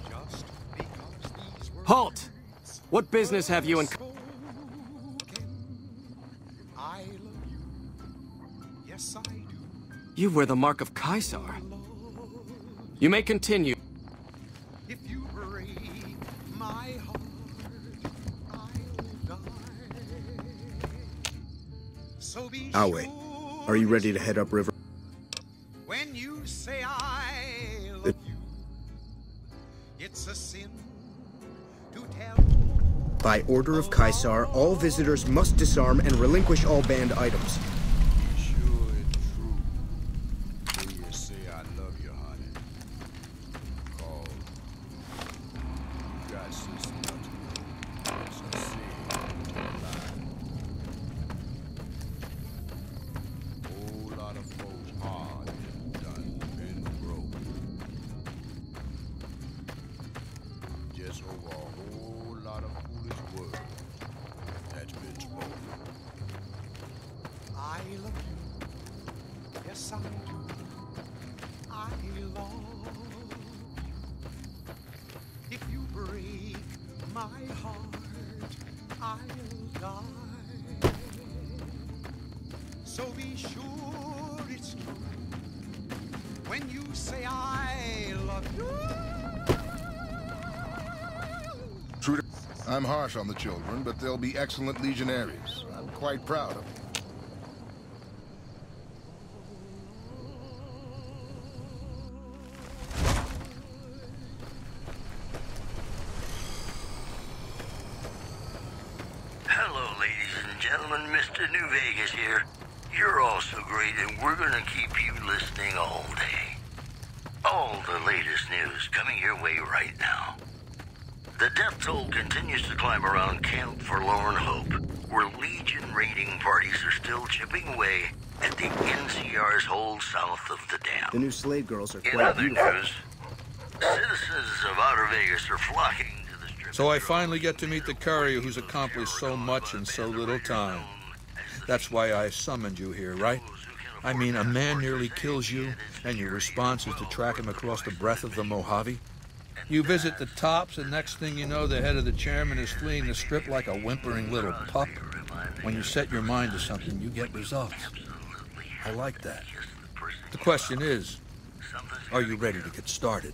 just because these words Halt! What business have you in... I love you. Yes, I do. You wear the mark of Caesar. You may continue. If you break my heart, I'll die. So be I'll wait. Are you ready to head upriver? when you say I love you, it's a sin to tell. By order of Caesar, all visitors must disarm and relinquish all banned items. You say I love you, honey. Call. You got sister nothing. So say lie. Whole lot of folks hard done been broke. Just over a whole lot of foolish words that's been spoken. I love you. Yes, I do. I love you. If you break my heart, I'll die. So be sure it's true when you say I love you. True. I'm harsh on the children, but they'll be excellent legionaries. I'm quite proud of them. Hello, ladies and gentlemen. Mr. New Vegas here. You're all so great, and we're gonna keep you listening all day. All the latest news coming your way right now. The death toll continues to climb around Camp Forlorn Hope, where Legion raiding parties are still chipping away at the NCR's hold south of the dam. The new slave girls are In quite other beautiful. news, citizens of Outer Vegas are flocking to the strip. So I finally get to meet the courier who's accomplished so much in so little time. That's why I summoned you here, right? I mean, a man nearly kills you, and your response is to track him across the breadth of the Mojave? You visit the tops, and next thing you know, the head of the chairman is fleeing the strip like a whimpering little pup. When you set your mind to something, you get results. I like that. The question is, are you ready to get started?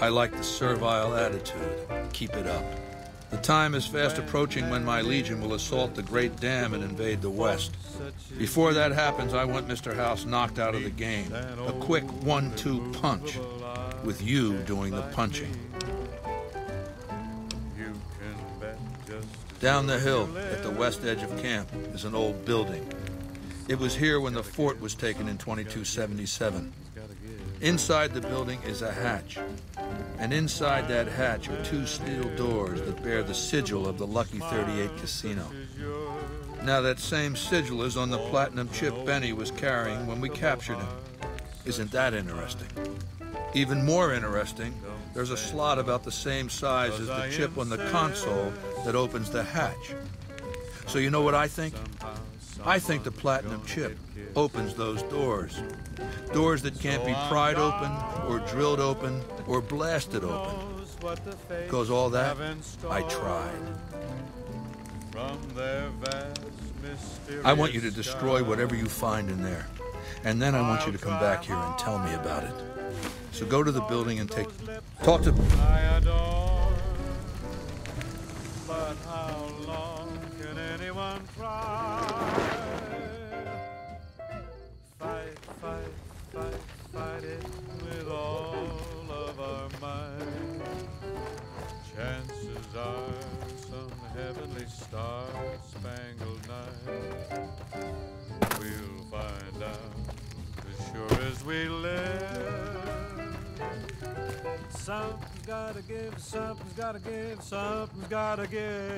I like the servile attitude. Keep it up. The time is fast approaching when my Legion will assault the Great Dam and invade the West. Before that happens, I want Mr. House knocked out of the game. A quick 1-2 punch, with you doing the punching. Down the hill, at the west edge of camp, is an old building. It was here when the fort was taken in 2277. Inside the building is a hatch. And inside that hatch are 2 steel doors that bear the sigil of the Lucky 38 casino. Now that same sigil is on the platinum chip Benny was carrying when we captured him. Isn't that interesting? Even more interesting, there's a slot about the same size as the chip on the console that opens the hatch. So you know what I think? I think the platinum chip opens those doors. Doors that can't be pried open, or drilled open, or blasted open. Because all that, I tried. I want you to destroy whatever you find in there. And then I want you to come back here and tell me about it. So go to the building and talk to... I adore, but how long can anyone try? Fight it with all of our might. Chances are some heavenly star-spangled night we'll find out as sure as we live. Something's gotta give, something's gotta give, something's gotta give.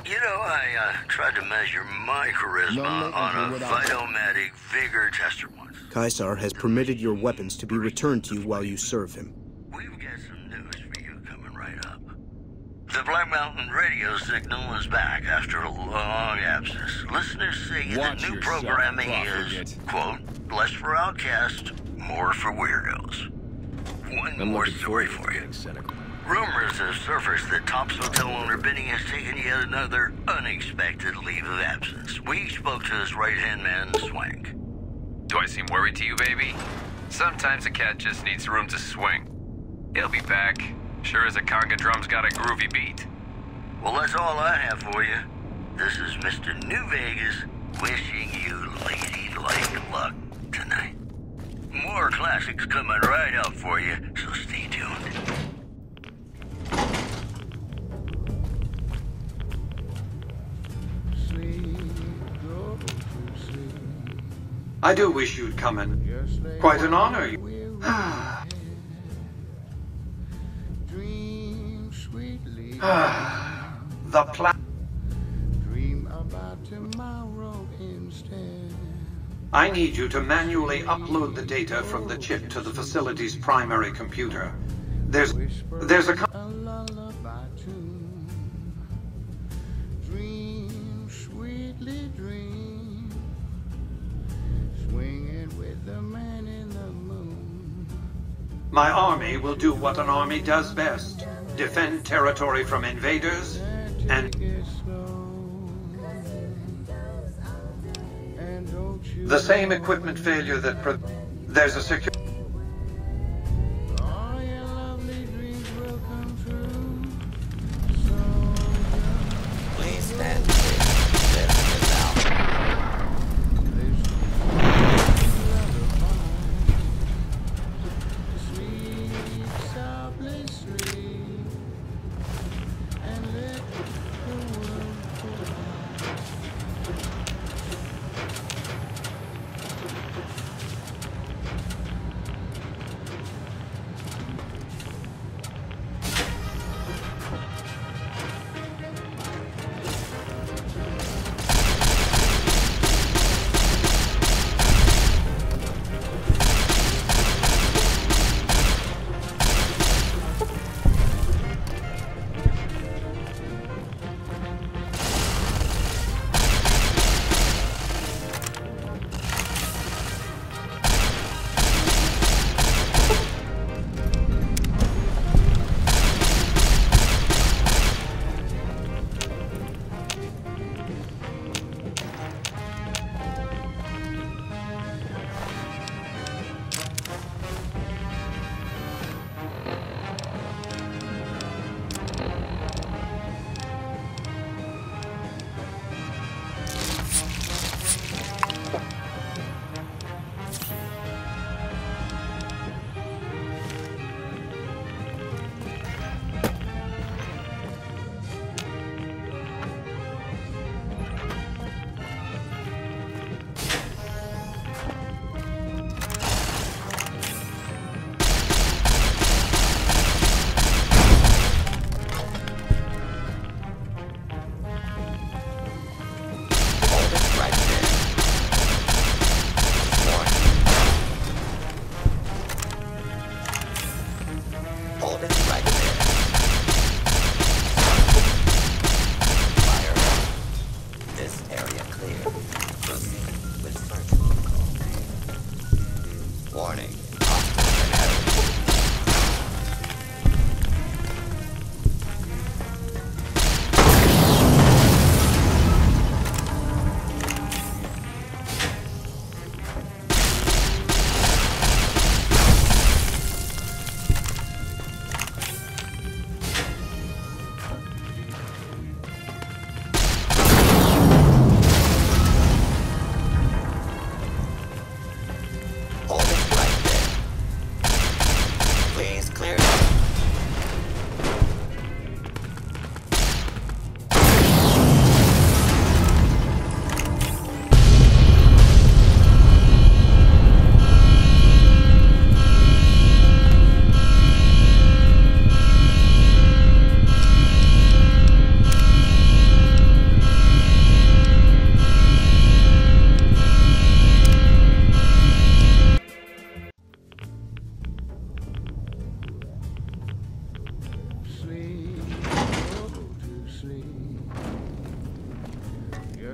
You know, I tried to measure my charisma on a Vitomatic vigor tester once. Caesar has permitted your weapons to be returned to you while you serve him. We've got some news for you coming right up. The Black Mountain radio signal is back after a long absence. Listeners say that new programming is, quote, less for outcasts, more for weirdos. One more story for you. Rumors have surfaced that Top's hotel owner Benny has taken yet another unexpected leave of absence. We spoke to his right-hand man, Swank. Do I seem worried to you, baby? Sometimes a cat just needs room to swing. He'll be back. Sure as a conga drum's got a groovy beat. Well, that's all I have for you. This is Mr. New Vegas wishing you ladylike luck tonight. More classics coming right up for you, so stay tuned. I do wish you'd come in. Quite an honor. The plan. I need you to manually upload the data from the chip to the facility's primary computer. There's a... Dream, sweetly dream, swinging with the man in the moon. My army will do what an army does best. Defend territory from invaders and... The same equipment failure that... There's a secure... Please stand.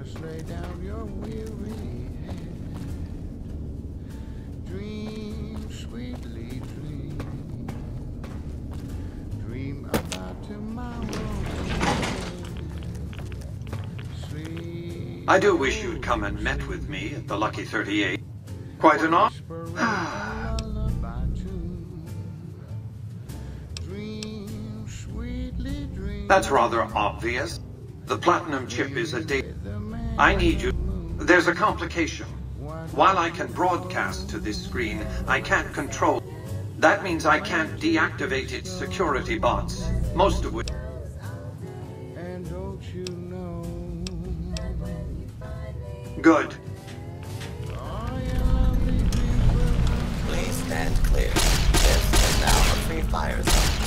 Just lay down your weary head. Dream, sweetly dream. Dream about tomorrow. Sleep. I do wish you'd come and met with me at the Lucky 38. Quite an honor. That's rather obvious. The Platinum chip is a data. I need you. There's a complication. While I can broadcast to this screen, I can't control. That means I can't deactivate its security bots, most of which... Good. Please stand clear. This is now a free fire zone.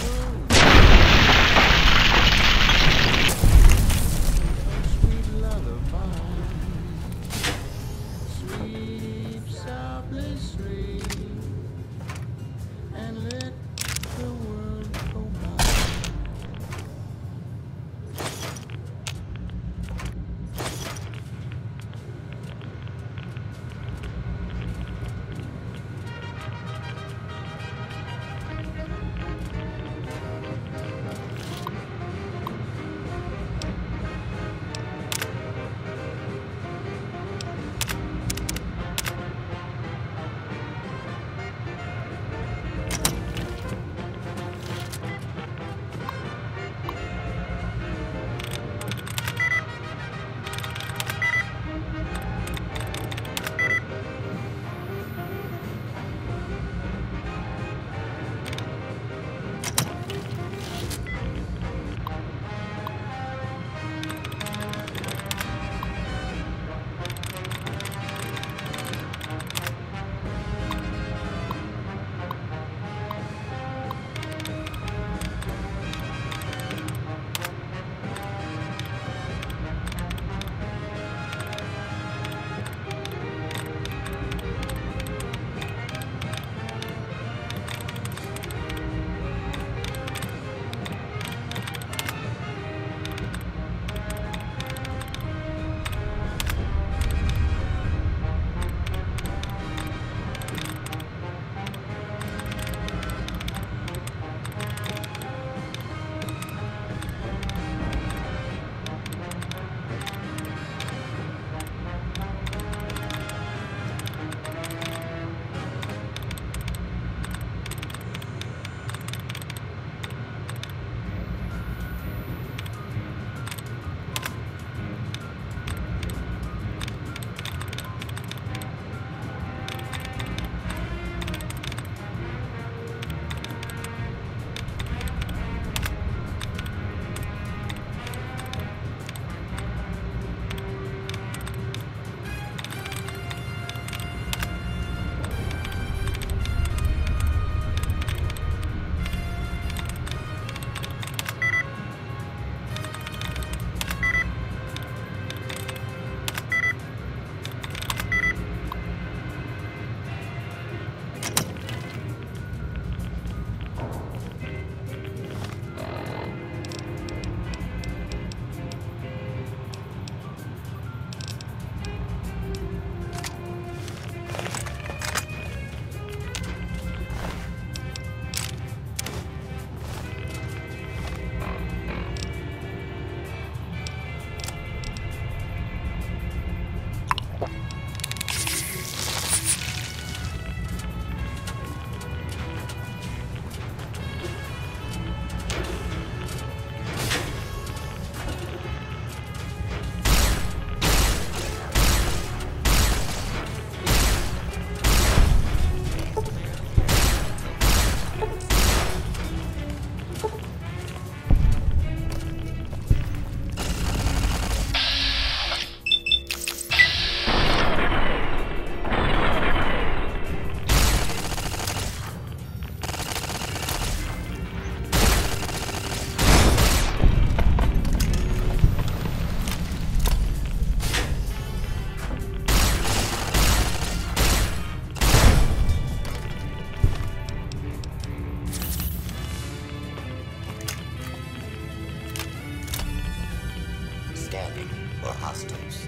scanning for hostiles.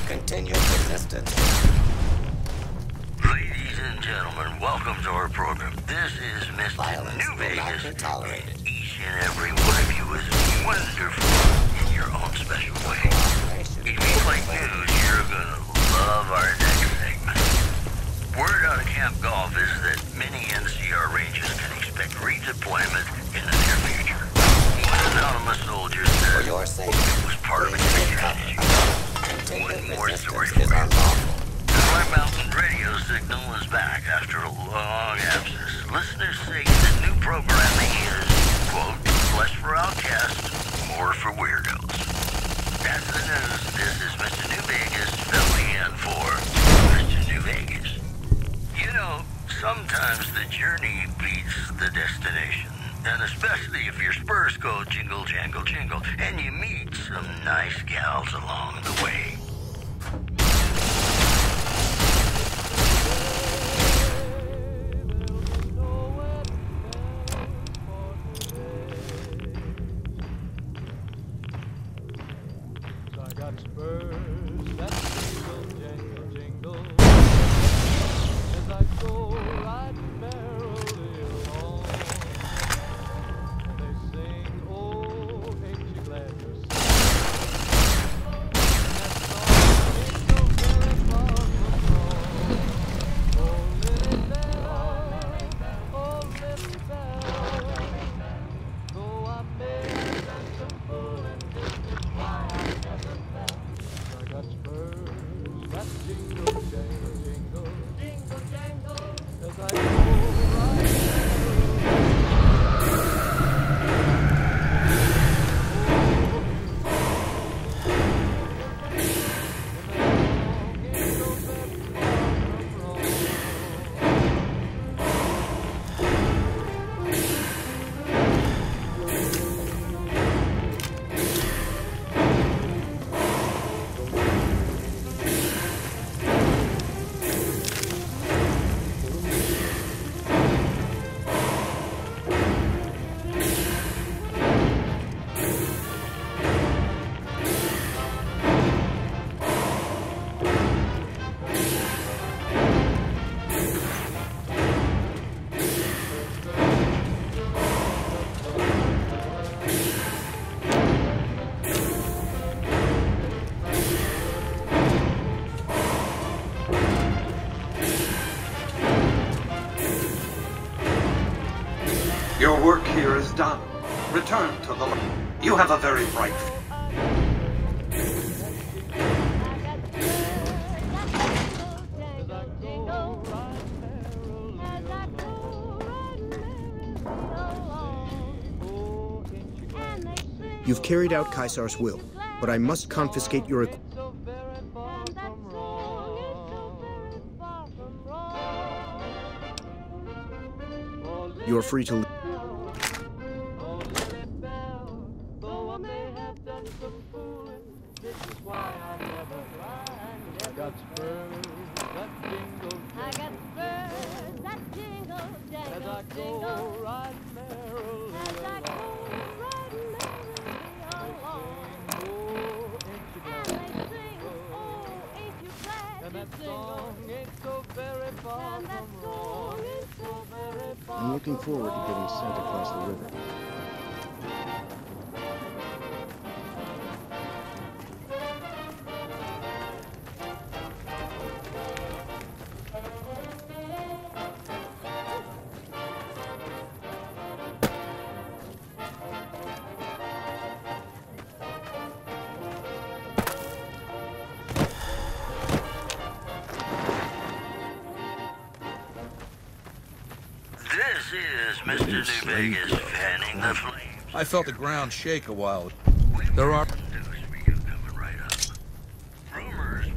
Continued resistance. Ladies and gentlemen, welcome to our program. This is Mr. New Vegas. Each and every one of you is wonderful in your own special way. If you like news, you're gonna love our next segment. Word out of Camp Golf is that many NCR Rangers can expect redeployment in the near future. One anonymous soldier said it was part of a strategy. One more story for you. The Black Mountain radio signal is back after a long absence. Listeners say the new programming is, quote, less for outcasts, more for weirdos. That's the news. This is Mr. New Vegas filling in for Mr. New Vegas. You know, sometimes the journey beats the destination. And especially if your spurs go jingle, jangle, jingle, and you meet some nice gals along the way. I got spurs that jingle, jangle, jingle. As I go right merrily along, and they sing, oh, ain't you glad you're singing? And that song ain't so very far from wrong. Oh, Lily Bell, oh, Lily Bell, though I may have done some fooling, this is why I never fell. I got spurs that jingle, jangle, jingle, jingle, jangle, as I go right Your work here is done. Return to the light. You have a very bright You've carried out Caesar's will, but I must confiscate your equipment. You are free to leave. I'm looking forward to getting sent across the river. Mr. New Vegas fanning the flames. I felt the ground shake a while. There are...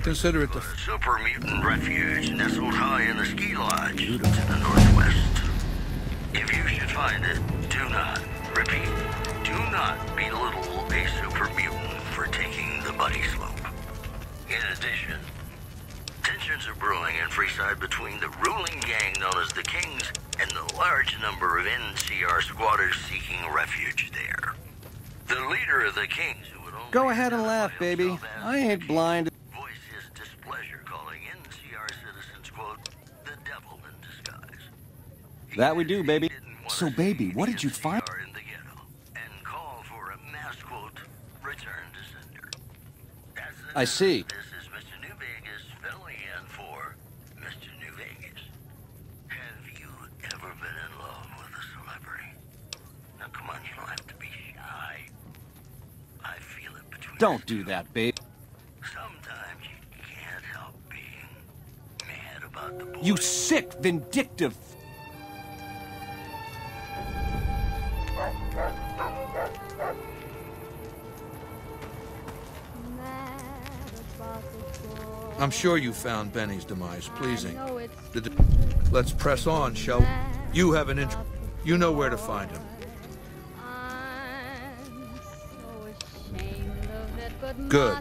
Consider it the... Super mutant refuge nestled high in the ski lodge to the northwest. If you should find it, do not, repeat, do not belittle a super mutant for taking the buddy slope. In addition, tensions are brewing in Freeside between the ruling gang known as the Kings and the large number of NCR squatters seeking refuge there. The leader of the Kings, who would only Go ahead and laugh, baby. I ain't blind. voice his displeasure, calling NCR citizens, quote, the devil in disguise. That we do, baby. So, baby, what did you find? In the ghetto, and call for a mass, quote, return to sender. I see. This is Mr. New Vegas filling in for Mr. New Vegas. Have you ever been in love with a celebrity? Now, come on, you don't have to be shy. I feel it between Don't do that, babe. Sometimes you can't help being mad about the boy. You sick, vindictive... I'm sure you found Benny's demise pleasing. Let's press on, shall we? You have an interest. You know where to find him. Good.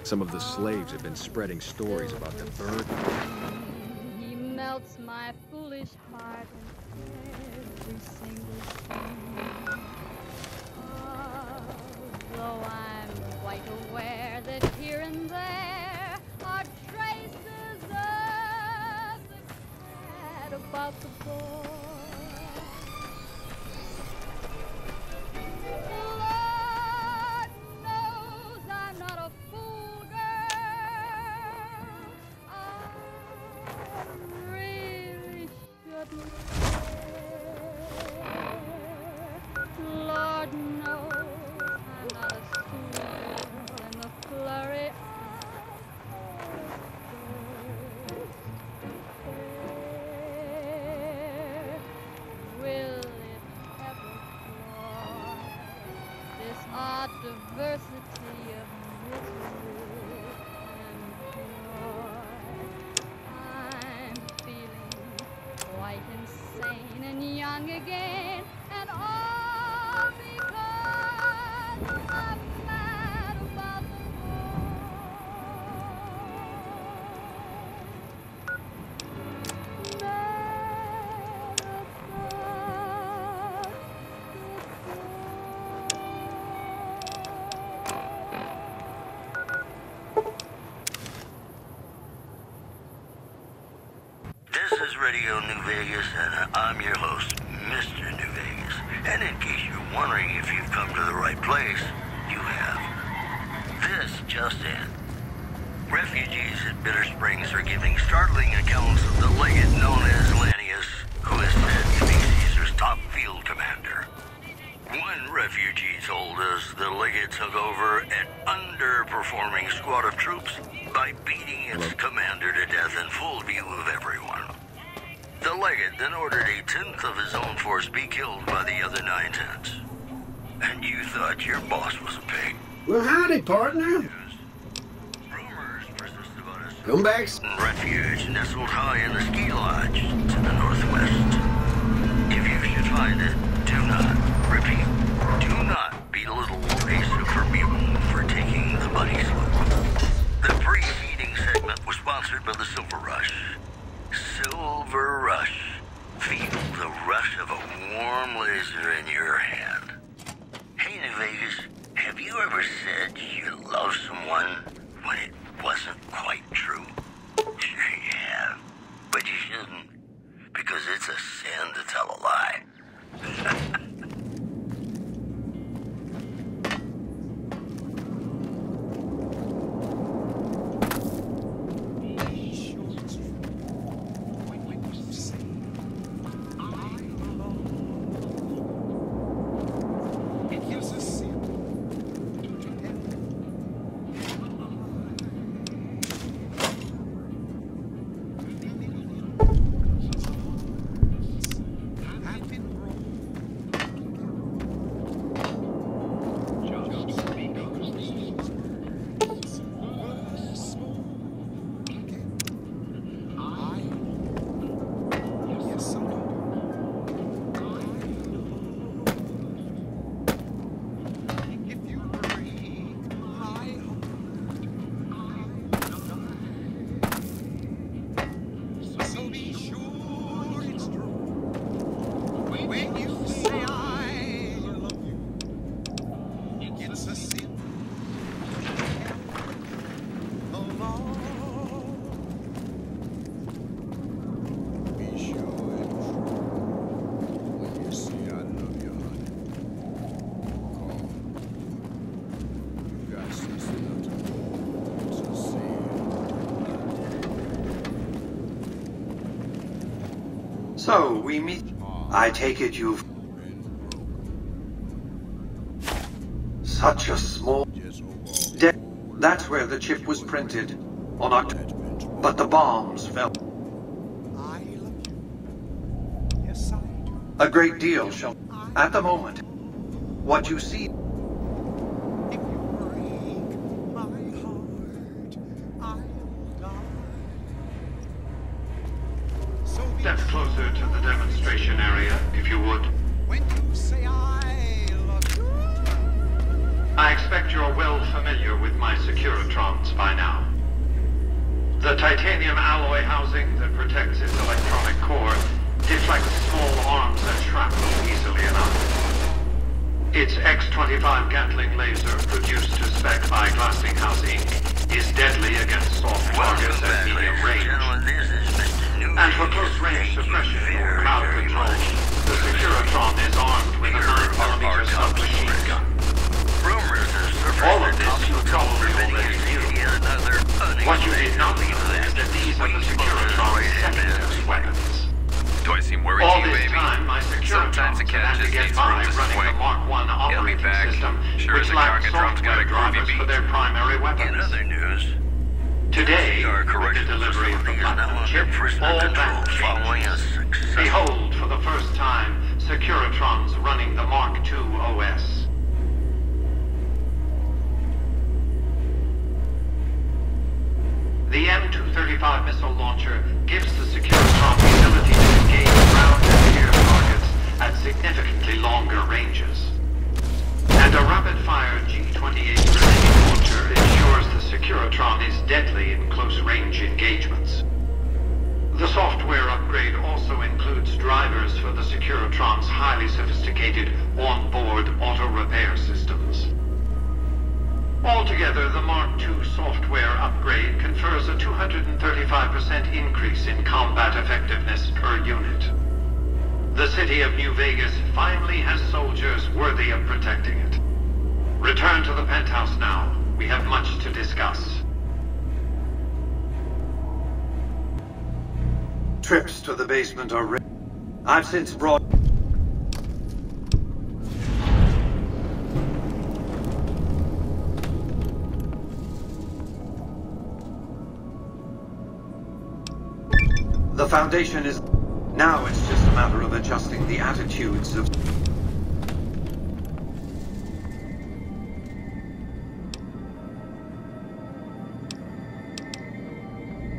Some of the slaves have been spreading stories about the bird. He melts my foolish heart in every single scene. Though I'm quite aware that here and there are traces of the cat about the boy. Lord knows I'm not a fool, girl. I really shouldn't care. Lord knows I'm not a fool in the flurry of will it ever cloy this odd diversity of misery and joy? I'm feeling quite insane and young again, and all because I'm mad about the This is Radio New Vegas, and I'm your host, Mr. New Vegas. And in case you're wondering if you've come to the right place, you have. This just in. Refugees at Bitter Springs are giving startling accounts of the legate known as Lanius, who is said to be Caesar's top field commander. One refugee told us the legate took over an underperforming squad of troops by beating its commander to death in full view of everyone. The legate then ordered a tenth of his own force be killed by the other 9/10. And you thought your boss was a pig. Well, howdy, partner. Comebacks? Refuge nestled high in the ski lodge to the northwest. If you should find it, do not, repeat, do not belittle a super mutant for taking the buddy slope. The preceding segment was sponsored by the Silver Rush. Silver Rush. Feel the rush of a warm laser in your hand. Hey, New Vegas, have you ever said you love someone when it wasn't quite true? Sure you have, but you shouldn't, because it's a sin to tell a lie. It gives us So, we meet. I take it you've... Such a small... That's where the chip was printed. On October. But the bombs fell. A great deal shall... At the moment, what you see... Step closer to the demonstration area, if you would. When you say I love you. I expect you're well familiar with my Securitrons by now. The titanium alloy housing that protects its electronic core deflects small arms and shrapnel easily enough. Its X-25 Gatling laser, produced to spec by Glassinghouse Inc., is deadly against soft targets at medium range. And for close-range suppression or crowd control, the Securitron is armed with a 9mm submachine gun. All of this you probably already knew. What you did not know is that these are the Securitron's secondary weapons. Do I seem worried All to you, this baby? time, my Sometimes a Securitrons cat had to just get needs by room to running swing. the Mark 1 He'll be operating back. system, Sure as which a lacked conga drum's got software a groovy drivers beat. for their primary weapons. In other news, Today, our with the correctional delivery of the facility is now Platinum under chip, prisoner all control that following a changes. successful... Behold, for the first time, Securitrons running the Mark II OS. The M235 missile launcher gives the Securitron the ability to engage ground and air targets at significantly longer ranges. And a rapid-fire G-28 grenade launcher ensures the Securitron is deadly in close-range engagements. The software upgrade also includes drivers for the Securitron's highly sophisticated on-board auto-repair systems. Altogether, the Mark II software upgrade confers a 235% increase in combat effectiveness per unit. The city of New Vegas finally has soldiers worthy of protecting it. Return to the penthouse now. We have much to discuss. Trips to the basement are ready. I've since brought... The foundation is... Now it's just a matter of adjusting the attitudes of...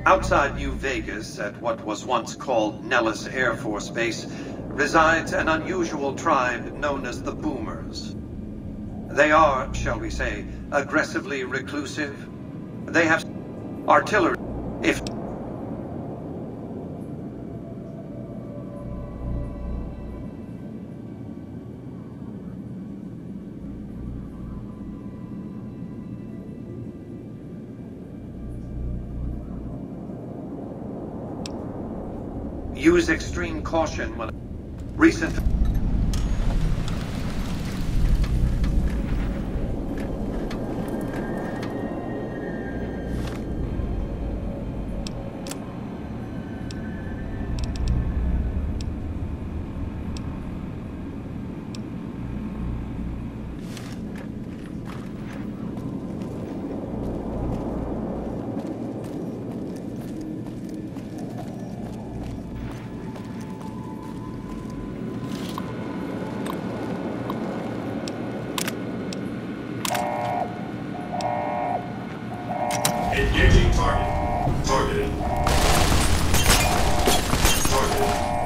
Outside New Vegas, at what was once called Nellis Air Force Base, resides an unusual tribe known as the Boomers. They are, shall we say, aggressively reclusive. They have artillery. If use extreme caution when recent... Engaging target. Targeted. Targeted.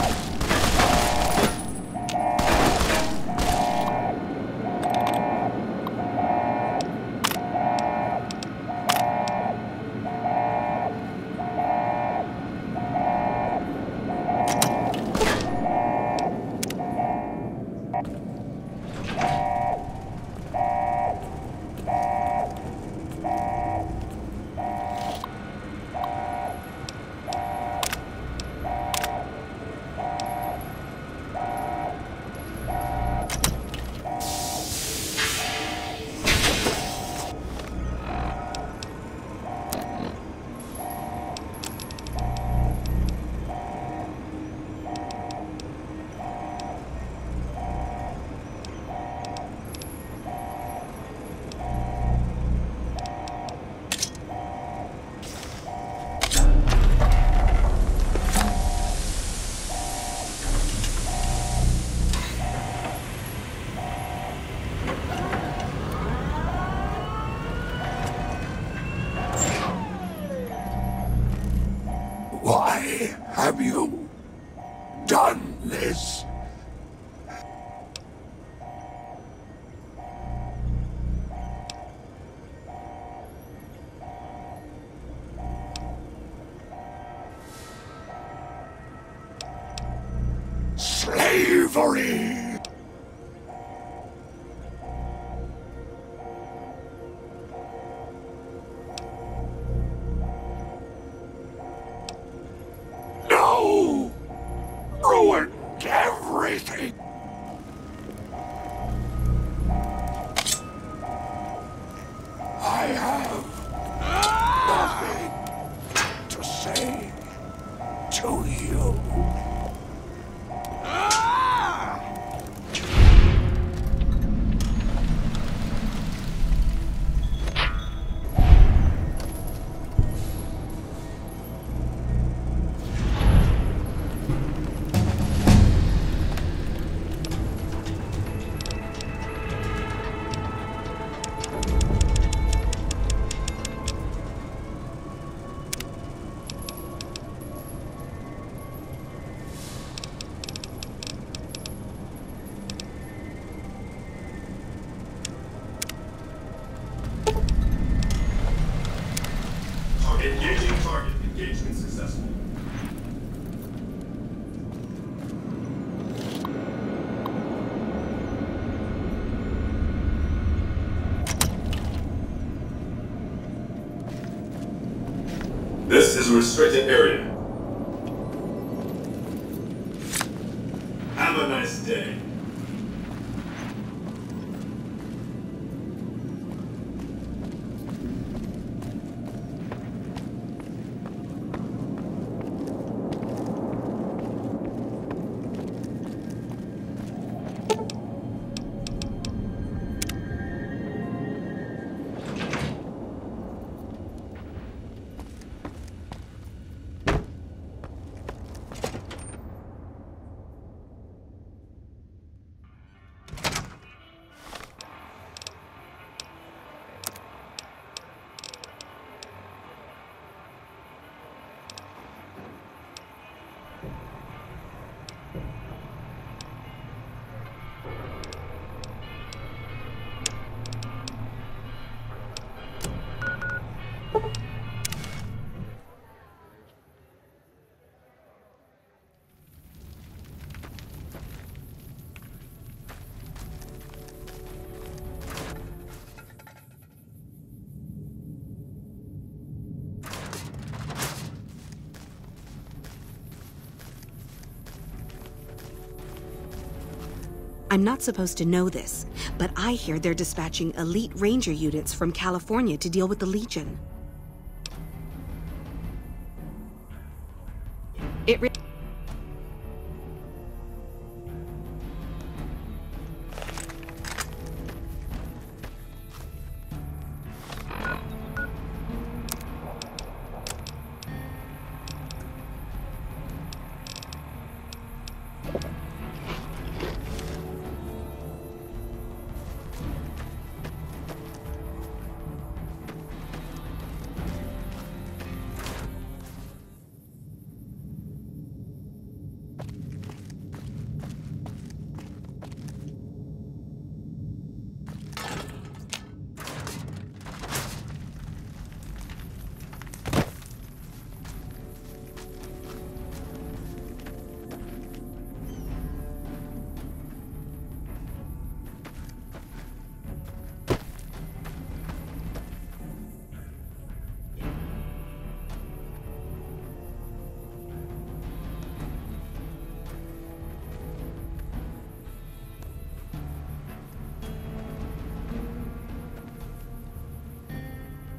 Why have you done this? Slavery! No! Ruined everything! I have nothing to say to you. Engaging target. Engagement successful. This is a restricted area. Have a nice day. I'm not supposed to know this, but I hear they're dispatching elite ranger units from California to deal with the Legion.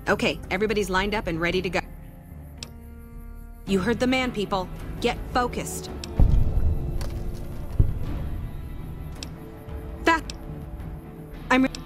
Okay, everybody's lined up and ready to go. You heard the man, people. Get focused. Fast. I'm ready.